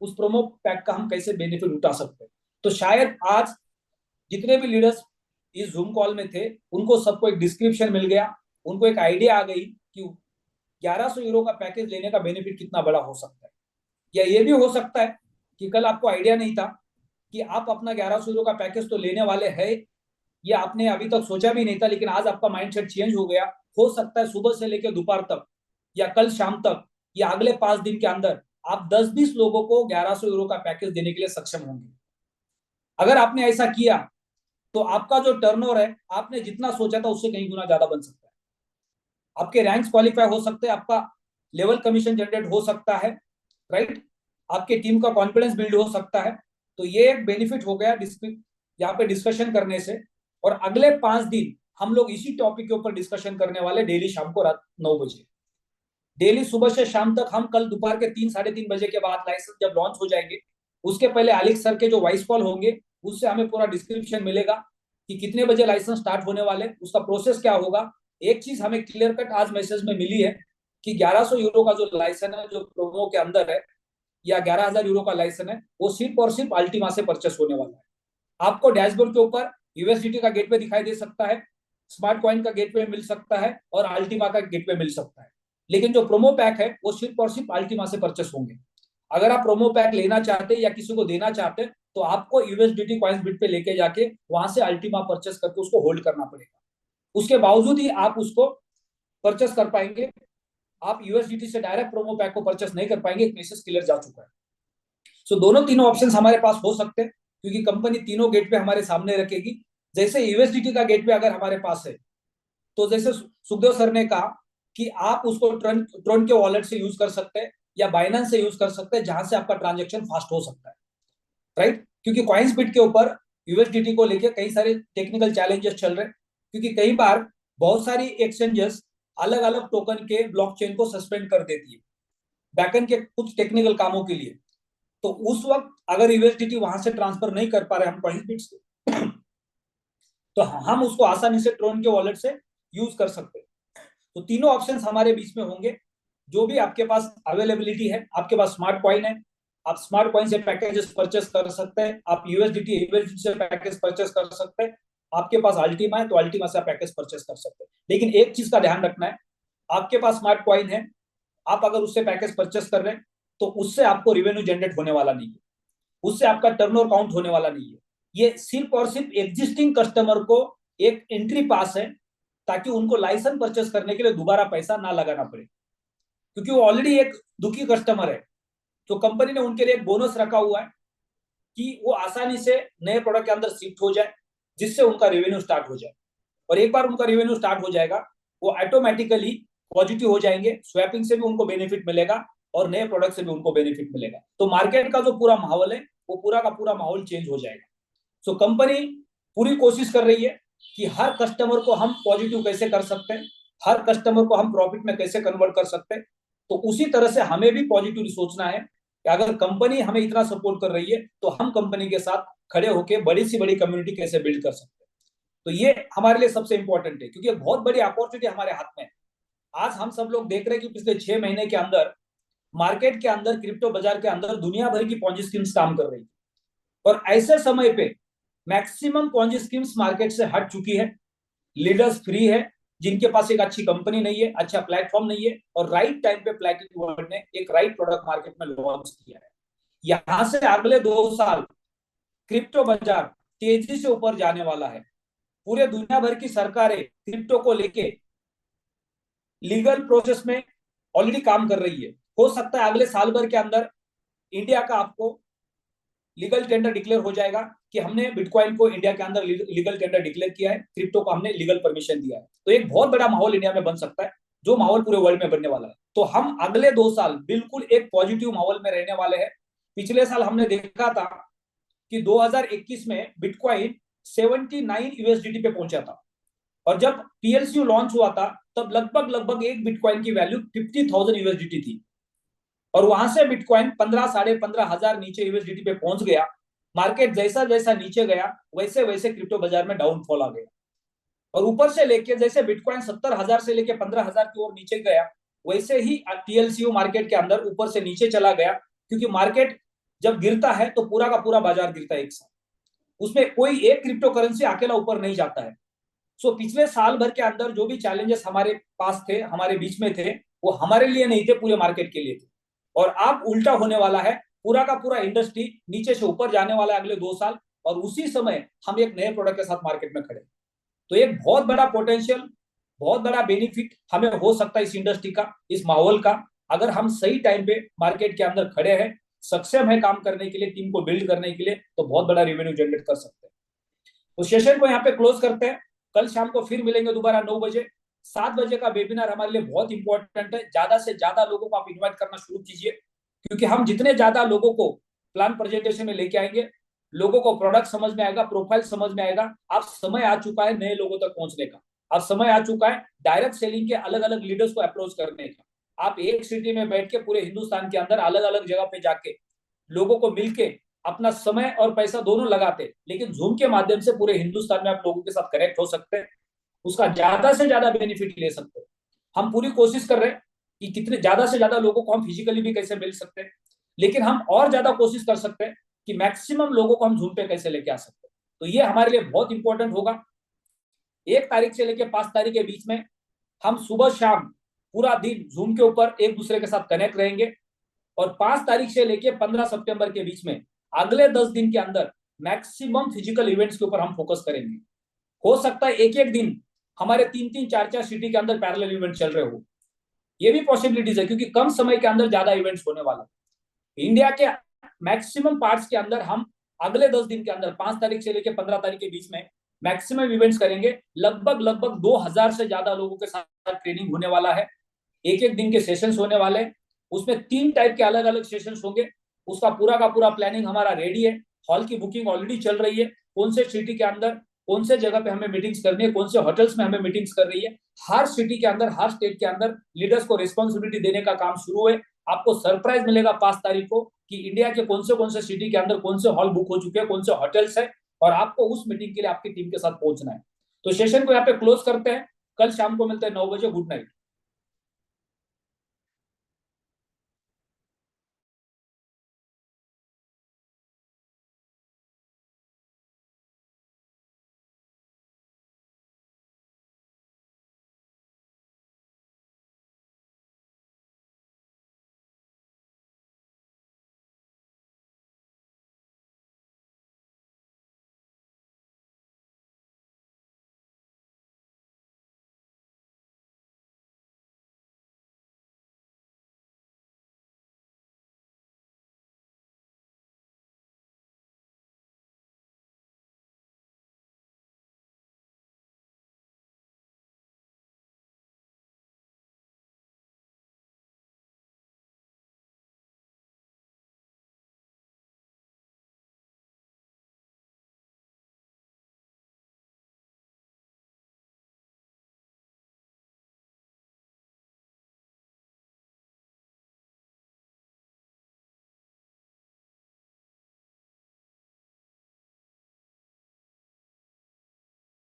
उस प्रोमो पैक का हम कैसे बेनिफिट उठा सकते हैं। तो शायद आज जितने भी लीडर्स इस जूम कॉल में थे उनको सबको एक डिस्क्रिप्शन मिल गया, उनको एक आइडिया आ गई कि 1100 यूरो का पैकेज लेने का बेनिफिट कितना बड़ा हो सकता है। या ये भी हो सकता है कि कल आपको आइडिया नहीं था कि आप अपना 1100 यूरो का पैकेज तो लेने वाले हैं, ये आपने अभी तक सोचा भी नहीं था, लेकिन आज आपका माइंडसेट चेंज हो गया। हो सकता है सुबह से लेकर दोपहर तक या कल शाम तक या अगले 5 दिन के अंदर आप 10-20 लोगों को 1100 यूरो का पैकेज देने के लिए सक्षम होंगे। अगर आपने ऐसा किया तो आपका जो टर्नओवर है आपने जितना सोचा था उससे कहीं गुना ज्यादा बन सकता है, आपके रैंक्स क्वालिफाई हो सकते हैं, आपका लेवल कमीशन जनरेट हो सकता है, राइट, आपके टीम का कॉन्फिडेंस बिल्ड हो सकता है। तो ये एक बेनिफिट हो गया यहाँ पे डिस्कशन करने से। और अगले 5 दिन हम लोग इसी टॉपिक के ऊपर डिस्कशन करने वाले, डेली शाम को रात 9 बजे, डेली सुबह से शाम तक। हम कल दोपहर के 3-3:30 बजे के बाद लाइसेंस जब लॉन्च हो जाएंगे, उसके पहले अलेक्स सर के जो वॉइस कॉल होंगे उससे हमें पूरा डिस्क्रिप्शन मिलेगा कि कितने बजे लाइसेंस स्टार्ट होने वाले, उसका प्रोसेस क्या होगा। एक चीज हमें क्लियर कट आज मैसेज में मिली है कि 1100 यूरो का जो लाइसेंस है, जो प्रोमो के अंदर है, या 11,000 यूरो का लाइसेंस है, वो सिर्फ और सिर्फ अल्टीमा से परचेस होने वाला है। आपको डैशबोर्ड के ऊपर यूएसडीटी का गेटवे दिखाई दे सकता है, स्मार्ट कॉइन का गेटवे मिल सकता है और अल्टीमा का गेटवे मिल सकता है। लेकिन जो प्रोमो पैक है वो सिर्फ और सिर्फ अल्टीमा से परचेस होंगे। अगर आप प्रोमो पैक लेना चाहते हैं या किसी को देना चाहते हैं तो आपको यूएसडीटी कॉइन्सबिट पे लेके जाके वहां से अल्टीमा परचेस करके उसको होल्ड करना पड़ेगा। उसके बावजूद ही आप उसको परचेस कर पाएंगे। आप यूएसडीटी से डायरेक्ट प्रोमो पैक को परचेस नहीं कर पाएंगे, एक मैसेज क्लियर जा चुका है। सो दोनों तीनों ऑप्शंस हमारे पास हो सकते हैं क्योंकि कंपनी तीनों गेटवे हमारे सामने रखेगी। जैसे यूएसडीटी का गेटवे अगर हमारे पास है तो जैसे सुखदेव सर ने कहा कि आप उसको ट्रोन के वॉलेट से यूज कर सकते हैं या बाइनेंस से यूज कर सकते हैं, जहां से आपका ट्रांजेक्शन फास्ट हो सकता है, राइट। क्योंकि कॉइन्सबिट के ऊपर यूएसडीटी को लेकर कई सारे टेक्निकल चैलेंजेस चल रहे हैं, क्योंकि कई बार बहुत सारी एक्सचेंजेस अलग अलग टोकन के ब्लॉकचेन को सस्पेंड कर देती है बैकएंड के कुछ टेक्निकल कामों के लिए। तो उस वक्त अगर यूएसडीटी वहां से ट्रांसफर नहीं कर पा रहे हम कॉइन्सबिट से तो हम उसको आसानी से ट्रोन के वॉलेट से यूज कर सकते हैं। तो तीनों ऑप्शंस हमारे बीच में होंगे। जो भी आपके पास अवेलेबिलिटी है, आपके पास स्मार्ट कॉइन है, आप स्मार्ट कॉइन से पैकेजेस परचेस कर सकते हैं, आप यूएसडीटी से पैकेज परचेस कर सकते हैं, आपके पास अल्टीमा है तो अल्टीमा से पैकेज परचेस कर सकते हैं। लेकिन एक चीज का ध्यान रखना है, आपके पास स्मार्ट कॉइन है, आप अगर उससे पैकेज परचेस कर रहे हैं तो उससे आपको रेवेन्यू जनरेट होने वाला नहीं है, उससे आपका टर्नओवर काउंट होने वाला नहीं है। ये सिर्फ और सिर्फ एग्जिस्टिंग कस्टमर को एक एंट्री पास है ताकि उनको लाइसेंस परचेस करने के लिए दोबारा पैसा ना लगाना पड़े, क्योंकि वो ऑलरेडी एक दुखी कस्टमर है। तो कंपनी ने उनके लिए एक बोनस रखा हुआ है कि वो आसानी से नए प्रोडक्ट के अंदर शिफ्ट हो जाए, जिससे उनका रेवेन्यू स्टार्ट हो जाए। और एक बार उनका रेवेन्यू स्टार्ट हो जाएगा वो ऑटोमेटिकली पॉजिटिव हो जाएंगे, स्वैपिंग से भी उनको बेनिफिट मिलेगा और नए प्रोडक्ट से भी उनको बेनिफिट मिलेगा। तो मार्केट का जो पूरा माहौल है वो पूरा का पूरा माहौल चेंज हो जाएगा। सो कंपनी पूरी कोशिश कर रही है कि हर कस्टमर को हम पॉजिटिव कैसे कर सकते हैं, हर कस्टमर को हम प्रॉफिट में कैसे कन्वर्ट कर सकते हैं। तो उसी तरह से हमें भी पॉजिटिव सोचना है कि अगर कंपनी हमें इतना सपोर्ट कर रही है तो हम कंपनी के साथ खड़े होकर बड़ी से बड़ी कम्युनिटी कैसे बिल्ड कर सकते हैं। तो ये हमारे लिए सबसे इंपॉर्टेंट है, क्योंकि बहुत बड़ी अपॉर्चुनिटी हमारे हाथ में है। आज हम सब लोग देख रहे हैं कि पिछले 6 महीने के अंदर मार्केट के अंदर, क्रिप्टो बाजार के अंदर दुनिया भर की पॉन्जी स्कीम्स काम कर रही है, और ऐसे समय पे मैक्सिमम पॉन्जी स्कीम्स मार्केट से हट चुकी है। लीडर्स फ्री है, जिनके पास एक अच्छी कंपनी नहीं है, अच्छा प्लेटफॉर्म नहीं है, और राइट टाइम पे प्लैटिनम वर्ल्ड ने एक राइट प्रोडक्ट मार्केट में लॉन्च किया है। यहां से अगले 2 साल क्रिप्टो बाजार तेजी से ऊपर जाने वाला है। पूरे दुनिया भर की सरकारें क्रिप्टो को लेके लीगल प्रोसेस में ऑलरेडी काम कर रही है। हो सकता है अगले साल भर के अंदर इंडिया का आपको लीगल टेंडर डिक्लेयर हो जाएगा कि हमने बिटकॉइन को इंडिया के अंदर लीगल टेंडर डिक्लेयर किया है, क्रिप्टो को हमने लीगल परमिशन दिया है। तो एक बहुत बड़ा माहौल इंडिया में बन सकता है, जो माहौल पूरे वर्ल्ड में बनने वाला है। तो हम अगले 2 साल बिल्कुल एक पॉजिटिव माहौल में रहने वाले हैं। पिछले साल हमने देखा था कि 2021 में बिटकॉइन 79 यूएसडीटी पे पहुंचा था, और जब पीएलसीयू लॉन्च हुआ था तब लगभग एक बिटकॉइन की वैल्यू 50,000 यूएसडीटी थी, और वहां से बिटकॉइन 15,500 नीचे यूएसडीटी पे पहुंच गया। मार्केट जैसा जैसा नीचे गया वैसे वैसे क्रिप्टो बाजार में डाउनफॉल आ गया, और ऊपर से लेके जैसे बिटकॉइन 70,000 से लेके 15,000 की ओर नीचे गया, वैसे ही टीएलसीयू मार्केट के अंदर ऊपर से नीचे चला गया। क्योंकि मार्केट जब गिरता है तो पूरा का पूरा बाजार गिरता है एक साथ, उसमें कोई एक क्रिप्टो करेंसी अकेला ऊपर नहीं जाता है। सो पिछले साल भर के अंदर जो भी चैलेंजेस हमारे पास थे, हमारे बीच में थे, वो हमारे लिए नहीं थे, पूरे मार्केट के लिए थे। और अब उल्टा होने वाला है, पूरा का पूरा इंडस्ट्री नीचे से ऊपर जाने वाला है अगले 2 साल, और उसी समय हम एक नए प्रोडक्ट के साथ मार्केट में खड़े। तो एक बहुत बड़ा पोटेंशियल, बहुत बड़ा बेनिफिट हमें हो सकता है इस इंडस्ट्री का, इस माहौल का, अगर हम सही टाइम पे मार्केट के अंदर खड़े हैं, सक्षम है काम करने के लिए, टीम को बिल्ड करने के लिए, तो बहुत बड़ा रेवेन्यू जनरेट कर सकते हैं। तो सेशन को यहाँ पे क्लोज करते हैं। कल शाम को फिर मिलेंगे दोबारा 9 बजे। 7 बजे का वेबिनार हमारे लिए बहुत इंपॉर्टेंट है। ज्यादा से ज्यादा लोगों को आप इन्वाइट करना शुरू कीजिए, क्योंकि हम जितने ज्यादा लोगों को प्लान प्रेजेंटेशन में लेके आएंगे, लोगों को प्रोडक्ट समझ में आएगा, प्रोफाइल समझ में आएगा। अब समय आ चुका है नए लोगों तक पहुंचने का, अब समय आ चुका है डायरेक्ट सेलिंग के अलग अलग लीडर्स को अप्रोच करने का। आप एक सिटी में बैठ के पूरे हिंदुस्तान के अंदर अलग अलग जगह पे जाके लोगों को मिलके अपना समय और पैसा दोनों लगाते, लेकिन जूम के माध्यम से पूरे हिंदुस्तान में आप लोगों के साथ कनेक्ट हो सकते हैं, उसका ज्यादा से ज्यादा बेनिफिट ले सकते हैं। हम पूरी कोशिश कर रहे हैं कि कितने ज्यादा से ज्यादा लोगों को हम फिजिकली भी कैसे मिल सकते हैं, लेकिन हम और ज्यादा कोशिश कर सकते हैं कि मैक्सिमम लोगों को हम जूम पे कैसे लेके आ सकते हैं। तो ये हमारे लिए बहुत इंपॉर्टेंट होगा। 1 तारीख से लेकर 5 तारीख के बीच में हम सुबह शाम पूरा दिन जूम के ऊपर एक दूसरे के साथ कनेक्ट रहेंगे, और 5 तारीख से लेकर 15 सितंबर के बीच में अगले 10 दिन के अंदर मैक्सिमम फिजिकल इवेंट्स के ऊपर हम फोकस करेंगे। हो सकता है एक एक दिन हमारे 3-3, 4-4 सिटी के अंदर पैरेलल इवेंट चल रहे हो, ये भी पॉसिबिलिटीज है, क्योंकि कम समय के अंदर ज्यादा इवेंट्स होने वाले। इंडिया के मैक्सिमम पार्ट्स के अंदर हम अगले 10 दिन के अंदर 5 तारीख से लेकर 15 तारीख के बीच में मैक्सिमम इवेंट्स करेंगे। लगभग 2000 से ज्यादा लोगों के साथ ट्रेनिंग होने वाला है। एक एक दिन के सेशंस होने वाले हैं, उसमें 3 टाइप के अलग अलग सेशंस होंगे। उसका पूरा का पूरा प्लानिंग हमारा रेडी है, हॉल की बुकिंग ऑलरेडी चल रही है, कौन से सिटी के अंदर कौन से जगह पे हमें मीटिंग्स करनी है, कौन से होटल्स में हमें मीटिंग्स कर रही है। हर सिटी के अंदर, हर स्टेट के अंदर लीडर्स को रिस्पॉन्सिबिलिटी देने का काम शुरू है। आपको सरप्राइज मिलेगा 5 तारीख को कि इंडिया के कौन से सिटी के अंदर कौन से हॉल बुक हो चुके हैं, कौन से होटल्स है, और आपको उस मीटिंग के लिए आपकी टीम के साथ पहुंचना है। तो सेशन को यहाँ पे क्लोज करते हैं, कल शाम को मिलते हैं 9 बजे। Good night.